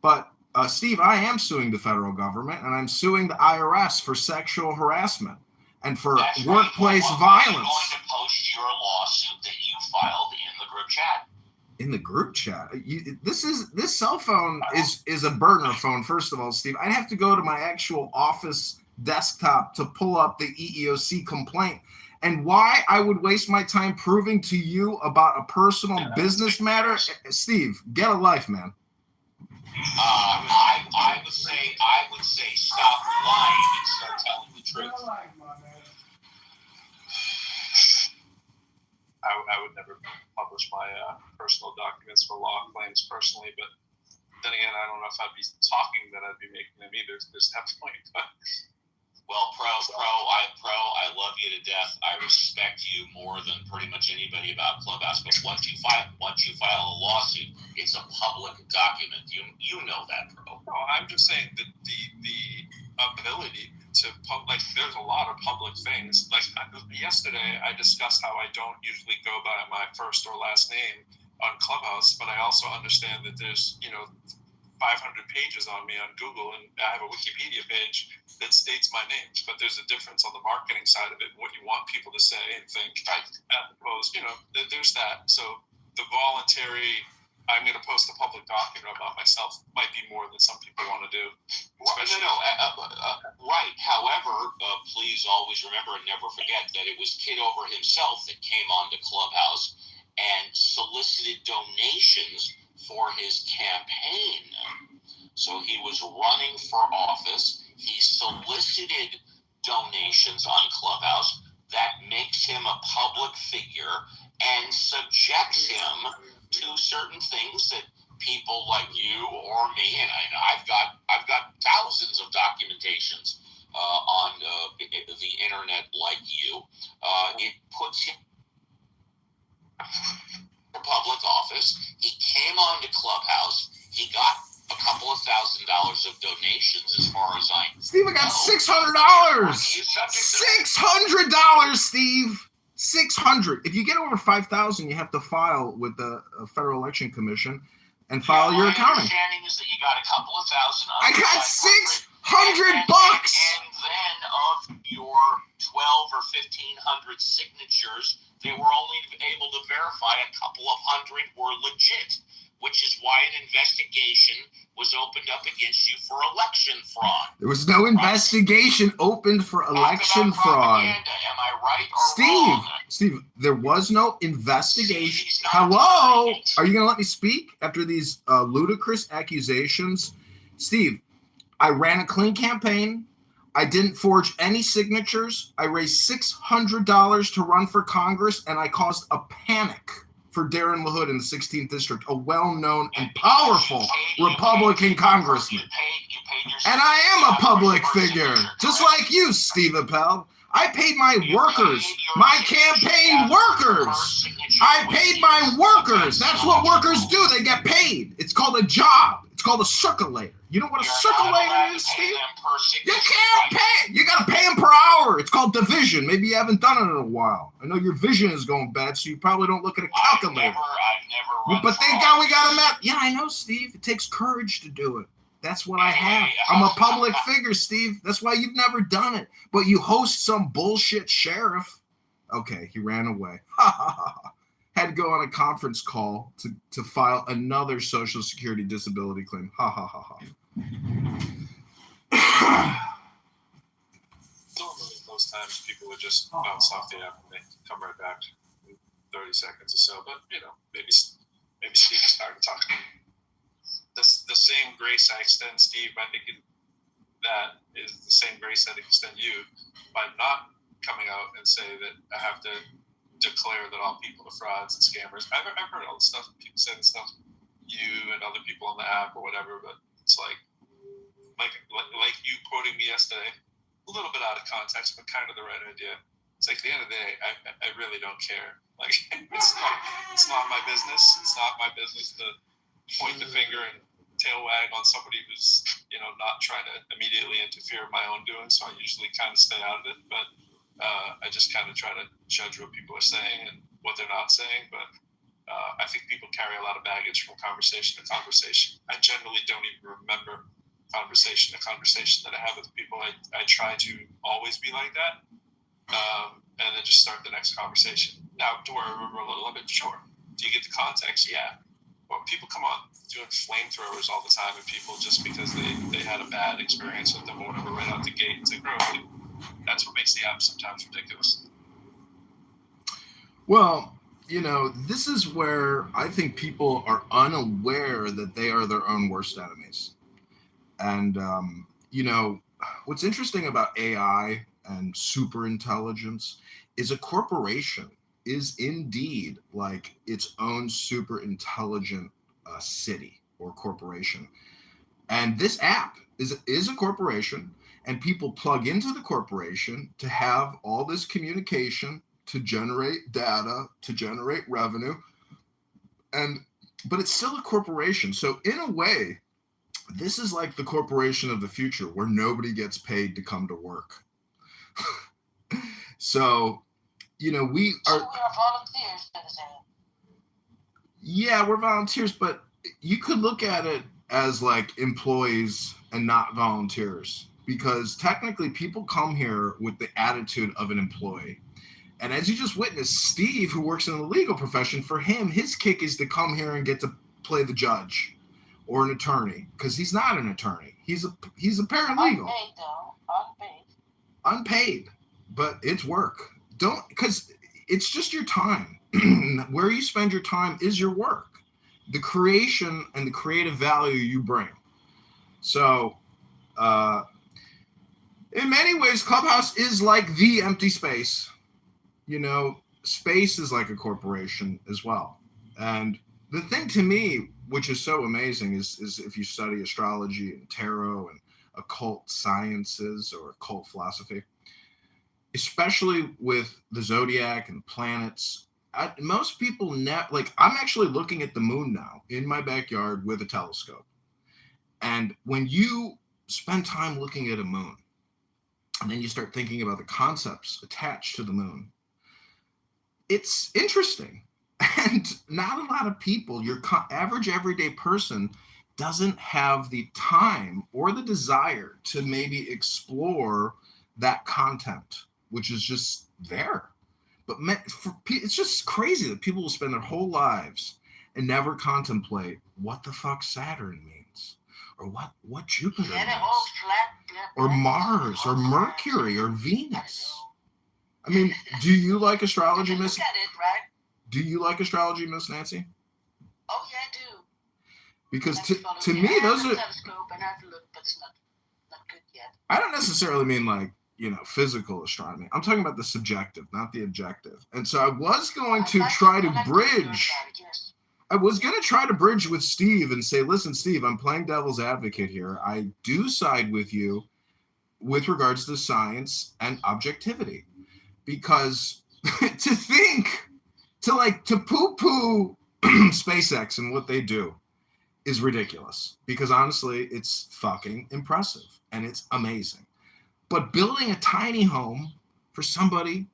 But Steve, I am suing the federal government, and I'm suing the IRS for sexual harassment and for workplace violence. I'm going to post your lawsuit that you filed in the group chat. In the group chat, this cell phone is a burner phone. First of all, Steve, I'd have to go to my actual office desktop to pull up the EEOC complaint. And why I would waste my time proving to you about a personal business matter, Steve, get a life, man. I would say stop lying and start telling the truth. I would never publish my personal documents for law claims personally, but then again, I don't know if I'd be talking that I'd be making them either. There's that point. Well, I love you to death. I respect you more than pretty much anybody about Clubhouse. But once you file a lawsuit, it's a public document. You know that, Pro. No, I'm just saying that the ability to there's a lot of public things. Like yesterday, I discussed how I don't usually go by my first or last name on Clubhouse, but I also understand that there's 500 pages on me on Google, and I have a Wikipedia page that states my name. But there's a difference on the marketing side of it, what you want people to say and think, as opposed, there's that. So the voluntary, I'm going to post a public document about myself might be more than some people want to do. Right. However, please always remember and never forget that it was Kitover himself that came onto Clubhouse and solicited donations for his campaign. So he was running for office. He solicited donations on Clubhouse. That makes him a public figure and subjects him to certain things that people like you or me, and I've got thousands of documentations on the internet like you. It puts him for public office. He came on to Clubhouse. He got a couple of $1,000 of donations, as far as I know. Steve, I got $600. $600, Steve. 600. If you get over 5,000, you have to file with the Federal Election Commission and file your accounting. My understanding is that you got a couple of $1,000. I got $600. And then of your 12 or 1,500 signatures, they were only able to verify a couple of hundred were legit, which is why an investigation was opened up against you for election fraud. There was no investigation opened for election fraud. Am I right or wrong? Steve, there was no investigation. Hello? Are you going to let me speak after these ludicrous accusations? Steve, I ran a clean campaign. I didn't forge any signatures. I raised $600 to run for Congress, and I caused a panic for Darren LaHood in the 16th District, a well-known and powerful Republican congressman. And I am a public figure, just like you, Steve Appel. I paid my workers, my campaign workers. I paid my workers. That's what workers do. They get paid. It's called a job. It's called a circulator. You know what a circulator is, Steve? You can't pay. You got to pay them per hour. It's called division. Maybe you haven't done it in a while. I know your vision is going bad, so you probably don't look at a calculator. I've never But thank God we got a map. Yeah, I know, Steve. It takes courage to do it. That's what I have. I'm a public figure, Steve. That's why you've never done it. But you host some bullshit sheriff. Okay, he ran away. Had to go on a conference call to file another Social Security disability claim. Normally, most times people would just bounce off the app and they come right back in 30 seconds or so. But, maybe Steve is starting to talk. The same grace I extend Steve by thinking that is the same grace I extend you by not coming out and say that I have to declare that all people are frauds and scammers. I've heard all the stuff people say and stuff, you and other people on the app or whatever, but it's like you quoting me yesterday, a little bit out of context, but kind of the right idea. It's like at the end of the day, I really don't care. Like it's not my business. It's not my business to point the finger and tail wag on somebody who's, not trying to immediately interfere in my own doing. So I usually kind of stay out of it, but I just kind of try to judge what people are saying and what they're not saying. But I think people carry a lot of baggage from conversation to conversation. I generally don't even remember conversation to conversation that I have with people. I try to always be like that, and then just start the next conversation. Now, do I remember a little of it? Sure. Do you get the context? Yeah. Well, people come on doing flamethrowers all the time, and people just because they had a bad experience with them or whatever right out the gate, it's like, bro, that's what makes the app sometimes ridiculous. Well, this is where I think people are unaware that they are their own worst enemies. And, what's interesting about AI and super intelligence is a corporation is indeed like its own super intelligent city or corporation. And this app is a corporation, and people plug into the corporation to have all this communication, to generate data, to generate revenue. But it's still a corporation. So in a way, this is like the corporation of the future where nobody gets paid to come to work. So, we are volunteers. Yeah, we're volunteers, but you could look at it as like employees and not volunteers, because technically people come here with the attitude of an employee. And as you just witnessed, Steve, who works in the legal profession, for him, his kick is to come here and get to play the judge or an attorney, because he's not an attorney. He's a paralegal. Unpaid, though. Unpaid, but it's work. Because it's just your time. Where you spend your time is your work. The creation and the creative value you bring. So, in many ways, Clubhouse is like the empty space. Space is like a corporation as well. And the thing to me, which is so amazing, is if you study astrology and tarot and occult sciences or occult philosophy, especially with the zodiac and planets, most people I'm actually looking at the moon now in my backyard with a telescope. And when you spend time looking at a moon, and then you start thinking about the concepts attached to the moon, it's interesting. And not a lot of people, your average everyday person, doesn't have the time or the desire to maybe explore that content, which is just there. But it's just crazy that people will spend their whole lives and never contemplate what the fuck Saturn means, or what Jupiter means, or Mars, or Mercury, or Venus. I mean, do you like astrology, Miss? Do you like astrology, Miss Nancy? Oh yeah, I do. Because to me, those are. Telescope and I've looked, but it's not good yet. I don't necessarily mean like physical astronomy. I'm talking about the subjective, not the objective. And so I was going to try to bridge. I was going to try to bridge with Steve and say, listen, Steve, I'm playing devil's advocate here. I do side with you with regards to science and objectivity, because to poo-poo SpaceX and what they do is ridiculous, because honestly, it's fucking impressive and it's amazing. But building a tiny home for somebody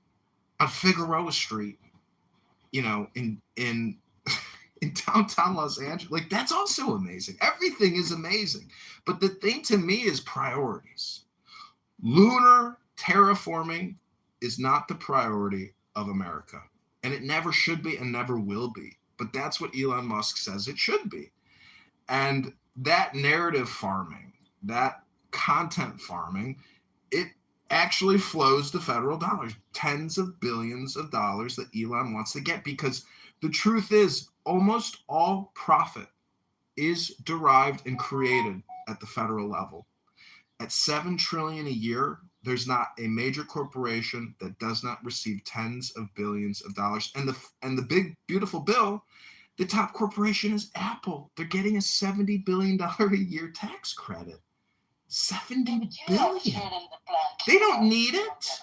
on Figueroa Street, in downtown Los Angeles, that's also amazing. Everything is amazing. But the thing to me is priorities. Lunar terraforming is not the priority of America. And it never should be and never will be. But that's what Elon Musk says it should be. And that narrative farming, that content farming, it actually flows to federal dollars, tens of billions of dollars that Elon wants to get, because the truth is almost all profit is derived and created at the federal level. At $7 trillion a year, there's not a major corporation that does not receive tens of billions of dollars. And the big, beautiful bill, the top corporation is Apple. They're getting a $70 billion a year tax credit. $70 billion. They don't need it.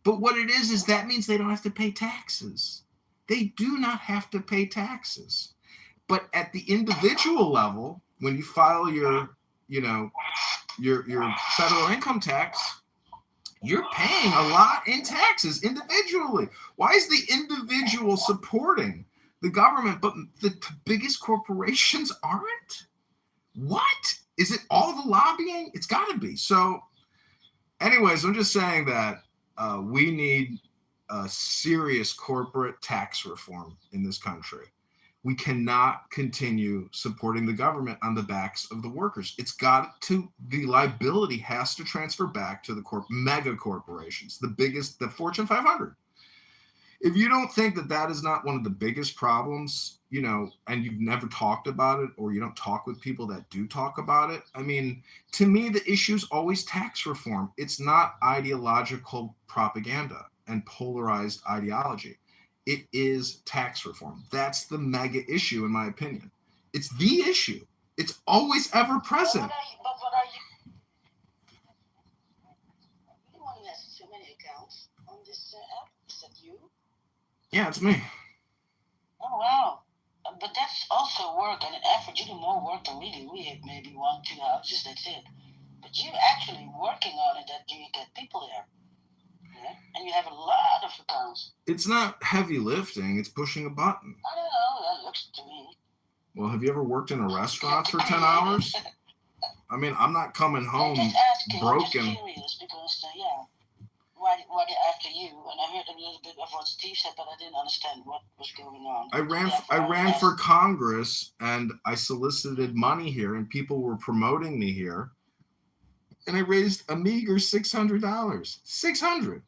But what it is that means they don't have to pay taxes. They do not have to pay taxes. But at the individual level, when you file your federal income tax, you're paying a lot in taxes individually. Why is the individual supporting the government, but the biggest corporations aren't? What? Is it all the lobbying? It's got to be. So anyways, I'm just saying that we need a serious corporate tax reform in this country. We cannot continue supporting the government on the backs of the workers. The liability has to transfer back to the mega corporations, the Fortune 500. If you don't think that is not one of the biggest problems, and you've never talked about it, or you don't talk with people that do talk about it, I mean, to me, the issue is always tax reform. It's not ideological propaganda and polarized ideology. It is tax reform. That's the mega issue, in my opinion. It's the issue. It's always ever present. What are you? You want to have so many accounts on this app? Is that you? Yeah, it's me. Oh, wow. But that's also work and an effort. You do more work than we do. We have maybe 1-2 houses, that's it. But you're actually working on it that you get people there. Yeah? And you have a lot of accounts. It's not heavy lifting. It's pushing a button. I don't know. That looks to me. Well, have you ever worked in a restaurant for 10 hours? I mean, I'm not coming home broken. I'm just curious because, why after you? And I heard a little bit of what Steve said, but I didn't understand what was going on. I ran for Congress, and I solicited money here, and people were promoting me here. And I raised a meager $600. $600.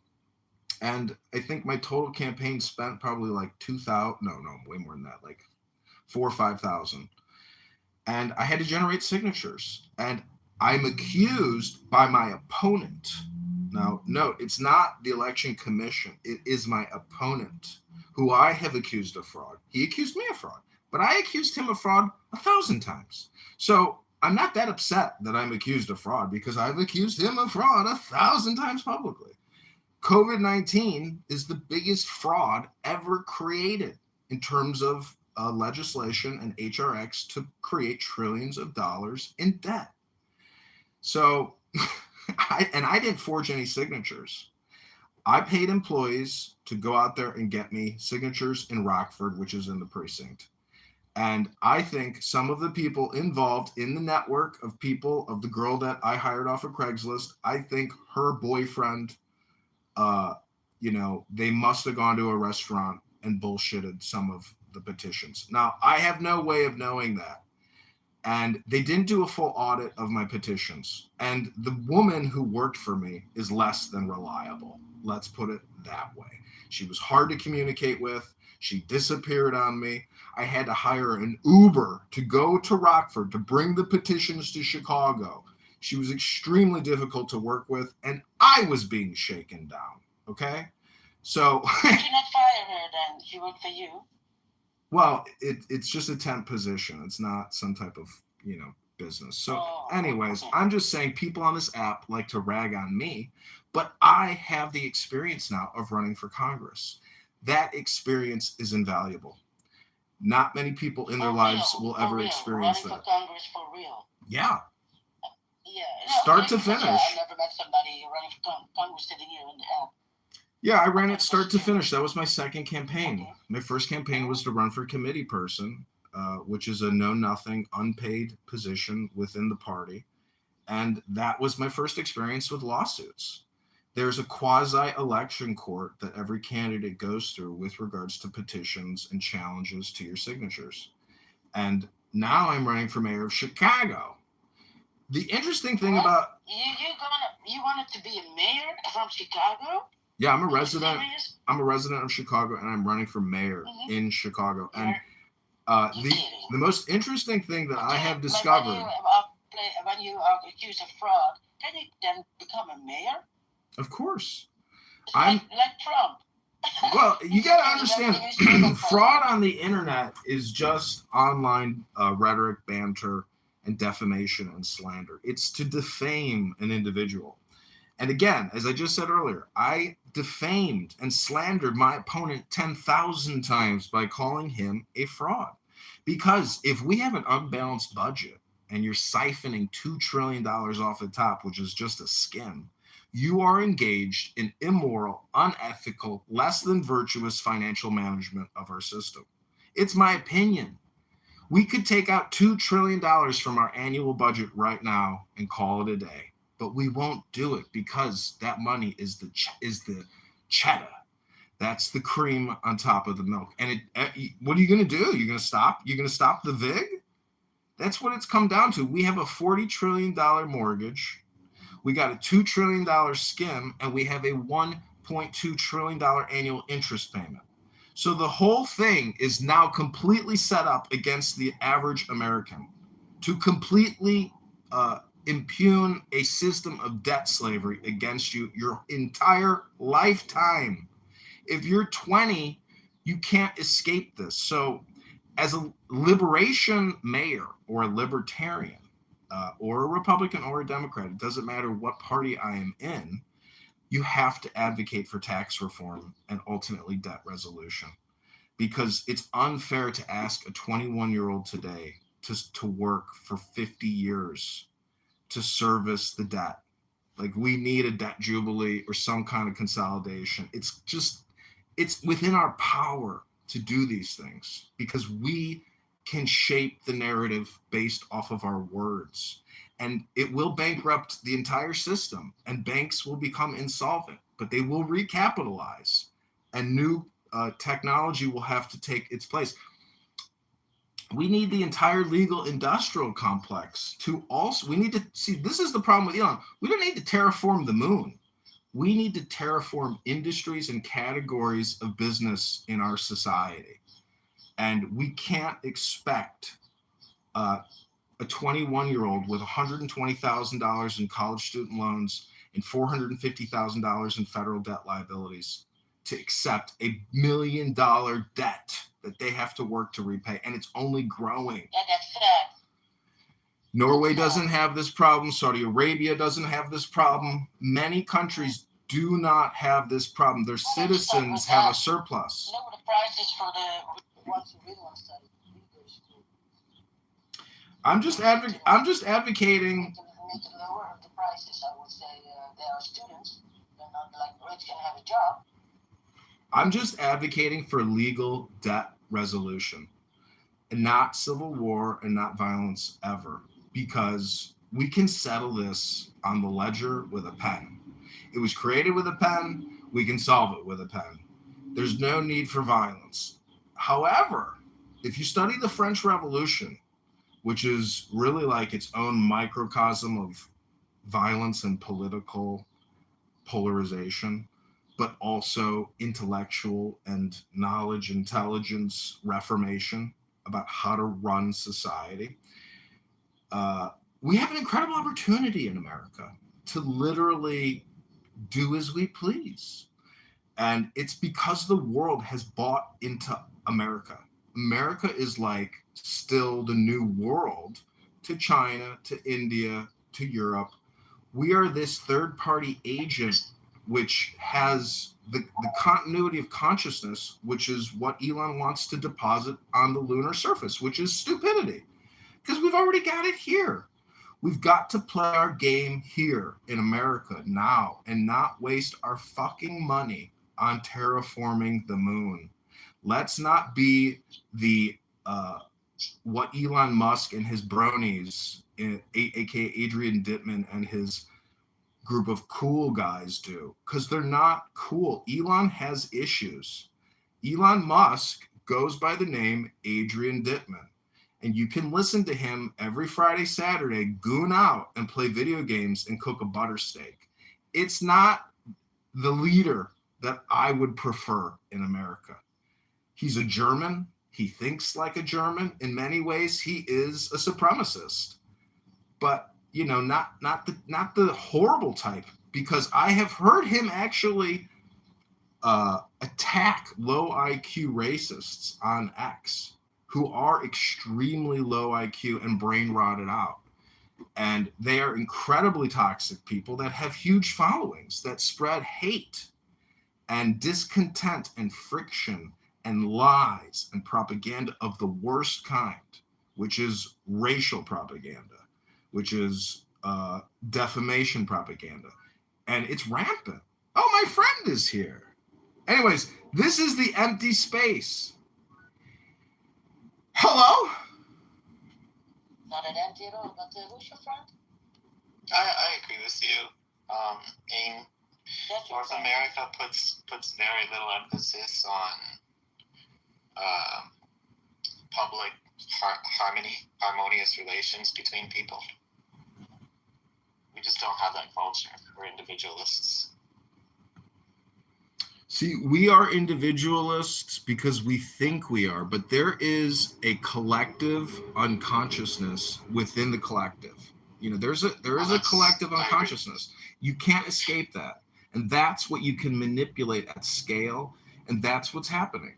And I think my total campaign spent probably like $2,000. No, way more than that, like $4,000 or $5,000. And I had to generate signatures. And I'm accused by my opponent. Now, note, it's not the election commission. It is my opponent who I have accused of fraud. He accused me of fraud, but I accused him of fraud 1,000 times. So I'm not that upset that I'm accused of fraud because I've accused him of fraud 1,000 times publicly. COVID-19 is the biggest fraud ever created in terms of legislation and HRX to create trillions of dollars in debt. So, I didn't forge any signatures. I paid employees to go out there and get me signatures in Rockford, which is in the precinct. And I think some of the people involved in the network of people, of the girl that I hired off of Craigslist, I think her boyfriend, they must have gone to a restaurant and bullshitted some of the petitions. Now, I have no way of knowing that. And they didn't do a full audit of my petitions. And the woman who worked for me is less than reliable. Let's put it that way. She was hard to communicate with. She disappeared on me. I had to hire an Uber to go to Rockford to bring the petitions to Chicago. She was extremely difficult to work with, and I was being shaken down. Okay? So. Did you not fire her then? She worked for you? Well, it's just a temp position. It's not some type of, business. So anyways, I'm just saying people on this app like to rag on me, but I have the experience now of running for Congress. That experience is invaluable. Not many people in their lives will ever experience that. Running for Congress for real. Yeah. Yeah. Start to finish. I've never met somebody running for Congress sitting here in the app. Yeah, I ran it start to finish. That was my second campaign. Okay. My first campaign was to run for committee person, which is a know-nothing, unpaid position within the party. And that was my first experience with lawsuits. There's a quasi-election court that every candidate goes through with regards to petitions and challenges to your signatures. And now I'm running for mayor of Chicago. The interesting thing about... You wanted to be a mayor from Chicago? Yeah, I'm a resident of Chicago, and I'm running for mayor in Chicago. And the most interesting thing that I have discovered... When you are accused of fraud, can you then become a mayor? Of course. Like Trump. Well, you got to understand, fraud on the internet is just online rhetoric, banter, and defamation and slander. It's to defame an individual. And again, as I just said earlier, I defamed and slandered my opponent 10,000 times by calling him a fraud. Because if we have an unbalanced budget and you're siphoning $2 trillion off the top, which is just a skim, you are engaged in immoral, unethical, less than virtuous financial management of our system. It's my opinion. We could take out $2 trillion from our annual budget right now and call it a day, but we won't do it because that money is the cheddar. That's the cream on top of the milk. And what are you going to do? You're going to stop? You're going to stop the VIG? That's what it's come down to. We have a $40 trillion mortgage. We got a $2 trillion skim, and we have a $1.2 trillion annual interest payment. So the whole thing is now completely set up against the average American to completely impugn a system of debt slavery against you your entire lifetime. If you're 20, you can't escape this. So as a liberation mayor or a libertarian or a Republican or a Democrat, it doesn't matter what party I am in, you have to advocate for tax reform and ultimately debt resolution, because it's unfair to ask a 21-year-old today to work for 50 years to service the debt. Like, we need a debt jubilee or some kind of consolidation. It's within our power to do these things because we can shape the narrative based off of our words. And it will bankrupt the entire system, and banks will become insolvent, but they will recapitalize, and new technology will have to take its place. We need the entire legal industrial complex to also, we need to see, this is the problem with Elon. We don't need to terraform the moon. We need to terraform industries and categories of business in our society. And we can't expect a 21-year-old with $120,000 in college student loans and $450,000 in federal debt liabilities to accept $1 million debt that they have to work to repay, and it's only growing. Yeah, that's sad. Norway doesn't have this problem. Saudi Arabia doesn't have this problem. Many countries do not have this problem. Their citizens have a surplus. You know what the price is for the ones who really want to study? I'm just advocating. Make it lower the prices. I would say they are students. They're not like rich can have a job. I'm just advocating for legal debt resolution and not civil war and not violence ever, because we can settle this on the ledger with a pen. It was created with a pen. We can solve it with a pen. There's no need for violence. However, if you study the French Revolution, which is really like its own microcosm of violence and political polarization, but also intellectual and knowledge, intelligence, reformation about how to run society. We have an incredible opportunity in America to literally do as we please. And it's because the world has bought into America. America is like still the new world to China, to India, to Europe. We are this third-party agent which has the continuity of consciousness, which is what Elon wants to deposit on the lunar surface, which is stupidity, because we've already got it here. We've got to play our game here in America now and not waste our fucking money on terraforming the moon. Let's not be the what Elon Musk and his bronies, aka Adrian Dittman and his group of cool guys do, because they're not cool. Elon has issues. Elon Musk goes by the name Adrian Dittman, and you can listen to him every Friday, Saturday, goon out and play video games and cook a butter steak. It's not the leader that I would prefer in America. He's a German. He thinks like a German. In many ways, he is a supremacist, but you know, not the horrible type, because I have heard him actually attack low IQ racists on X who are extremely low IQ and brain rotted out. And they are incredibly toxic people that have huge followings that spread hate and discontent and friction and lies and propaganda of the worst kind, which is racial propaganda, which is defamation propaganda. And it's rampant. Oh, my friend is here. Anyways, this is the empty space. Hello? Not an empty at all, but who's your friend? I agree with you. In North America puts very little emphasis on public harmonious relations between people. We just don't have that culture. We're individualists. See, we are individualists because we think we are, but there is a collective unconsciousness within the collective. You know, there is a collective unconsciousness. You can't escape that. And that's what you can manipulate at scale, and that's what's happening.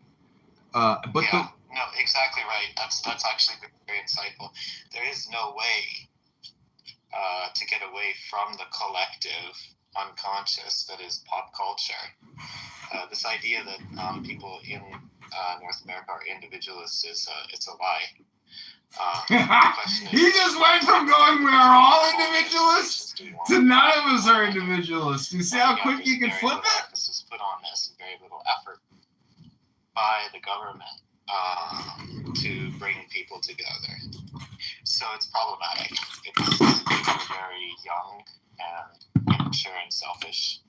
No, exactly right. That's actually very insightful. There is no way to get away from the collective unconscious that is pop culture. This idea that people in North America are individualists it's a lie. He just went from going, we are all individualists, to none of us are individualists. You see how quick you can flip it? Emphasis put on this and very little effort by the government to bring people together. So it's problematic. It's a very young and immature and selfish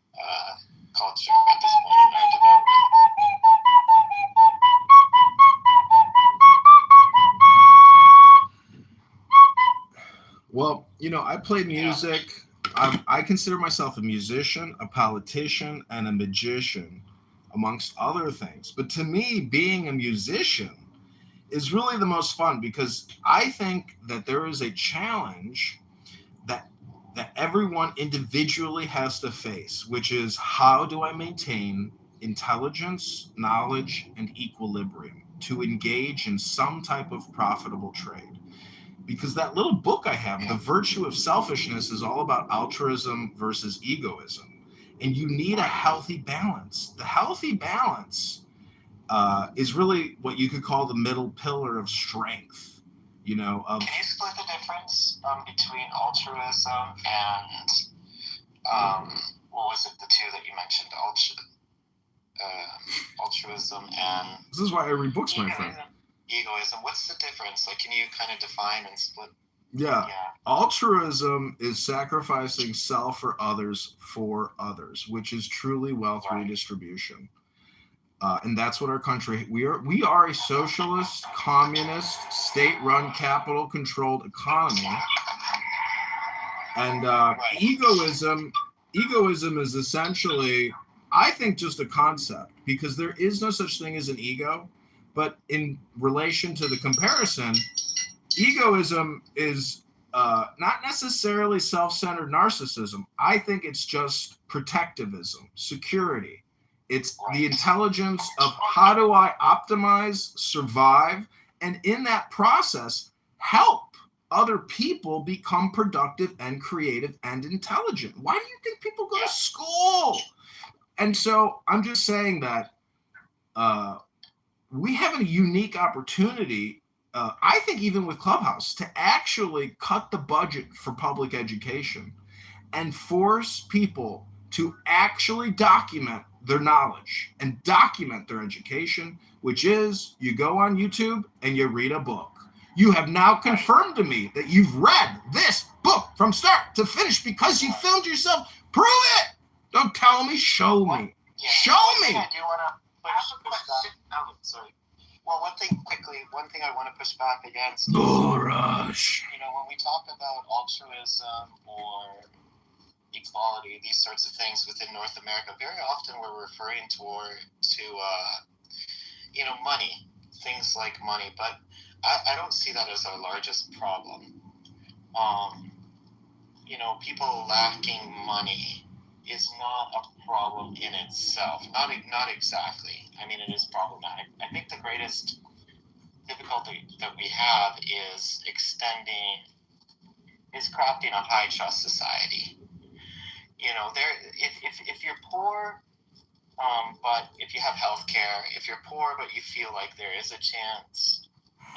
culture at this point in our development. Well, you know, I play music. I consider myself a musician, a politician, and a magician, amongst other things. But to me, being a musician is really the most fun because I think that there is a challenge that everyone individually has to face, which is how do I maintain intelligence, knowledge, and equilibrium to engage in some type of profitable trade? Because that little book I have, The Virtue of Selfishness, is all about altruism versus egoism. And you need a healthy balance. The healthy balance is really what you could call the middle pillar of strength. You know, Can you split the difference between altruism and what was it? The two that you mentioned, altruism and. This is why I read books, my friend. Egoism. What's the difference? Like, can you kind of define and split? Yeah. Altruism is sacrificing self or others for others, which is truly wealth redistribution. And that's what our country, we are a socialist, communist, state-run, capital-controlled economy. And egoism is essentially, I think, just a concept, because there is no such thing as an ego. But in relation to the comparison, egoism is not necessarily self-centered narcissism. I think it's just protectivism, security. It's the intelligence of how do I optimize, survive, and in that process, help other people become productive and creative and intelligent. Why do you think people go to school? And so I'm just saying that we have a unique opportunity, I think even with Clubhouse, to actually cut the budget for public education and force people to actually document their knowledge and document their education, which is you go on YouTube and you read a book. You have now confirmed to me that you've read this book from start to finish because you filmed yourself. Prove it! Don't tell me, show me. Show me! I do want to push back. Sorry. Well, one thing I want to push back against is, Bull rush. You know, when we talk about altruism or equality, these sorts of things within North America, very often we're referring to money, things like money, but I don't see that as our largest problem. People lacking money is not a problem in itself. Not exactly. I mean, it is problematic. I think the greatest difficulty that we have is crafting a high trust society. If you're poor, but if you have health care, if you're poor but you feel like there is a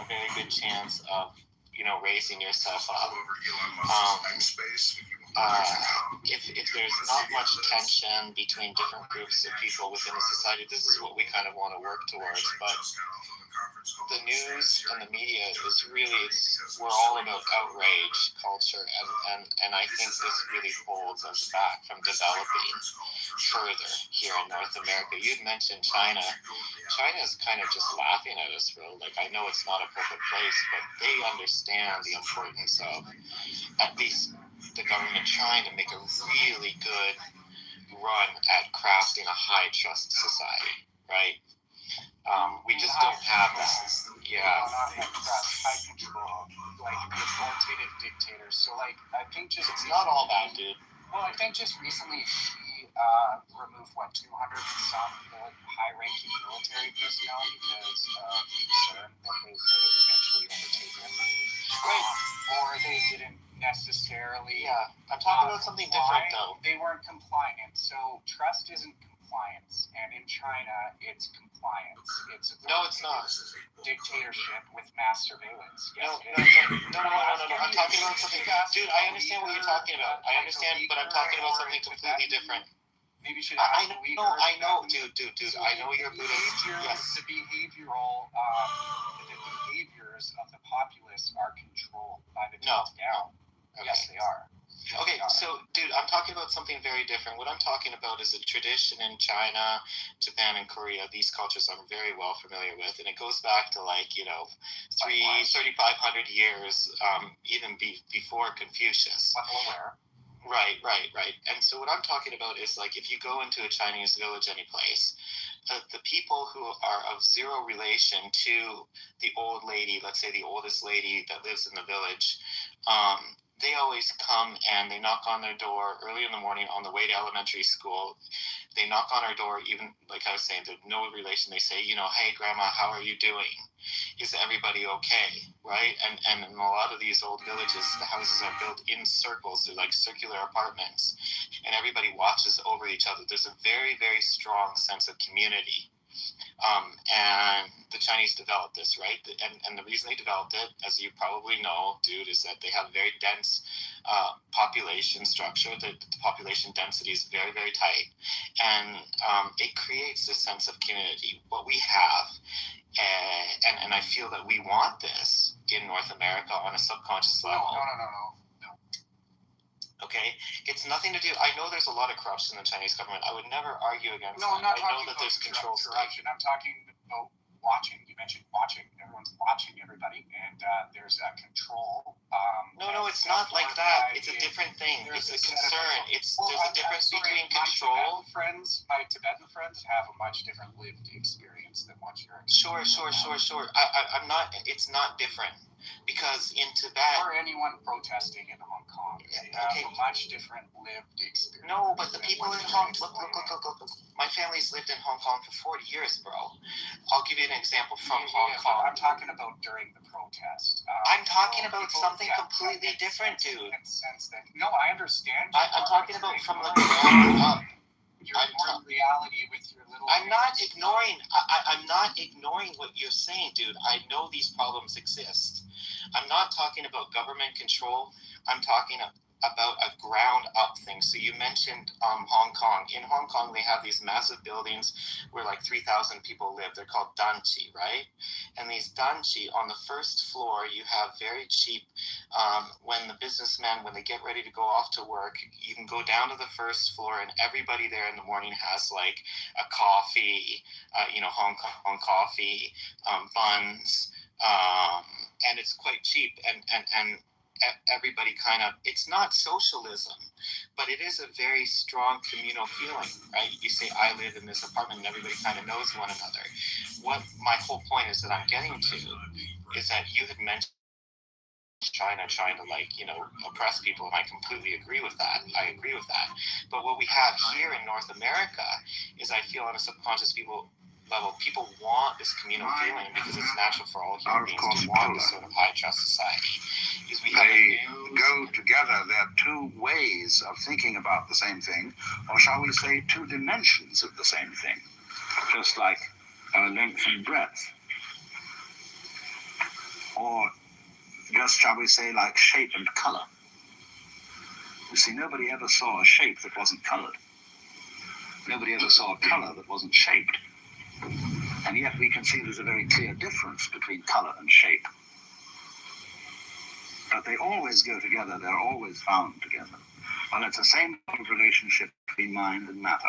very good chance of raising yourself up. If there's not much tension between different groups of people within a society, this is what we kind of want to work towards. But the news and the media is really, we're all about outrage culture, and I think this really holds us back from developing further here in North America. You'd mentioned China. China's kind of just laughing at us, bro. Like, I know it's not a perfect place, but they understand the importance of at least the government trying to make a really good run at crafting a high trust society, right? We just don't have this. Yeah. High control, like the authoritative dictators. So, like, I think just it's not all bad, dude. Well, I think just recently she removed 200 and some high-ranking military personnel because of concern that they could eventually overtake them. Right. Or they didn't necessarily. Yeah, I'm talking about something different though. They weren't compliant. So trust isn't compliance, and in China, it's compliance. It's no, it's not. Dictatorship with mass surveillance. No. I'm talking about something. Dude, I understand what you're talking about. I understand, but I'm talking about something completely different. Maybe you should I know, dude. So I know you're Buddhist. Yes. The behavioral, the behaviors of the populace are controlled by the top down. Okay. Yes, they are. Okay, so, dude, I'm talking about something very different. What I'm talking about is a tradition in China, Japan, and Korea. These cultures I'm very well familiar with, and it goes back to, 3,500 years, even before Confucius. Right. And so what I'm talking about is, if you go into a Chinese village, any place, the people who are of zero relation to the old lady, let's say the oldest lady that lives in the village, they always come and they knock on their door early in the morning on the way to elementary school. They knock on our door, even, like I was saying, there's no relation. They say, hey, Grandma, how are you doing? Is everybody okay? Right? And in a lot of these old villages, the houses are built in circles. They're like circular apartments. And everybody watches over each other. There's a very, very strong sense of community. And the Chinese developed this, right? And the reason they developed it, as you probably know, dude, is that they have very dense population structure. The population density is very, very tight. And it creates this sense of community. What we have, and I feel that we want this in North America on a subconscious level. No. Okay, it's nothing to do. I know there's a lot of corruption in the Chinese government. I would never argue against that. I know that there's control corruption. I'm talking about watching. You mentioned watching. Everyone's watching everybody, and there's control. No, it's not like that. It's a different thing. It's a concern. There's a difference between control. My Tibetan friends have a much different lived experience than what you're experiencing. Sure. I'm not. It's not different. Because in Tibet... Or anyone protesting in Hong Kong. They have a much different lived experience. No, but the people in Hong Kong... Look. My family's lived in Hong Kong for 40 years, bro. I'll give you an example from Hong Kong. I'm talking about during the protest. I'm talking about something completely different, dude. No, I understand. I'm talking about from the ground up. You're ignoring reality with your little... I'm not ignoring what you're saying, dude. I know these problems exist. I'm not talking about government control. I'm talking about a ground up thing. So you mentioned Hong Kong. In Hong Kong, they have these massive buildings where 3,000 people live. They're called danchi, right? And these danchi, on the first floor, you have very cheap, when the businessmen, when they get ready to go off to work, you can go down to the first floor and everybody there in the morning has a coffee, Hong Kong coffee, buns, and it's quite cheap. And everybody kind of, it's not socialism, but it is a very strong communal feeling, right? You say, I live in this apartment and everybody kind of knows one another. What my whole point is that I'm getting to is that you had mentioned China trying to oppress people, and I completely agree with that. But what we have here in North America is, I feel on a subconscious level, people want this communal feeling because it's natural for all human beings to want this sort of high trust society. They go together. There are two ways of thinking about the same thing, or shall we say two dimensions of the same thing, just like length and breadth. Or just, shall we say, like shape and color. You see, nobody ever saw a shape that wasn't colored. Nobody ever saw a color that wasn't shaped. And yet we can see there's a very clear difference between color and shape. But they always go together, they're always found together. Well, it's the same relationship between mind and matter.